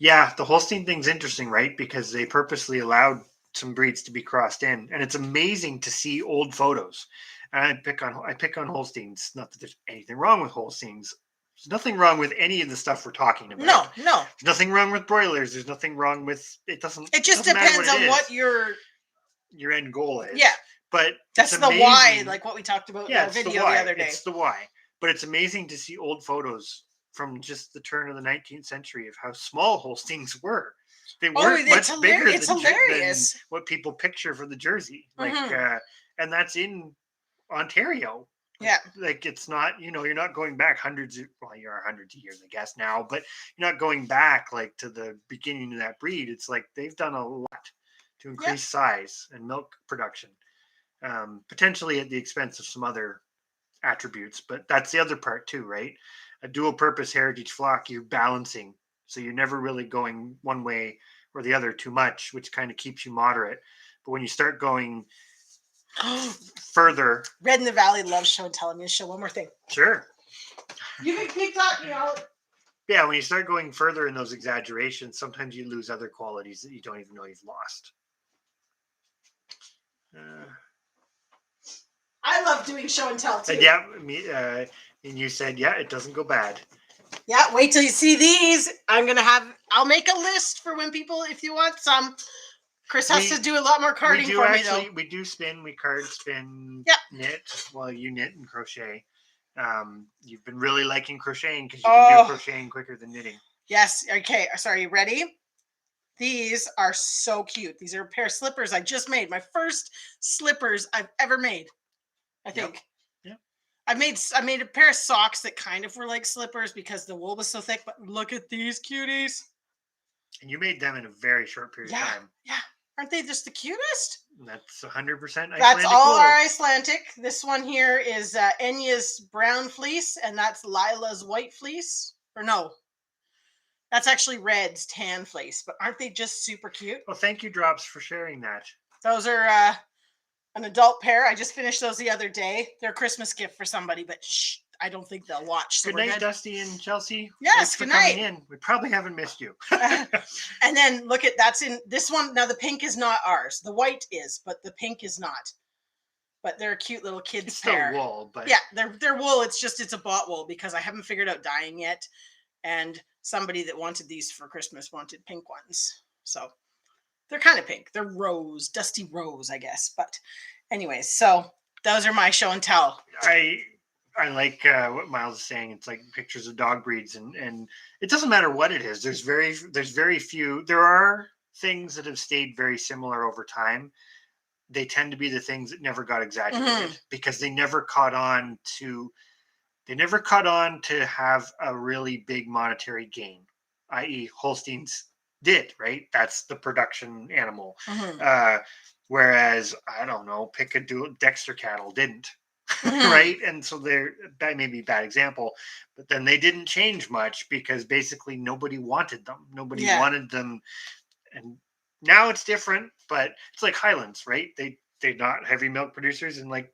Yeah, the Holstein thing's interesting, right? Because they purposely allowed some breeds to be crossed in, and it's amazing to see old photos. And I pick on Holsteins. Not that there's anything wrong with Holsteins. There's nothing wrong with any of the stuff we're talking about. No. There's nothing wrong with broilers. There's nothing wrong with it. It just depends on what your end goal is. Yeah, but that's the why, like what we talked about in our video the other day. It's the why. But it's amazing to see old photos from just the turn of the 19th century of how small Holsteins were. They weren't much bigger than what people picture for the Jersey. Like, and that's in Ontario. Yeah. Like, it's not, you're not going back you are hundreds of years, I guess, now, but you're not going back like to the beginning of that breed. It's like they've done a lot to increase size and milk production, potentially at the expense of some other attributes. But that's the other part too, right? A dual purpose heritage flock, you're balancing. So you're never really going one way or the other too much, which kind of keeps you moderate. But when you start going further. Red in the Valley loves show and tell. I'm going to show one more thing. Sure. You can keep talking, Yeah, when you start going further in those exaggerations, sometimes you lose other qualities that you don't even know you've lost. I love doing show and tell too. And you said, it doesn't go bad. Yeah, wait till you see these. I'll make a list for when people, if you want some. Chris has to do a lot more carding for me, though. We do spin, we card, spin, knit. Well, you knit and crochet. You've been really liking crocheting because you can do crocheting quicker than knitting. Yes. Okay. Sorry. You ready? These are so cute. These are a pair of slippers I just made. My first slippers I've ever made. I Yep. think. Yep. I made a pair of socks that kind of were like slippers because the wool was so thick. But look at these cuties. And you made them in a very short period of Yeah. time. Yeah. Aren't they just the cutest? That's 100% Icelandic That's all wool. our Icelandic. This one here is Enya's brown fleece, and that's Lila's white fleece. Or no, that's actually Red's tan fleece. But aren't they just super cute? Well, thank you, Drops, for sharing that. Those are an adult pair. I just finished those the other day. They're a Christmas gift for somebody, but shh, I don't think they'll watch. So Good night, Dusty and Chelsea. Yes, thanks for good coming night. in. We probably haven't missed you. And then look at that's in this one. Now the pink is not ours. The white is, but the pink is not. But they're a cute little kids It's still pair. wool, but Yeah, they're wool. It's a bought wool because I haven't figured out dyeing yet. And somebody that wanted these for Christmas wanted pink ones. So they're kind of pink. They're rose, dusty rose, I guess. But anyways, so those are my show and tell. I like what Miles is saying. It's like pictures of dog breeds, and it doesn't matter what it is. There's very few. There are things that have stayed very similar over time. They tend to be the things that never got exaggerated because they never caught on to have a really big monetary gain, i.e. Holsteins did, right? That's the production animal. Whereas, I don't know, pick a Dexter cattle didn't, right? And so that may be a bad example, but then they didn't change much because basically nobody wanted them. Nobody wanted them. And now it's different, but it's like Highlands, right? They're not heavy milk producers, and like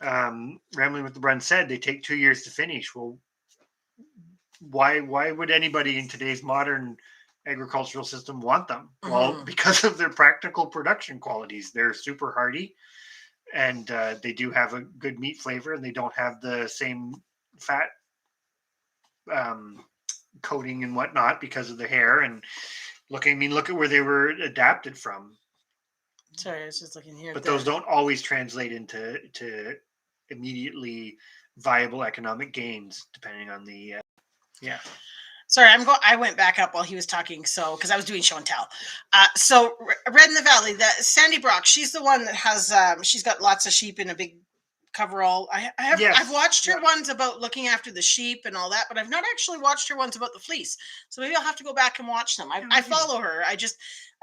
Rambling with the Brun said, they take 2 years to finish. Well, why would anybody in today's modern agricultural system want them? Well, because of their practical production qualities. They're super hardy, and they do have a good meat flavor, and they don't have the same fat coating and whatnot because of the hair. And look at where they were adapted from. Sorry, I was just looking here. But those don't always translate into immediately viable economic gains, depending on the Sorry, I went back up while he was talking, so because I was doing show and tell. So Red in the Valley, Sandy Brock, she's the one that has she's got lots of sheep in a big coverall. I've watched her ones about looking after the sheep and all that, but I've not actually watched her ones about the fleece. So maybe I'll have to go back and watch them. I follow her. I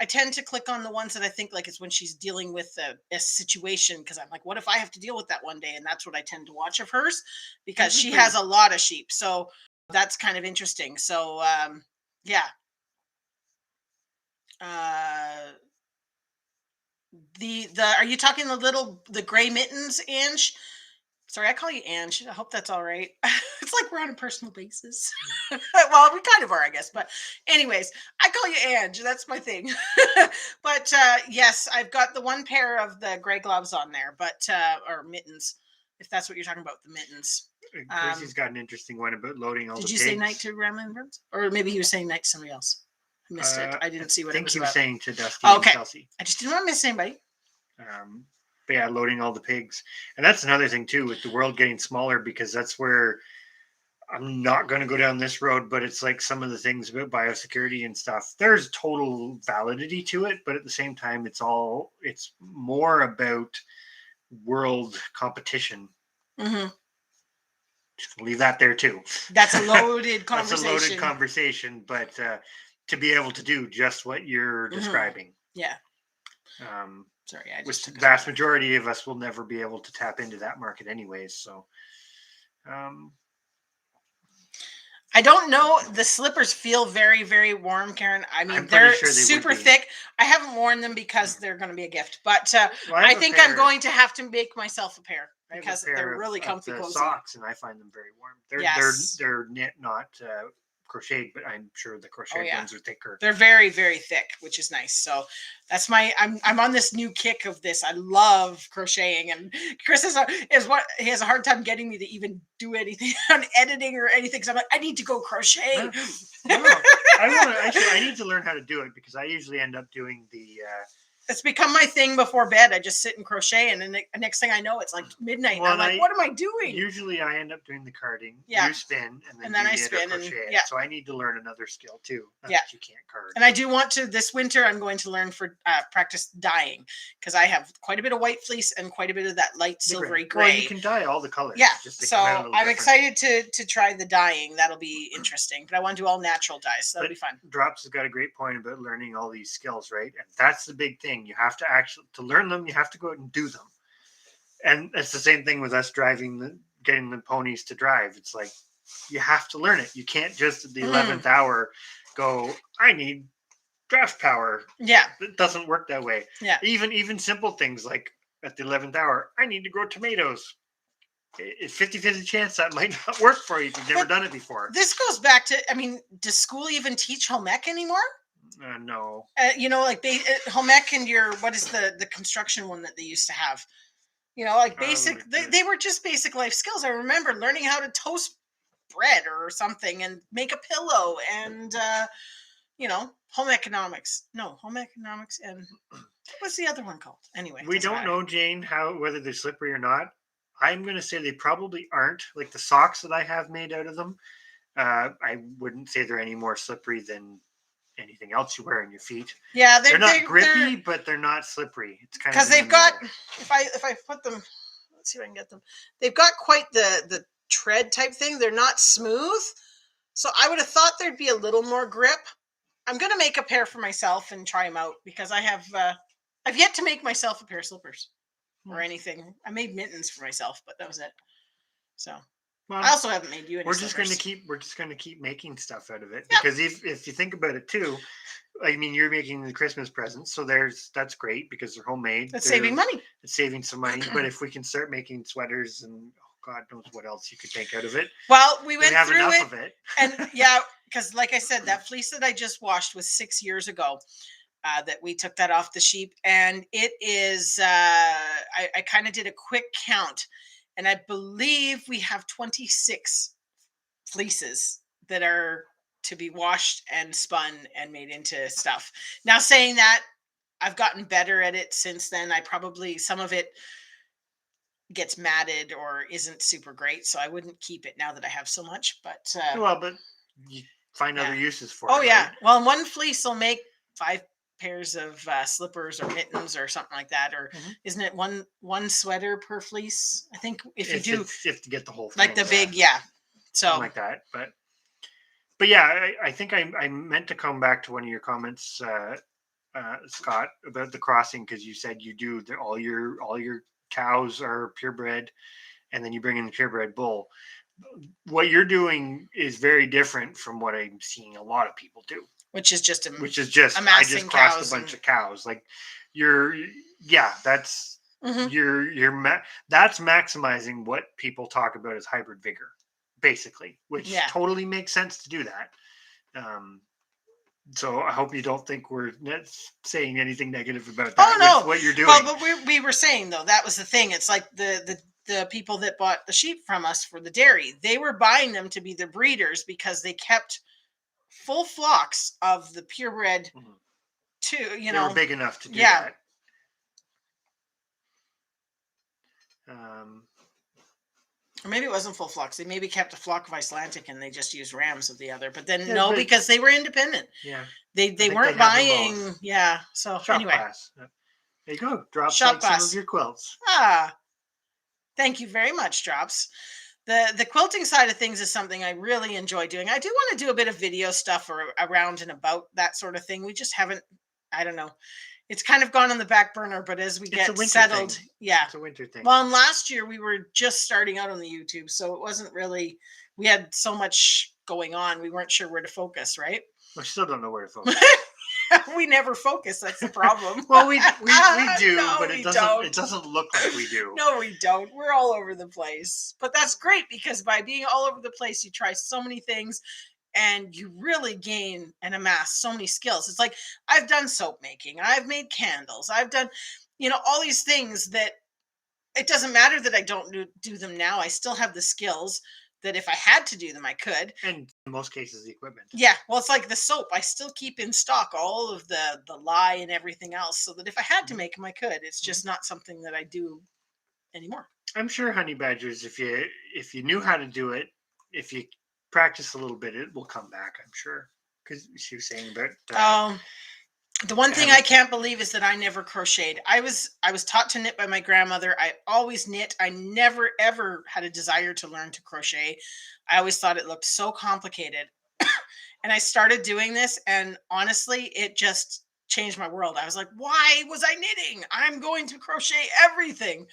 tend to click on the ones that I think like it's when she's dealing with a situation, because I'm like, what if I have to deal with that one day? And that's what I tend to watch of hers, because she has a lot of sheep. So that's kind of interesting. So yeah. Are you talking the gray mittens, Ange? Sorry, I call you Ange. I hope that's all right. It's like we're on a personal basis. Well, we kind of are, I guess. But anyways, I call you Ange. That's my thing. But yes, I've got the one pair of the gray gloves on there, but or mittens, if that's what you're talking about, the mittens. Chrissy's got an interesting one about loading all the pigs. Did you say night to Rambling Birds? Or maybe he was saying night to somebody else. I missed it. I didn't see what it was about. I think he was saying to Dusty and Chelsea. I just didn't want to miss anybody. But yeah, loading all the pigs. And that's another thing too, with the world getting smaller, because that's where I'm not going to go down this road, but it's like some of the things about biosecurity and stuff, there's total validity to it. But at the same time, it's more about world competition. Just leave that there too. That's a loaded conversation. That's a loaded conversation, but to be able to do just what you're describing. Yeah. Sorry, I just the vast majority of us will never be able to tap into that market anyways. So I don't know. The slippers feel very, very warm, Karen. I mean, they're super thick. I haven't worn them because they're going to be a gift, but I think I'm going to have to make myself a pair because they're really comfy clothes. Socks, and I find them very warm. They're knit, not crocheted, but I'm sure the crocheted ones are thicker. They're very, very thick, which is nice. So that's I'm on this new kick of this. I love crocheting, and Chris he has a hard time getting me to even do anything on editing or anything. So I'm like, I need to go crochet. I need to learn how to do it, because I usually end up doing It's become my thing before bed. I just sit and crochet, and then the next thing I know, it's like midnight. Well, and I'm like, what am I doing? Usually I end up doing the carding. Yeah. You spin, and then I you knit spin, or and crochet. yeah. So I need to learn another skill too. Not Yeah. that you can't card. And I do want to, this winter, I'm going to learn for practice dyeing, because I have quite a bit of white fleece and quite a bit of that light silvery gray. Well, you can dye all the colors. Yeah. Just they So come out a little I'm different. excited to try the dyeing. That'll be interesting. But I want to do all natural dyes. So that'll be fun. Drops has got a great point about learning all these skills, right? And that's the big thing. You have to to learn them, you have to go out and do them. And it's the same thing with us getting the ponies to drive. It's like, you have to learn it. You can't just at the 11th hour go, I need draft power. Yeah. It doesn't work that way. Yeah. Even simple things like at the 11th hour, I need to grow tomatoes. It's 50-50 chance that might not work for you if you've never done it before. This goes back to, I mean, does school even teach home ec anymore? No. Like home ec and what is the construction one that they used to have? Like basic, they were just basic life skills. I remember learning how to toast bread or something and make a pillow and, home economics. No, home economics. And what's the other one called? Anyway. We don't know, Jane, whether they're slippery or not. I'm going to say they probably aren't. Like the socks that I have made out of them, I wouldn't say they're any more slippery than anything else you wear on your feet. Yeah, they're not grippy, but they're not slippery. It's kind of because they've got. If I put them, let's see if I can get them. They've got quite the tread type thing. They're not smooth, so I would have thought there'd be a little more grip. I'm gonna make a pair for myself and try them out because I've yet to make myself a pair of slippers or anything. I made mittens for myself, but that was it. So. Well, I also haven't made you any. We're just going to keep making stuff out of it because if you think about it too, I mean, you're making the Christmas presents, so that's great because they're homemade. That's saving money. It's saving some money, but if we can start making sweaters and God knows what else you could make out of it. Well, we went through enough of it, and because like I said, that fleece that I just washed was 6 years ago. That we took that off the sheep, and it is. I kind of did a quick count. And I believe we have 26 fleeces that are to be washed and spun and made into stuff. Now, saying that, I've gotten better at it since then. Some of it gets matted or isn't super great. So I wouldn't keep it now that I have so much. But but you find other uses for it. Oh, yeah. Right? Well, one fleece will make 5 pairs of slippers or mittens or something like that, or isn't it one sweater per fleece? I think if you get the whole thing, like the big so something like that. But yeah, I think I meant to come back to one of your comments, Scott, about the crossing, because you said you do all your cows are purebred, and then you bring in the purebred bull. What you're doing is very different from what I'm seeing a lot of people do. Which is just amassing I just crossed a bunch of cows. Like that's that's maximizing what people talk about as hybrid vigor, basically, which totally makes sense to do that. So I hope you don't think we're saying anything negative about that. Oh no, what you're doing. Well, but we were saying though, that was the thing. It's like the people that bought the sheep from us for the dairy, they were buying them to be the breeders because they kept full flocks of the purebred too, they were big enough to do that. Or maybe it wasn't full flocks. They maybe kept a flock of Icelandic and they just used rams of the other. But then because they were independent. Yeah. They weren't buying. Yeah. So shop anyway. Class. There you go. Drops some of your quilts. Thank you very much, Drops. The quilting side of things is something I really enjoy doing. I do want to do a bit of video stuff or around and about that sort of thing. We just haven't, I don't know. It's kind of gone on the back burner, but as we get settled, it's a winter thing. Well, and last year we were just starting out on the YouTube, so it wasn't really, we had so much going on. We weren't sure where to focus, right? We still don't know where to focus. We never focus. That's the problem. Well, we do, no, but it doesn't look like we do. No, we don't. We're all over the place. But that's great because by being all over the place, you try so many things and you really gain and amass so many skills. It's like I've done soap making. I've made candles. I've done, all these things that it doesn't matter that I don't do them now. I still have the skills. that if I had to do them, I could. And in most cases, the equipment. Yeah, well, it's like the soap. I still keep in stock all of the lye and everything else, so that if I had to make them, I could. It's just not something that I do anymore. I'm sure honey badgers, if you knew how to do it, if you practice a little bit, it will come back. I'm sure, because she was saying about The one thing I can't believe is that I never crocheted. I was taught to knit by my grandmother. I always knit. I never ever had a desire to learn to crochet. I always thought it looked so complicated. And I started doing this, and honestly, it just changed my world. I was like, why was I knitting? I'm going to crochet everything.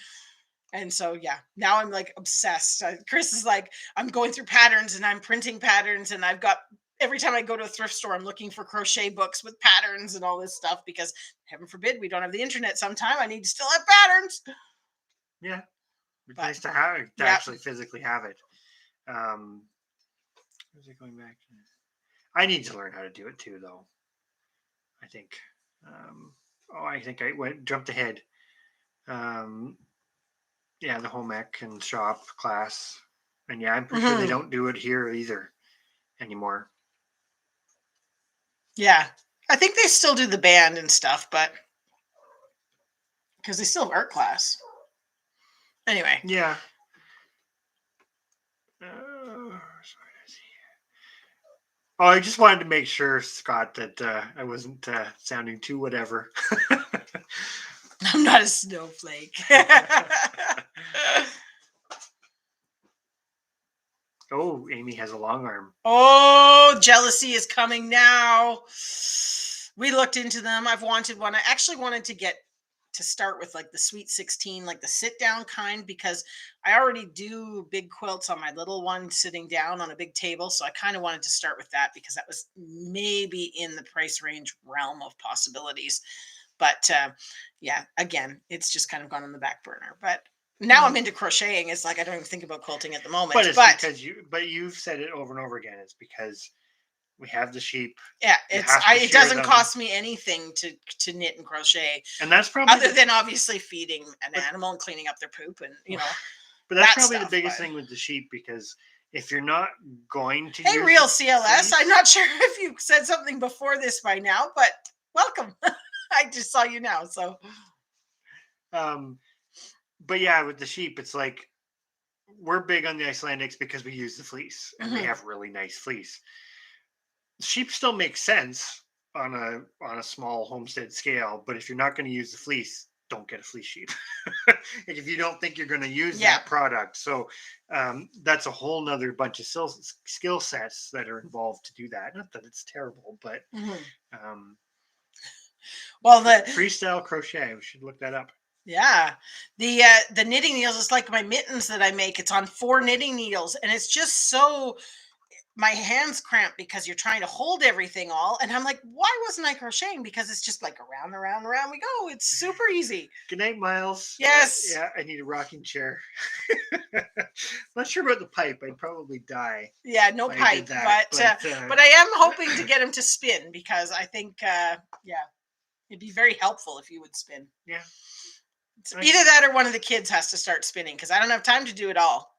And so, yeah, now I'm like obsessed. Chris is like, I'm going through patterns and I'm printing patterns. And I've got, every time I go to a thrift store, I'm looking for crochet books with patterns and all this stuff because heaven forbid we don't have the internet sometime. I need to still have patterns. Yeah. It's But, nice to have it, to actually physically have it. Where's it going back? I need to learn how to do it too, though. I think. I think I jumped ahead. Yeah, the home ec and shop class, and yeah, I'm pretty sure they don't do it here either anymore. Yeah, I think they still do the band and stuff, but because they still have art class. Anyway. Yeah. I just wanted to make sure, Scott, that I wasn't sounding too whatever. I'm not a snowflake. Oh, Amy has a long arm. Oh, jealousy is coming now. We looked into them. I've wanted one. I actually wanted to start with like the Sweet 16, like the sit down kind, because I already do big quilts on my little one sitting down on a big table. So I kind of wanted to start with that because that was maybe in the price range realm of possibilities. But yeah, again, it's just kind of gone on the back burner. But now I'm into crocheting. It's like I don't even think about quilting at the moment. But it's because you've said it over and over again. It's because we have the sheep. Yeah, it doesn't cost me anything to knit and crochet, and that's probably other than obviously feeding an animal and cleaning up their poop, and But that's probably the biggest thing with the sheep, because if you're not going to, hey, real CLS, I'm not sure if you said something before this by now, but welcome. I just saw you now, so. But yeah, with the sheep, it's like we're big on the Icelandics because we use the fleece, and they have really nice fleece. Sheep still makes sense on a small homestead scale, but if you're not going to use the fleece, don't get a fleece sheep. Like if you don't think you're going to use that product. So that's a whole nother bunch of skill sets that are involved to do that. Not that it's terrible, but well, the freestyle crochet, we should look that up. Yeah, the knitting needles is like my mittens that I make. It's on 4 knitting needles, and it's just so, my hands cramp because you're trying to hold everything all, and I'm like, why wasn't I crocheting? Because it's just like around we go. It's super easy. Good night, Miles. Yes. Yeah, I need a rocking chair. Not sure about the pipe. I'd probably die. Yeah, no pipe, but I am hoping to get him to spin, because I think it'd be very helpful if you would spin. Yeah. Either that or one of the kids has to start spinning, because I don't have time to do it all.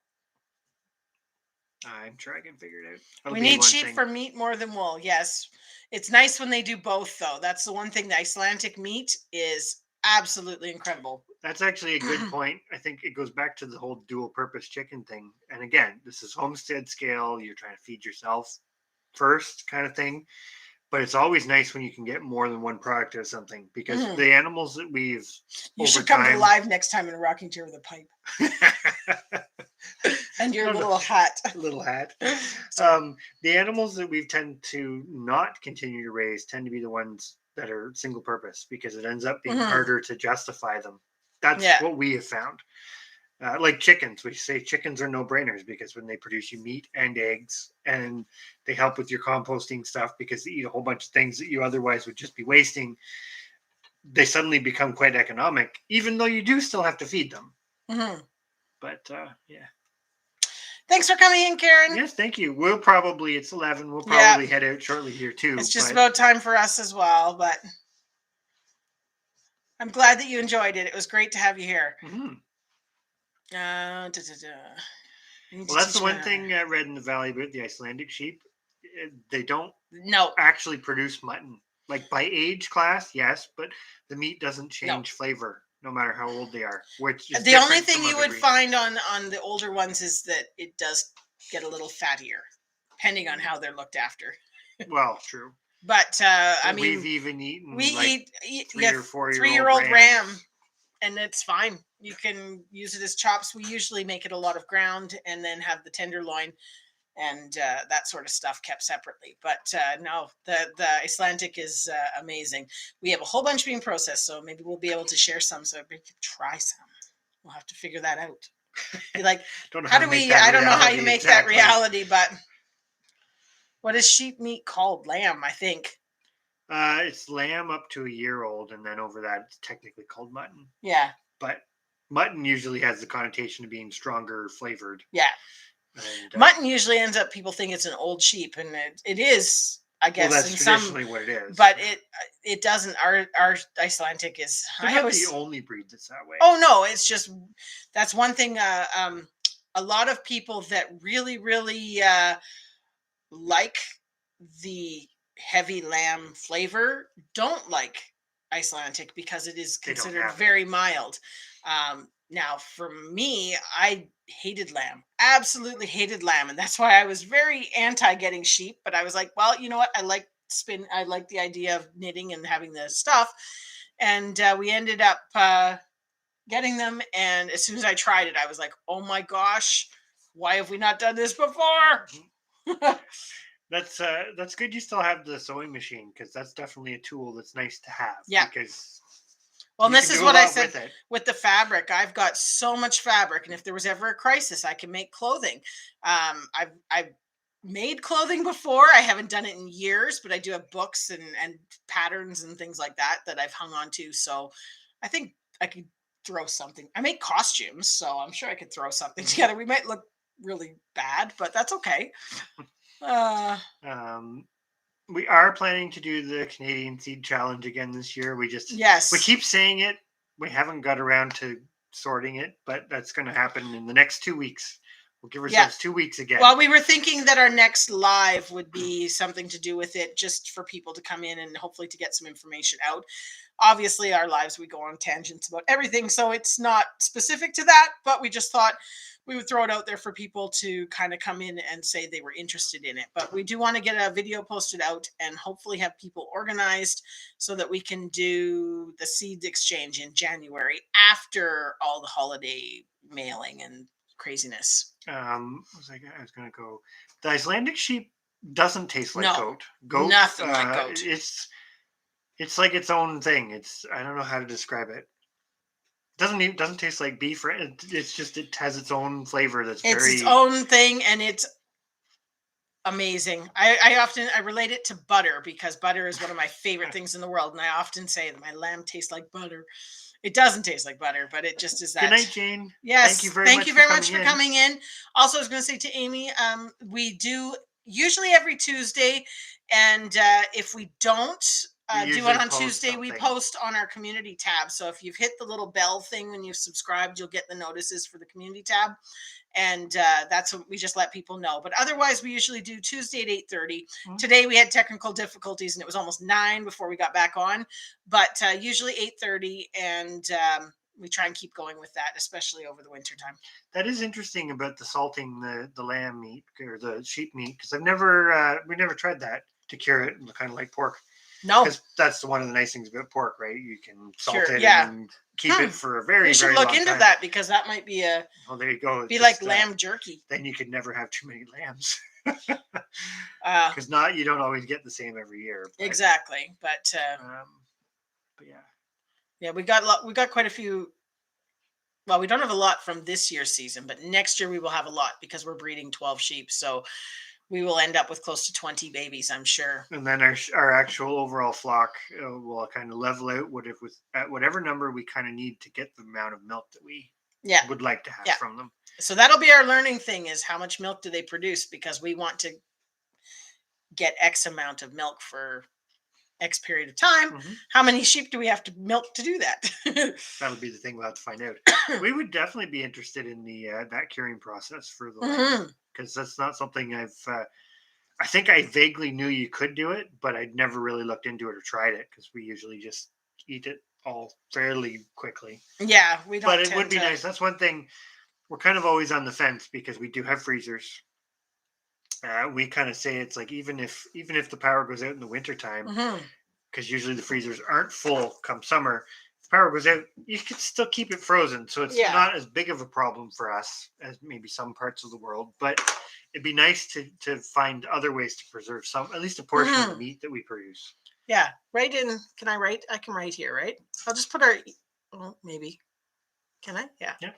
I'm sure I can figure it out. We need sheep for meat more than wool. Yes. It's nice when they do both, though. That's the one thing. The Icelandic meat is absolutely incredible. That's actually a good point. I think it goes back to the whole dual purpose chicken thing. And again, this is homestead scale. You're trying to feed yourself first kind of thing. But it's always nice when you can get more than one product or something, because the animals that we've should come to live next time in a rocking chair with a pipe and your little hat. The animals that we tend to not continue to raise tend to be the ones that are single purpose, because it ends up being harder to justify them. That's what we have found. Like chickens, we say chickens are no-brainers, because when they produce you meat and eggs, and they help with your composting stuff because they eat a whole bunch of things that you otherwise would just be wasting, they suddenly become quite economic, even though you do still have to feed them. But yeah. Thanks for coming in, Karen. Yes, thank you. It's 11. We'll probably head out shortly here too. It's just about time for us as well, but I'm glad that you enjoyed it. It was great to have you here. You need to Well, that's the teach me one how to- thing I read in the Valley about the Icelandic sheep. They don't No, actually produce mutton. Like by age class, yes, but the meat doesn't no. change flavor no matter how old they are, which is The only different thing from you other would breeds. find on the older ones is that it does get a little fattier, depending on how they're looked after. Well, true. But I But mean, we've even eaten we like eat 3 or 4 year old 3-year-old ram, rams. and it's fine. You can use it as chops. We usually make it a lot of ground and then have the tenderloin and that sort of stuff kept separately. But no, the Icelandic is amazing. We have a whole bunch being processed, so maybe we'll be able to share some. So we can try some. We'll have to figure that out. Be like, Don't know how to do make we? that I don't know how you reality make that exactly. reality, but what is sheep meat called? Lamb, I think. It's lamb up to a year old, and then over that, it's technically called mutton. Yeah, But mutton usually has the connotation of being stronger flavored. yeah. And Mutton usually ends up people think it's an old sheep, and it is, I well, guess, that's in some, traditionally what it is. but it doesn't. Our Icelandic is. They're I not always. the only breed that's that way. Oh no, it's just that's one thing. A lot of people that really, really like the heavy lamb flavor don't like Icelandic because it is They don't considered have it. very mild. Now, for me, I hated lamb, absolutely hated lamb, and that's why I was very anti getting sheep. But I was like, well, you know what? I like I like the idea of knitting and having the stuff, and we ended up getting them. And as soon as I tried it, I was like, oh my gosh, why have we not done this before? That's good. You still have the sewing machine because that's definitely a tool that's nice to have. Yeah. Because Well, and you this can is do a what I lot said with it. with the fabric. I've got so much fabric, and if there was ever a crisis, I can make clothing. I've made clothing before. I haven't done it in years, but I do have books and patterns and things like that that I've hung on to. So I think I could throw something. I make costumes, so I'm sure I could throw something together. We might look really bad, but that's okay. Um, we are planning to do the Canadian Seed Challenge again this year. We Yes. keep saying it. We haven't got around to sorting it, but that's going to happen in the next 2 weeks. We'll give Yeah. ourselves 2 weeks again. Well, we were thinking that our next live would be something to do with it, just for people to come in and hopefully to get some information out. Obviously, our lives, we go on tangents about everything, so it's not specific to that, but we just thought we would throw it out there for people to kind of come in and say they were interested in it. But we do want to get a video posted out and hopefully have people organized so that we can do the seed exchange in January after all the holiday mailing and craziness. I was going to go. The Icelandic sheep doesn't taste like No, goat. Goat, nothing like goat. It's like its own thing. I don't know how to describe it. Doesn't taste like beef. It's just it has its own flavor. That's It's very its own thing, and it's amazing. I relate it to butter because butter is one of my favorite things in the world, and I often say that my lamb tastes like butter. It doesn't taste like butter, but it just is that. Good night, Jane. Yes, Thank you very much for coming in. Also, I was going to say to Amy, we do usually every Tuesday, and if we don't do it on Tuesday, we post on our community tab. So if you've hit the little bell thing when you've subscribed, you'll get the notices for the community tab. And that's what we just let people know. But otherwise, we usually do Tuesday at 8:30. Mm-hmm. Today we had technical difficulties, and it was almost 9 before we got back on. But usually 8:30, and we try and keep going with that, especially over the winter time. That is interesting about the salting the lamb meat or the sheep meat because we never tried that to cure it, kind of like pork. No, because that's one of the nice things about pork, right? You can salt it yeah. and keep it for a very, we should very look long into time. that because that might be a. Well, there you go. Be like lamb jerky. Then you could never have too many lambs. Because you don't always get the same every year. But, exactly, but yeah, we got quite a few. Well, we don't have a lot from this year's season, but next year we will have a lot because we're breeding 12 sheep. So we will end up with close to 20 babies, I'm sure. And then our actual overall flock will kind of level out at whatever number we kind of need to get the amount of milk that we would like to have from them. So that'll be our learning thing is how much milk do they produce because we want to get X amount of milk for X period of time. Mhm. How many sheep do we have to milk to do that? That'll be the thing we'll have to find out. We would definitely be interested in the that curing process for the lamb Mhm. because that's not something I've. I think I vaguely knew you could do it, but I'd never really looked into it or tried it because we usually just eat it all fairly quickly. Yeah, we But don't it would tend be to. nice. That's one thing we're kind of always on the fence because we do have freezers. We kind of say it's like even if the power goes out in the wintertime, Mhm. because usually the freezers aren't full come summer. If power goes out, you can still keep it frozen, so it's Yeah. not as big of a problem for us as maybe some parts of the world. But it'd be nice to find other ways to preserve some, at least a portion of the Mhm. meat that we produce. Yeah. Write in. Can I write? I can write here, right? I'll just put our. Well, maybe. Can I? Yeah. Yeah.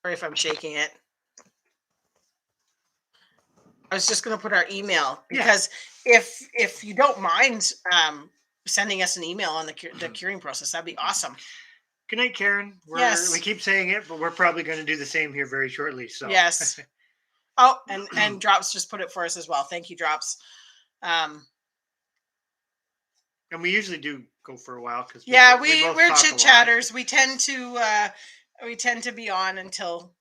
Or if I'm shaking it. I was just going to put our email Yeah. because if you don't mind sending us an email on the curing process, that'd be awesome. Good night, Karen. We Yes. keep saying it, but we're probably going to do the same here very shortly. So Yes. Oh, and Drops just put it for us as well. Thank you, Drops. and we usually do go for a while because Yeah, we both we're talk a chit lot. chatters. We tend to be on until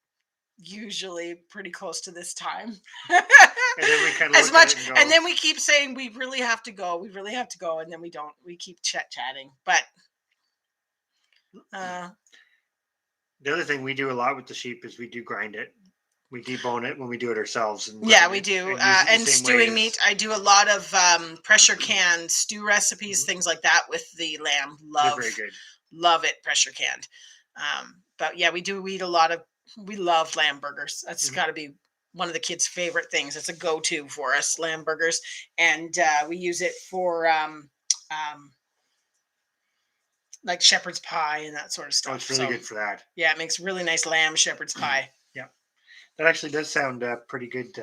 usually pretty close to this time. And then we kind of As look at much, it and go, and then we keep saying we really have to go. We really have to go, and then we don't. We keep chatting. But the other thing we do a lot with the sheep is we do grind it. We debone it when we do it ourselves and yeah, grind we it do. and use it the And same way stewing as meat, I do a lot of pressure can stew recipes, Mhm. things like that with the lamb. They're very good. Love it, pressure canned. But yeah, we do eat a lot of. We love lamb burgers. That's Mhm. got to be one of the kids' favorite things. It's a go-to for us, lamb burgers, and we use it for like shepherd's pie and that sort of Oh, stuff. it's really good for that. Yeah, it makes really nice lamb shepherd's pie. Yeah, that actually does sound pretty good.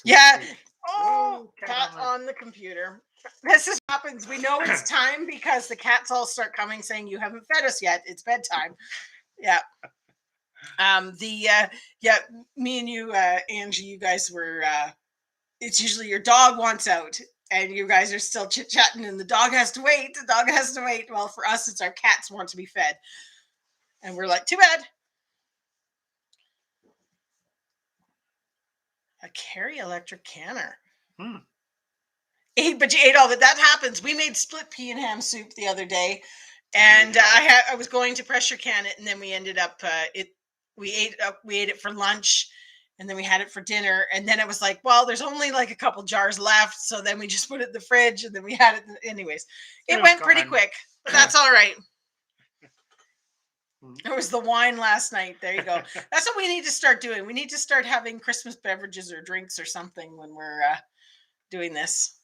Yeah. Steak. Oh, Oh, cat on the computer. This is happens. We know it's time because the cats all start coming saying you haven't fed us yet. It's bedtime. Yeah. Yeah, me and you, Angie, you guys were it's usually your dog wants out and you guys are still chit-chatting and the dog has to wait. The dog has to wait. Well, for us, it's our cats want to be fed. And we're like, too bad. A Carry electric canner. Hmm. But you ate all of it. That happens. We made split pea and ham soup the other day, and I was going to pressure can it, and then we ended up we ate it for lunch, and then we had it for dinner, and then it was like, well, there's only like a couple jars left, so then we just put it in the fridge, and then we had it. Anyways, it went pretty quick, but that's all right. It was the wine last night. There you go. That's what we need to start doing. We need to start having Christmas beverages or drinks or something when we're doing this.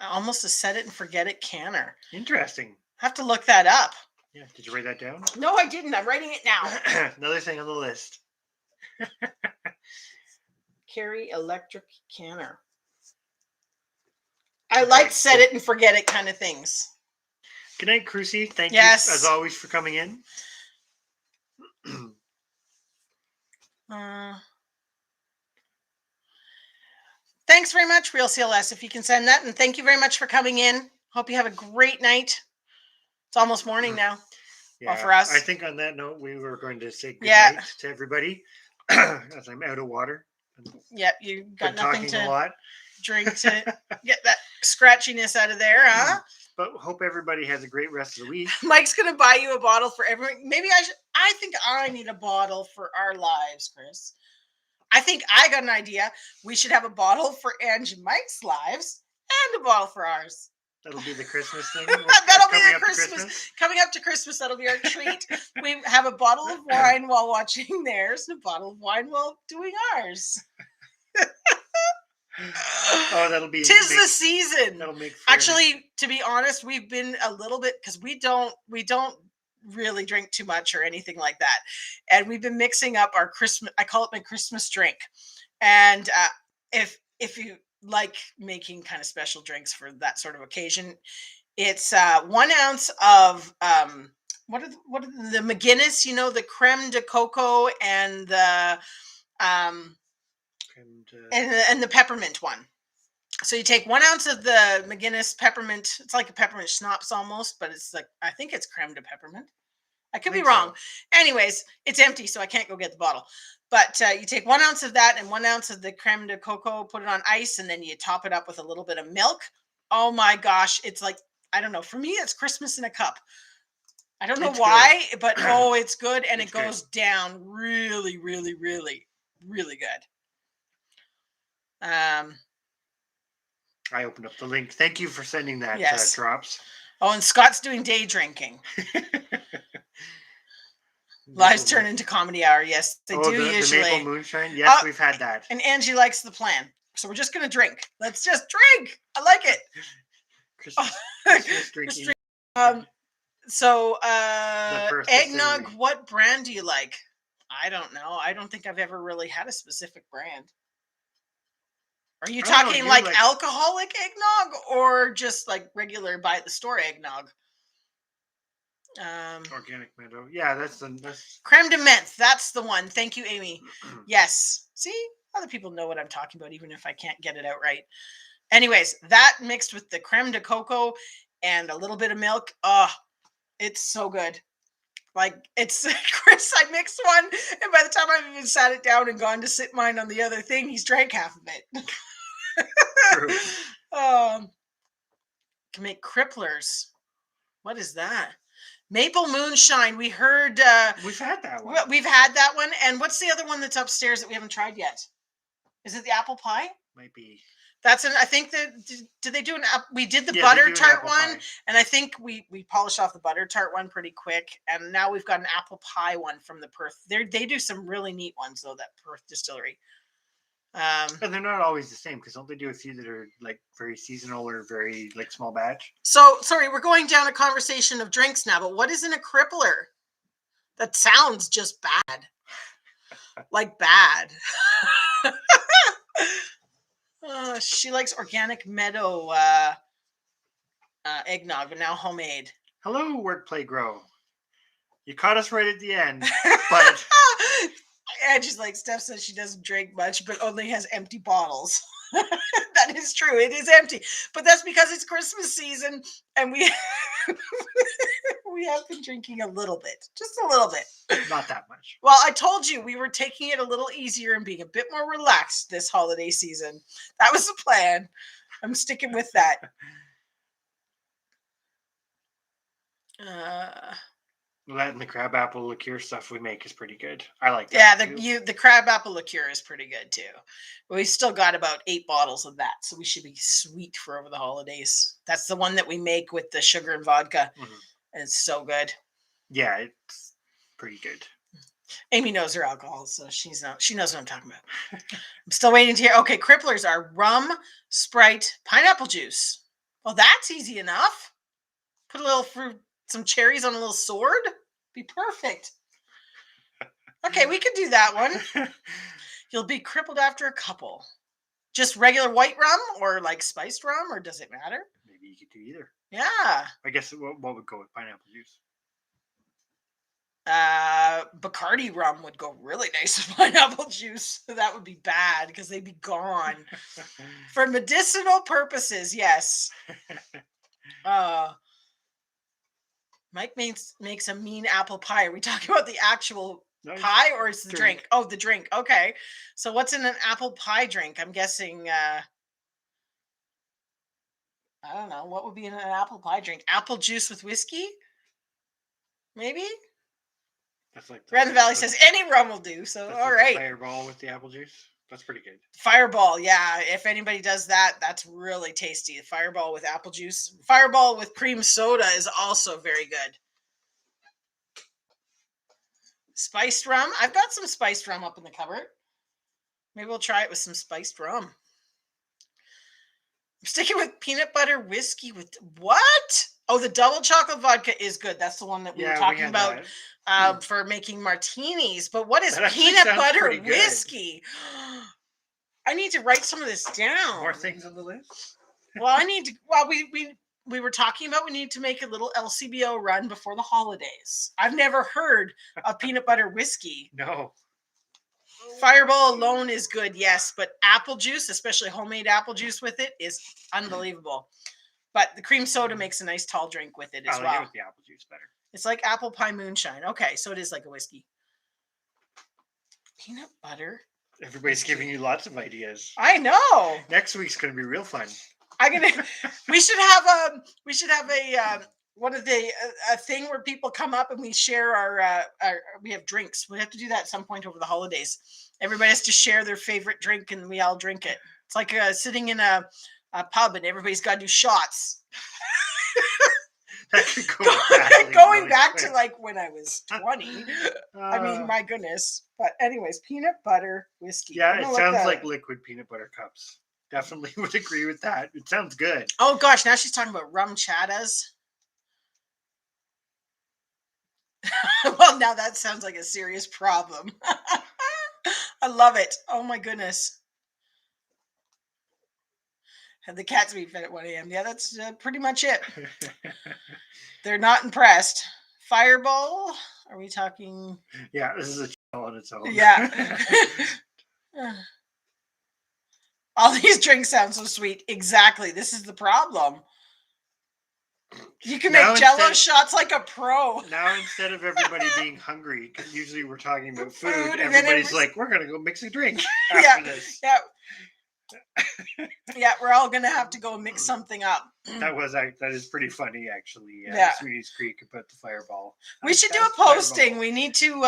Almost a set it and forget it canner. Interesting. I have to look that up. Yeah. Did you write that down? No, I didn't. I'm writing it now. Another thing on the list. Carry electric canner. I like set it and forget it kind of things. Good night, Crucy. Thank you as always for coming in. Thanks very much, Real CLS, if you can send that. And thank you very much for coming in. Hope you have a great night. It's almost morning now. Yeah, well, for us. I think on that note, we were going to say good night to everybody as I'm out of water. Yep, you got nothing to a lot. Drink to get that scratchiness out of there, huh? But hope everybody has a great rest of the week. Mike's going to buy you a bottle for everyone. Maybe I think I need a bottle for our lives, Chris. I think I got an idea. We should have a bottle for Ange and Mike's lives and a bottle for ours. That'll be the Christmas thing. That'll be the Christmas. Coming up to Christmas, that'll be our treat. We have a bottle of wine while watching theirs and a bottle of wine while doing ours. Oh, that'll be. Tis the season. That'll make. Actually, to be honest, we've been a little bit because we don't really drink too much or anything like that, and we've been mixing up our Christmas. I call it my Christmas drink, and if you like making kind of special drinks for that sort of occasion, it's 1 ounce of what are the McGuinness? You know, the creme de coco and the And And, and the peppermint one. So you take 1 ounce of the McGinnis peppermint. It's like a peppermint schnapps almost, but it's like, I think it's creme de peppermint. I could be think so. wrong. Anyways, it's empty, so I can't go get the bottle. But you take 1 ounce of that and 1 ounce of the creme de coco, put it on ice, and then you top it up with a little bit of milk. Oh my gosh, it's like, I don't know. For me, it's Christmas in a cup. I don't know It's why, but oh, it's good, and It's it goes down really, really, really, really good. I opened up the link. Thank you for sending that, Yes. Drops. Oh, and Scott's doing day drinking. Lives turn into comedy hour. Yes, they do the usually. maple moonshine. Yes, Oh, we've had that. And Angie likes the plan. So we're just going to drink. Let's just drink. I like it. Christmas drinking. So Perth eggnog, Distillery. what brand do you like? I don't know. I don't think I've ever really had a specific brand. Are you I don't know, talking you like like- alcoholic eggnog or just like regular buy at the store eggnog? Organic meadow. Yeah, that's Creme de menthe. That's the one. Thank you, Amy. Yes. See, other people know what I'm talking about, even if I can't get it out right. Anyways, that mixed with the creme de coco and a little bit of milk. Oh, it's so good. Like, it's Chris, I mixed one, and by the time I've even sat it down and gone to sit mine on the other thing, he's drank half of it. true. Can make cripplers. What is that? Maple moonshine. We heard We've had that one. we've had that one. And what's the other one that's upstairs that we haven't tried yet? Is it the apple pie? Might be. That's I think that did they do an we did the Yeah, butter they do an tart apple one, pie. and I think we polished off the butter tart one pretty quick, and now we've got an apple pie one from the Perth. They do some really neat ones though, that Perth distillery. And they're not always the same, because don't they do a few that are like very seasonal or very like small batch? So sorry, we're going down a conversation of drinks now, but what is in a crippler? That sounds just bad. Like bad. She likes organic meadow eggnog, but now homemade. Hello, Work Play Grow. You caught us right at the end, but And she's like, Steph says she doesn't drink much, but only has empty bottles. That is true. It is empty, but that's because it's Christmas season, and we we have been drinking a little bit, just a little bit. not that much. Well, I told you we were taking it a little easier and being a bit more relaxed this holiday season. That was the plan. I'm sticking with that. That and the crabapple liqueur stuff we make is pretty good. I like that. Yeah, the crabapple liqueur is pretty good too. We still got about 8 bottles of that, so we should be sweet for over the holidays. That's the one that we make with the sugar and vodka. Mhm. And it's so good. Yeah, it's pretty good. Amy knows her alcohol, so she knows what I'm talking about. I'm still waiting to hear. Okay, cripplers are rum, Sprite, pineapple juice. Well, that's easy enough. Put a little fruit, some cherries on a little sword. Be perfect. Okay, we could do that one. You'll be crippled after a couple. Just regular white rum or like spiced rum, or does it matter? Maybe you could do either. Yeah. I guess what would go with pineapple juice? Bacardi rum would go really nice with pineapple juice. That would be bad because they'd be gone. For medicinal purposes, yes. Mike makes a mean apple pie. Are we talking about the actual pie or it's the drink? Oh, the drink. Okay. So what's in an apple pie drink? I'm guessing I don't know. What would be in an apple pie drink? Apple juice with whiskey? Maybe? That's like Random Valley says any rum will do. So that's all like right. the Fireball with the apple juice. That's pretty good. Fireball, yeah. If anybody does that, that's really tasty. The Fireball with apple juice. Fireball with cream soda is also very good. Spiced rum. I've got some spiced rum up in the cupboard. Maybe we'll try it with some spiced rum. I'm sticking with peanut butter whiskey with what? Oh, the double chocolate vodka is good. That's the one that we were talking about for making martinis. But what is peanut butter whiskey? I need to write some of this down. More things on the list? Well, I need to. Well, we were talking about we need to make a little LCBO run before the holidays. I've never heard of peanut butter whiskey. No. Fireball alone is good, yes, but apple juice, especially homemade apple juice with it, is unbelievable. But the cream soda makes a nice tall drink with it as I like it well. with the apple juice better. It's like apple pie moonshine. Okay, so it is like a whiskey. Peanut butter. Everybody's giving you lots of ideas. I know. Next week's going to be real fun. We should have a one of the a thing where people come up and we share our we have drinks. We have to do that at some point over the holidays. Everybody has to share their favorite drink and we all drink it. It's like sitting in a pub and everybody's got to do shots. That could go Going really back quick. to like when I was 20. I mean, my goodness. But anyways, peanut butter whiskey. Yeah, it sounds like liquid peanut butter cups. Definitely would agree with that. It sounds good. Oh gosh, now she's talking about rum chattas. Well, now that sounds like a serious problem. I love it. Oh my goodness. Had the cats be fed at 1 a.m. Yeah, that's pretty much it. They're not impressed. Fireball? Are we talking? Yeah, this is a channel on its own. Yeah. All these drinks sound so sweet. Exactly. This is the problem. You can make Jello shots like a pro. Now instead of everybody being hungry, because usually we're talking about food, and everybody's like, we're going to go mix a drink after Yeah, this. yeah. Yeah, we're all gonna have to go mix something up. That is pretty funny, actually. Yeah. Sweeties Creek about the Fireball. We should do a posting. We need to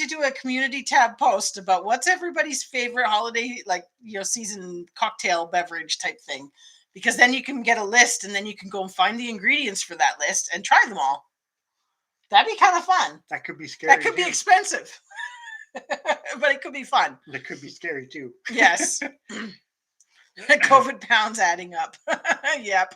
do a community tab post about what's everybody's favorite holiday, like, season cocktail beverage type thing, because then you can get a list and then you can go and find the ingredients for that list and try them all. That'd be kind of fun. That could be scary. That could be expensive. But it could be fun. That could be scary too. Yes. COVID pounds adding up. Yep.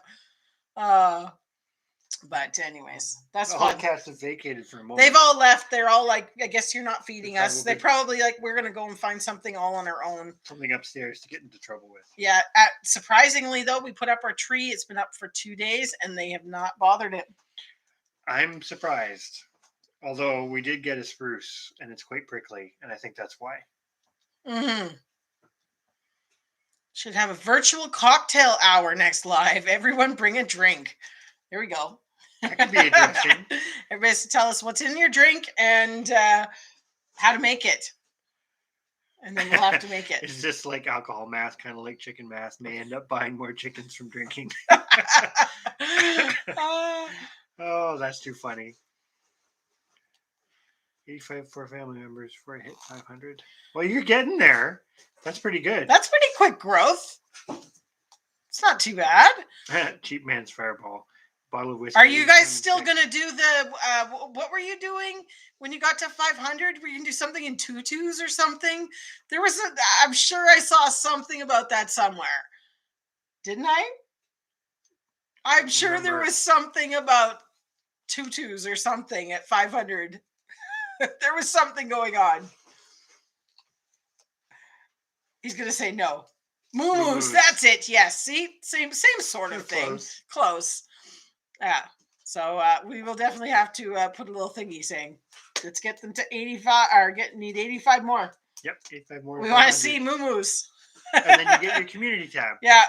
But anyways, that's the fun. whole cast have vacated for a moment. They've all left. They're all like, I guess you're not feeding us. They're probably like, we're gonna go and find something all on our own. Something upstairs to get into trouble with. Yeah. Surprisingly though, we put up our tree. It's been up for 2 days and they have not bothered it. I'm surprised. Although we did get a spruce and it's quite prickly, and I think that's why. Mm-hmm. Should have a virtual cocktail hour next live. Everyone bring a drink. Here we go. That could be interesting. Everybody has to tell us what's in your drink and how to make it. And then we'll have to make it. It's just like alcohol math, kind of like chicken math. May end up buying more chickens from drinking. Oh, that's too funny. 85 for family members before I hit 500. Well, you're getting there. That's pretty good. That's pretty quick growth. It's not too bad. Cheap man's Fireball. Bottle of whiskey. Are you guys still going to do the, what were you doing when you got to 500? Were you going to do something in tutus or something? I'm sure I saw something about that somewhere. Didn't I? I'm sure there was something about tutus or something at 500. There was something going on. He's going to say no. Moo-moos, that's it. Yes. See? Same sort of thing. Close. Yeah. So we will definitely have to put a little thingy saying, let's get them to 85 or need 85 more. Yep, 85 more. We want to see moo-moos. And then you get your community tab. Yeah.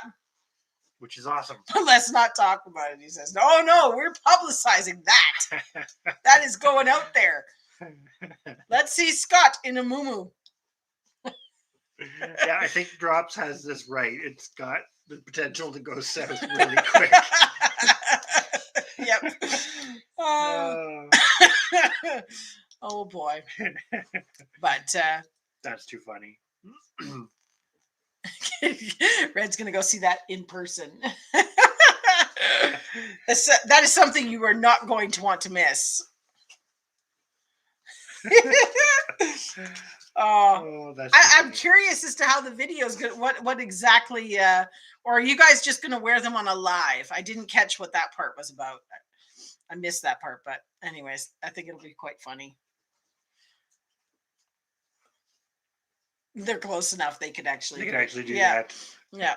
Which is awesome. But let's not talk about it. He says, no, we're publicizing that. That is going out there. Let's see Scott in a moo-moo. Yeah, I think Drops has this right. It's got the potential to go south really quick. Yep. Oh boy. But that's too funny. Red's gonna go see that in person. That is something you are not going to want to miss. I'm curious as to how the video is going. What exactly? Or are you guys just going to wear them on a live? I didn't catch what that part was about. I missed that part, but anyways, I think it'll be quite funny. They're close enough; they could actually do that. Yeah.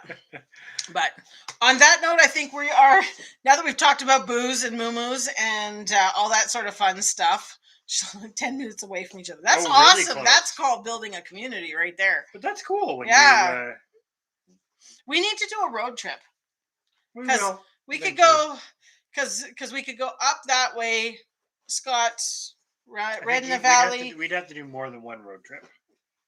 But on that note, I think we are, now that we've talked about booze and moo-moos and all that sort of fun stuff, just like 10 minutes away from each other. That's Oh, really awesome. close. That's called building a community right there. But that's cool. When Yeah. You, We need to do a road trip. we 'Cause will. we could eventually. go, because we could go up that way, Scott, I Red think in the Valley. We'd have to do more than one road trip.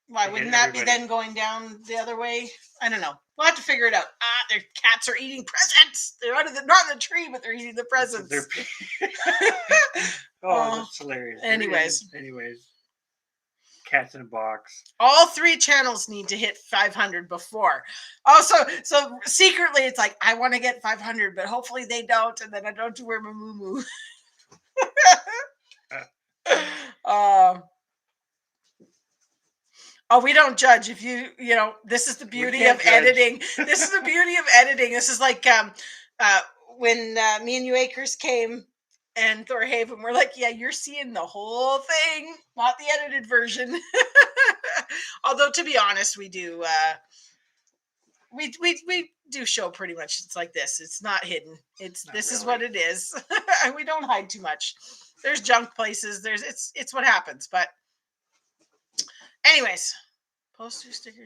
Why to wouldn't get that be everybody. then going down the other way? I don't know. We'll have to figure it out. Their cats are eating presents. They're not in the tree, but they're eating the presents. Oh, that's hilarious. Anyways. Cats in a box. All 3 channels need to hit 500 before. Oh, so secretly it's like, I want to get 500, but hopefully they don't, and then I don't have to wear my moo-moo. Oh, we don't judge. If you know, this is the beauty of editing. This is the beauty of editing. This is like when me and you Acres came and Thorhaven, we're like, yeah, you're seeing the whole thing, not the edited version. Although, to be honest, we do we do show pretty much it's like this. It's not hidden. This is what it is. We don't hide too much. There's junk places. It's what happens. But anyways, poster sticker.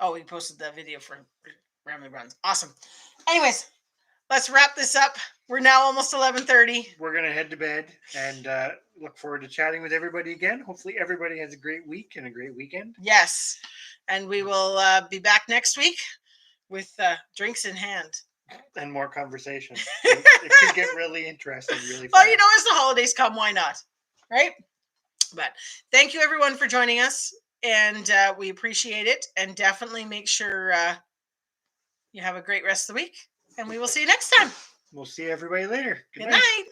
Oh, we posted that video for Ramley Runs. Awesome. Anyways, let's wrap this up. We're now almost 11:30. We're gonna head to bed and look forward to chatting with everybody again. Hopefully, everybody has a great week and a great weekend. Yes, and we will be back next week with drinks in hand and more conversation. It could get really interesting, really fast. Well, you know, as the holidays come, why not? Right? But thank you, everyone, for joining us. And we appreciate it. And definitely make sure you have a great rest of the week. And we will see you next time. We'll see everybody later. Good night.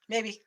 Maybe.